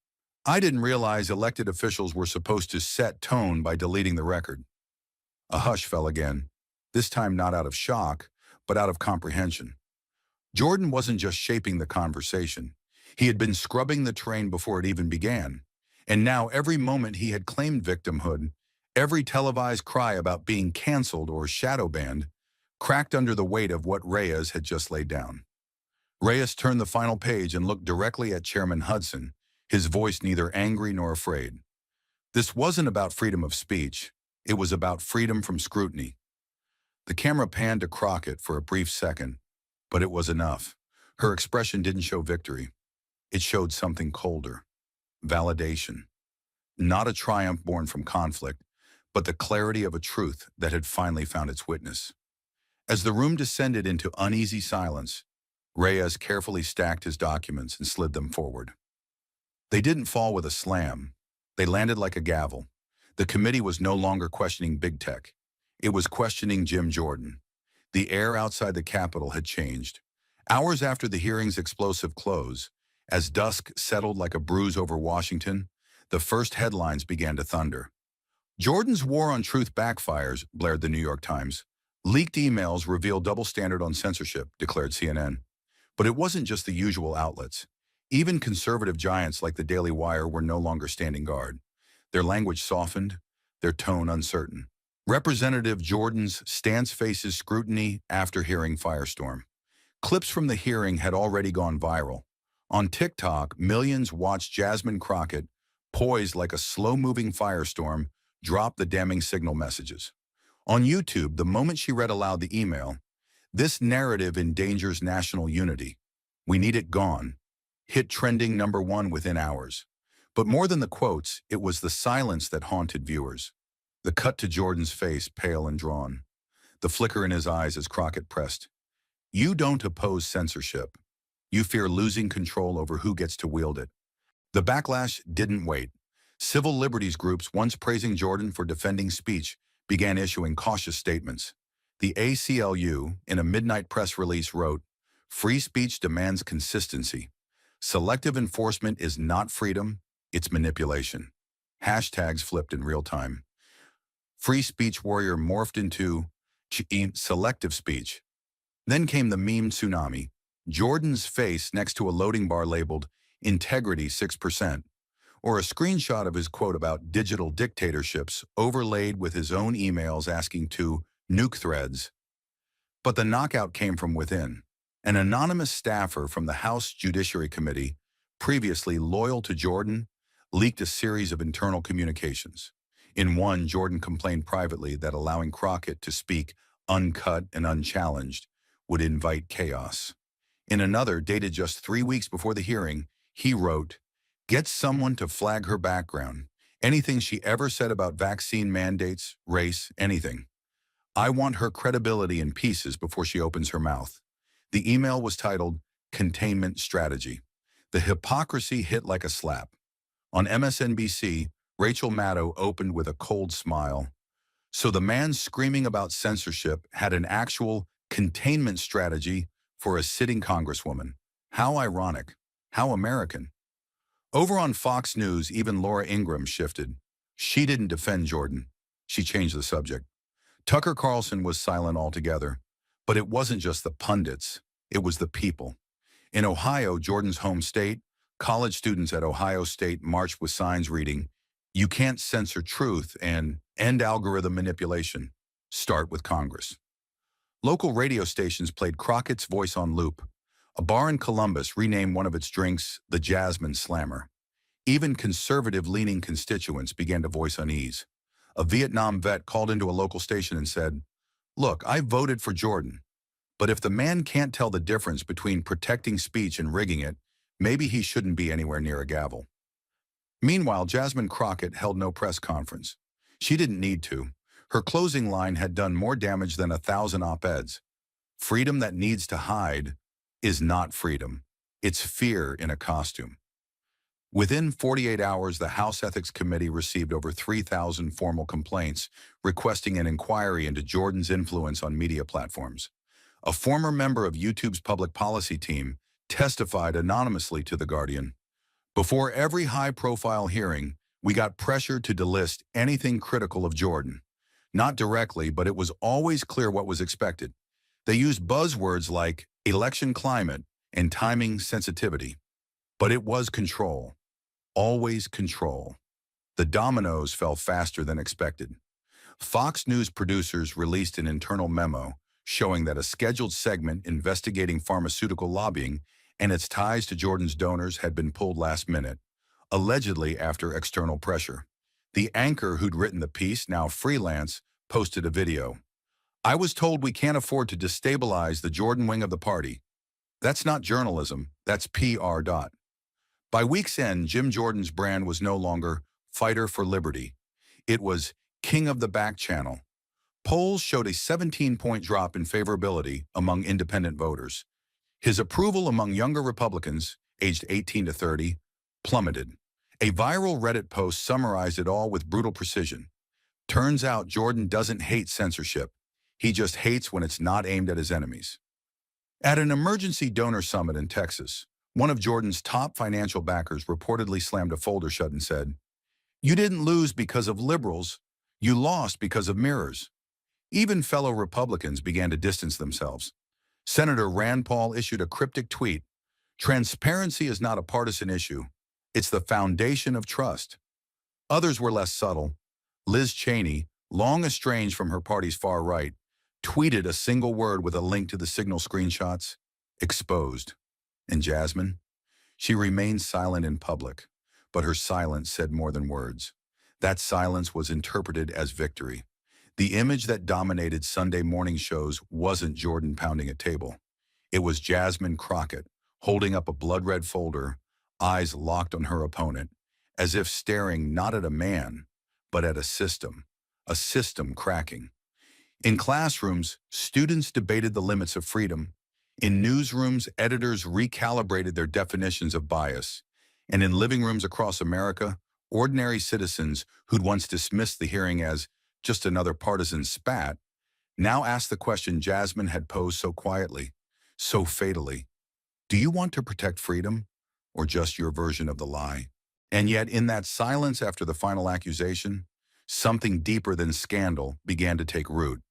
"I didn't realize elected officials were supposed to set tone by deleting the record." A hush fell again, this time not out of shock, but out of comprehension. Jordan wasn't just shaping the conversation. He had been scrubbing the terrain before it even began. And now every moment he had claimed victimhood, every televised cry about being canceled or shadow banned, cracked under the weight of what Reyes had just laid down. Reyes turned the final page and looked directly at Chairman Hudson, his voice neither angry nor afraid. This wasn't about freedom of speech. It was about freedom from scrutiny. The camera panned to Crockett for a brief second, but it was enough. Her expression didn't show victory. It showed something colder. Validation. Not a triumph born from conflict, but the clarity of a truth that had finally found its witness. As the room descended into uneasy silence, Reyes carefully stacked his documents and slid them forward. They didn't fall with a slam. They landed like a gavel. The committee was no longer questioning big tech. It was questioning Jim Jordan. The air outside the Capitol had changed. Hours after the hearing's explosive close, as dusk settled like a bruise over Washington, the first headlines began to thunder. "Jordan's war on truth backfires," blared the New York Times. "Leaked emails reveal double standard on censorship," declared CNN. But it wasn't just the usual outlets. Even conservative giants like the Daily Wire were no longer standing guard. Their language softened, their tone uncertain. Representative Jordan's stance faces scrutiny after hearing firestorm. Clips from the hearing had already gone viral. On TikTok, millions watched Jasmine Crockett, poised like a slow-moving firestorm, drop the damning signal messages. On YouTube, the moment she read aloud the email, "This narrative endangers national unity. We need it gone," hit trending #1 within hours. But more than the quotes, it was the silence that haunted viewers. The cut to Jordan's face, pale and drawn. The flicker in his eyes as Crockett pressed. You don't oppose censorship. You fear losing control over who gets to wield it. The backlash didn't wait. Civil liberties groups, once praising Jordan for defending speech, began issuing cautious statements. The ACLU, in a midnight press release, wrote, "Free speech demands consistency. Selective enforcement is not freedom, it's manipulation." Hashtags flipped in real time. Free speech warrior morphed into selective speech. Then came the meme tsunami. Jordan's face next to a loading bar labeled Integrity 6%, or a screenshot of his quote about digital dictatorships overlaid with his own emails asking to nuke threads. But the knockout came from within. An anonymous staffer from the House Judiciary Committee, previously loyal to Jordan, leaked a series of internal communications. In one, Jordan complained privately that allowing Crockett to speak uncut and unchallenged would invite chaos. In another, dated just 3 weeks before the hearing, he wrote, "Get someone to flag her background. Anything she ever said about vaccine mandates, race, anything. I want her credibility in pieces before she opens her mouth." The email was titled Containment Strategy. The hypocrisy hit like a slap. On MSNBC, Rachel Maddow opened with a cold smile. So the man screaming about censorship had an actual containment strategy for a sitting congresswoman. How ironic. How American. Over on Fox News, even Laura Ingraham shifted. She didn't defend Jordan. She changed the subject. Tucker Carlson was silent altogether. But it wasn't just the pundits. It was the people. In Ohio, Jordan's home state, college students at Ohio State marched with signs reading, "You can't censor truth," and "End algorithm manipulation. Start with Congress." Local radio stations played Crockett's voice on loop. A bar in Columbus renamed one of its drinks the Jasmine Slammer. Even conservative-leaning constituents began to voice unease. A Vietnam vet called into a local station and said, "Look, I voted for Jordan, but if the man can't tell the difference between protecting speech and rigging it, maybe he shouldn't be anywhere near a gavel." Meanwhile, Jasmine Crockett held no press conference. She didn't need to. Her closing line had done more damage than 1,000 op-eds. Freedom that needs to hide is not freedom. It's fear in a costume. Within 48 hours, the House Ethics Committee received over 3,000 formal complaints requesting an inquiry into Jordan's influence on media platforms. A former member of YouTube's public policy team testified anonymously to The Guardian. "Before every high-profile hearing, we got pressure to delist anything critical of Jordan. Not directly, but it was always clear what was expected. They used buzzwords like election climate and timing sensitivity. But it was control. Always control." The dominoes fell faster than expected. Fox News producers released an internal memo showing that a scheduled segment investigating pharmaceutical lobbying and its ties to Jordan's donors had been pulled last minute, allegedly after external pressure. The anchor who'd written the piece, now freelance, posted a video. "I was told we can't afford to destabilize the Jordan wing of the party. That's not journalism, that's PR. By week's end, Jim Jordan's brand was no longer Fighter for Liberty. It was King of the Back Channel. Polls showed a 17-point drop in favorability among independent voters. His approval among younger Republicans, aged 18 to 30, plummeted. A viral Reddit post summarized it all with brutal precision. Turns out Jordan doesn't hate censorship. He just hates when it's not aimed at his enemies. At an emergency donor summit in Texas, one of Jordan's top financial backers reportedly slammed a folder shut and said, "You didn't lose because of liberals. You lost because of mirrors." Even fellow Republicans began to distance themselves. Senator Rand Paul issued a cryptic tweet, "Transparency is not a partisan issue. It's the foundation of trust." Others were less subtle. Liz Cheney, long estranged from her party's far right, tweeted a single word with a link to the Signal screenshots, "Exposed." And Jasmine? She remained silent in public, but her silence said more than words. That silence was interpreted as victory. The image that dominated Sunday morning shows wasn't Jordan pounding a table. It was Jasmine Crockett, holding up a blood-red folder, eyes locked on her opponent, as if staring not at a man, but at a system, a system cracking. In classrooms, students debated the limits of freedom. In newsrooms, editors recalibrated their definitions of bias. And in living rooms across America, ordinary citizens who'd once dismissed the hearing as just another partisan spat now asked the question Jasmine had posed so quietly, so fatally. Do you want to protect freedom, or just your version of the lie? And yet, in that silence after the final accusation, something deeper than scandal began to take root.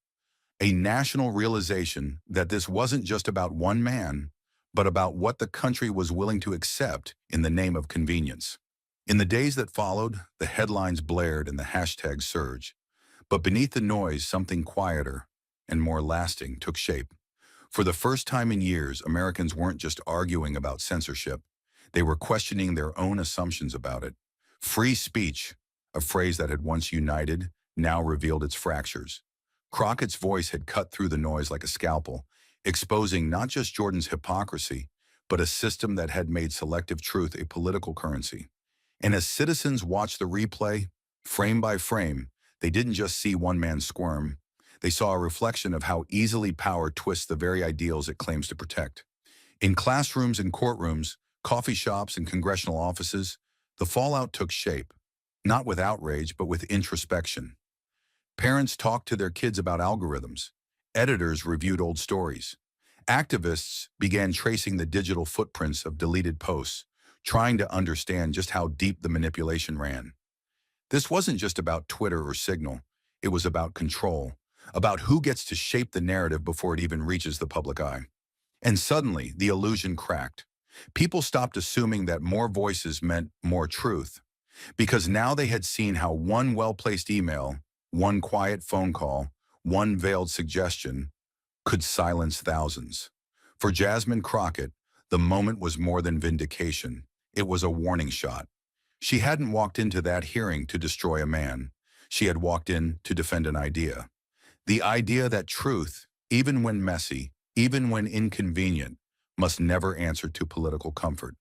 A national realization that this wasn't just about one man, but about what the country was willing to accept in the name of convenience. In the days that followed, the headlines blared and the hashtags surged. But beneath the noise, something quieter and more lasting took shape. For the first time in years, Americans weren't just arguing about censorship. They were questioning their own assumptions about it. Free speech, a phrase that had once united, now revealed its fractures. Crockett's voice had cut through the noise like a scalpel, exposing not just Jordan's hypocrisy, but a system that had made selective truth a political currency. And as citizens watched the replay, frame by frame, they didn't just see one man squirm. They saw a reflection of how easily power twists the very ideals it claims to protect. In classrooms and courtrooms, coffee shops and congressional offices, the fallout took shape, not with outrage, but with introspection. Parents talked to their kids about algorithms. Editors reviewed old stories. Activists began tracing the digital footprints of deleted posts, trying to understand just how deep the manipulation ran. This wasn't just about Twitter or Signal. It was about control, about who gets to shape the narrative before it even reaches the public eye. And suddenly, the illusion cracked. People stopped assuming that more voices meant more truth, because now they had seen how one well-placed email, one quiet phone call, one veiled suggestion could silence thousands. For Jasmine Crockett, the moment was more than vindication. It was a warning shot. She hadn't walked into that hearing to destroy a man. She had walked in to defend an idea. The idea that truth, even when messy, even when inconvenient, must never answer to political comfort.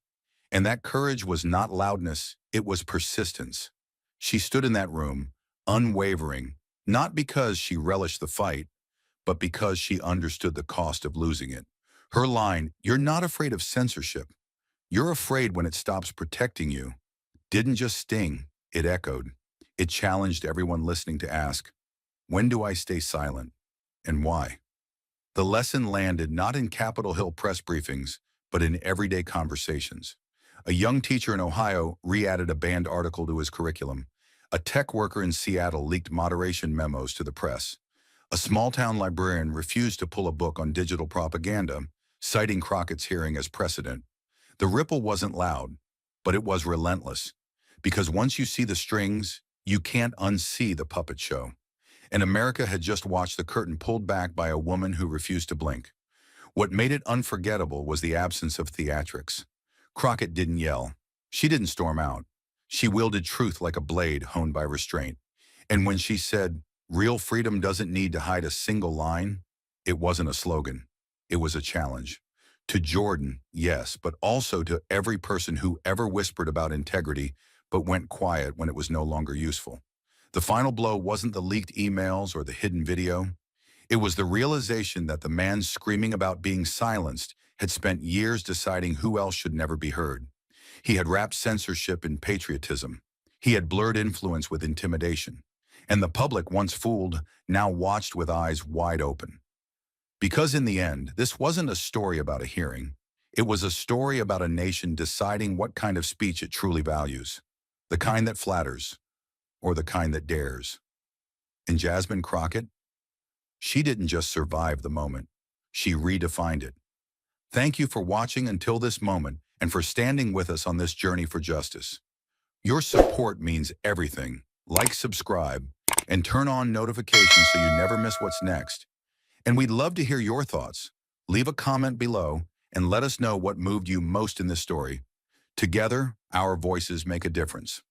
And that courage was not loudness, it was persistence. She stood in that room, unwavering, not because she relished the fight, but because she understood the cost of losing it. Her line, "You're not afraid of censorship. You're afraid when it stops protecting you," didn't just sting, it echoed. It challenged everyone listening to ask, when do I stay silent, and why? The lesson landed not in Capitol Hill press briefings, but in everyday conversations. A young teacher in Ohio re-added a banned article to his curriculum. A tech worker in Seattle leaked moderation memos to the press. A small-town librarian refused to pull a book on digital propaganda, citing Crockett's hearing as precedent. The ripple wasn't loud, but it was relentless. Because once you see the strings, you can't unsee the puppet show. And America had just watched the curtain pulled back by a woman who refused to blink. What made it unforgettable was the absence of theatrics. Crockett didn't yell. She didn't storm out. She wielded truth like a blade honed by restraint. And when she said, "Real freedom doesn't need to hide a single line," it wasn't a slogan. It was a challenge. To Jordan, yes, but also to every person who ever whispered about integrity but went quiet when it was no longer useful. The final blow wasn't the leaked emails or the hidden video. It was the realization that the man screaming about being silenced had spent years deciding who else should never be heard. He had wrapped censorship in patriotism. He had blurred influence with intimidation. And the public, once fooled, now watched with eyes wide open. Because in the end, this wasn't a story about a hearing. It was a story about a nation deciding what kind of speech it truly values. The kind that flatters, or the kind that dares. And Jasmine Crockett? She didn't just survive the moment. She redefined it. Thank you for watching until this moment and for standing with us on this journey for justice. Your support means everything. Like, subscribe, and turn on notifications so you never miss what's next. And we'd love to hear your thoughts. Leave a comment below and let us know what moved you most in this story. Together, our voices make a difference.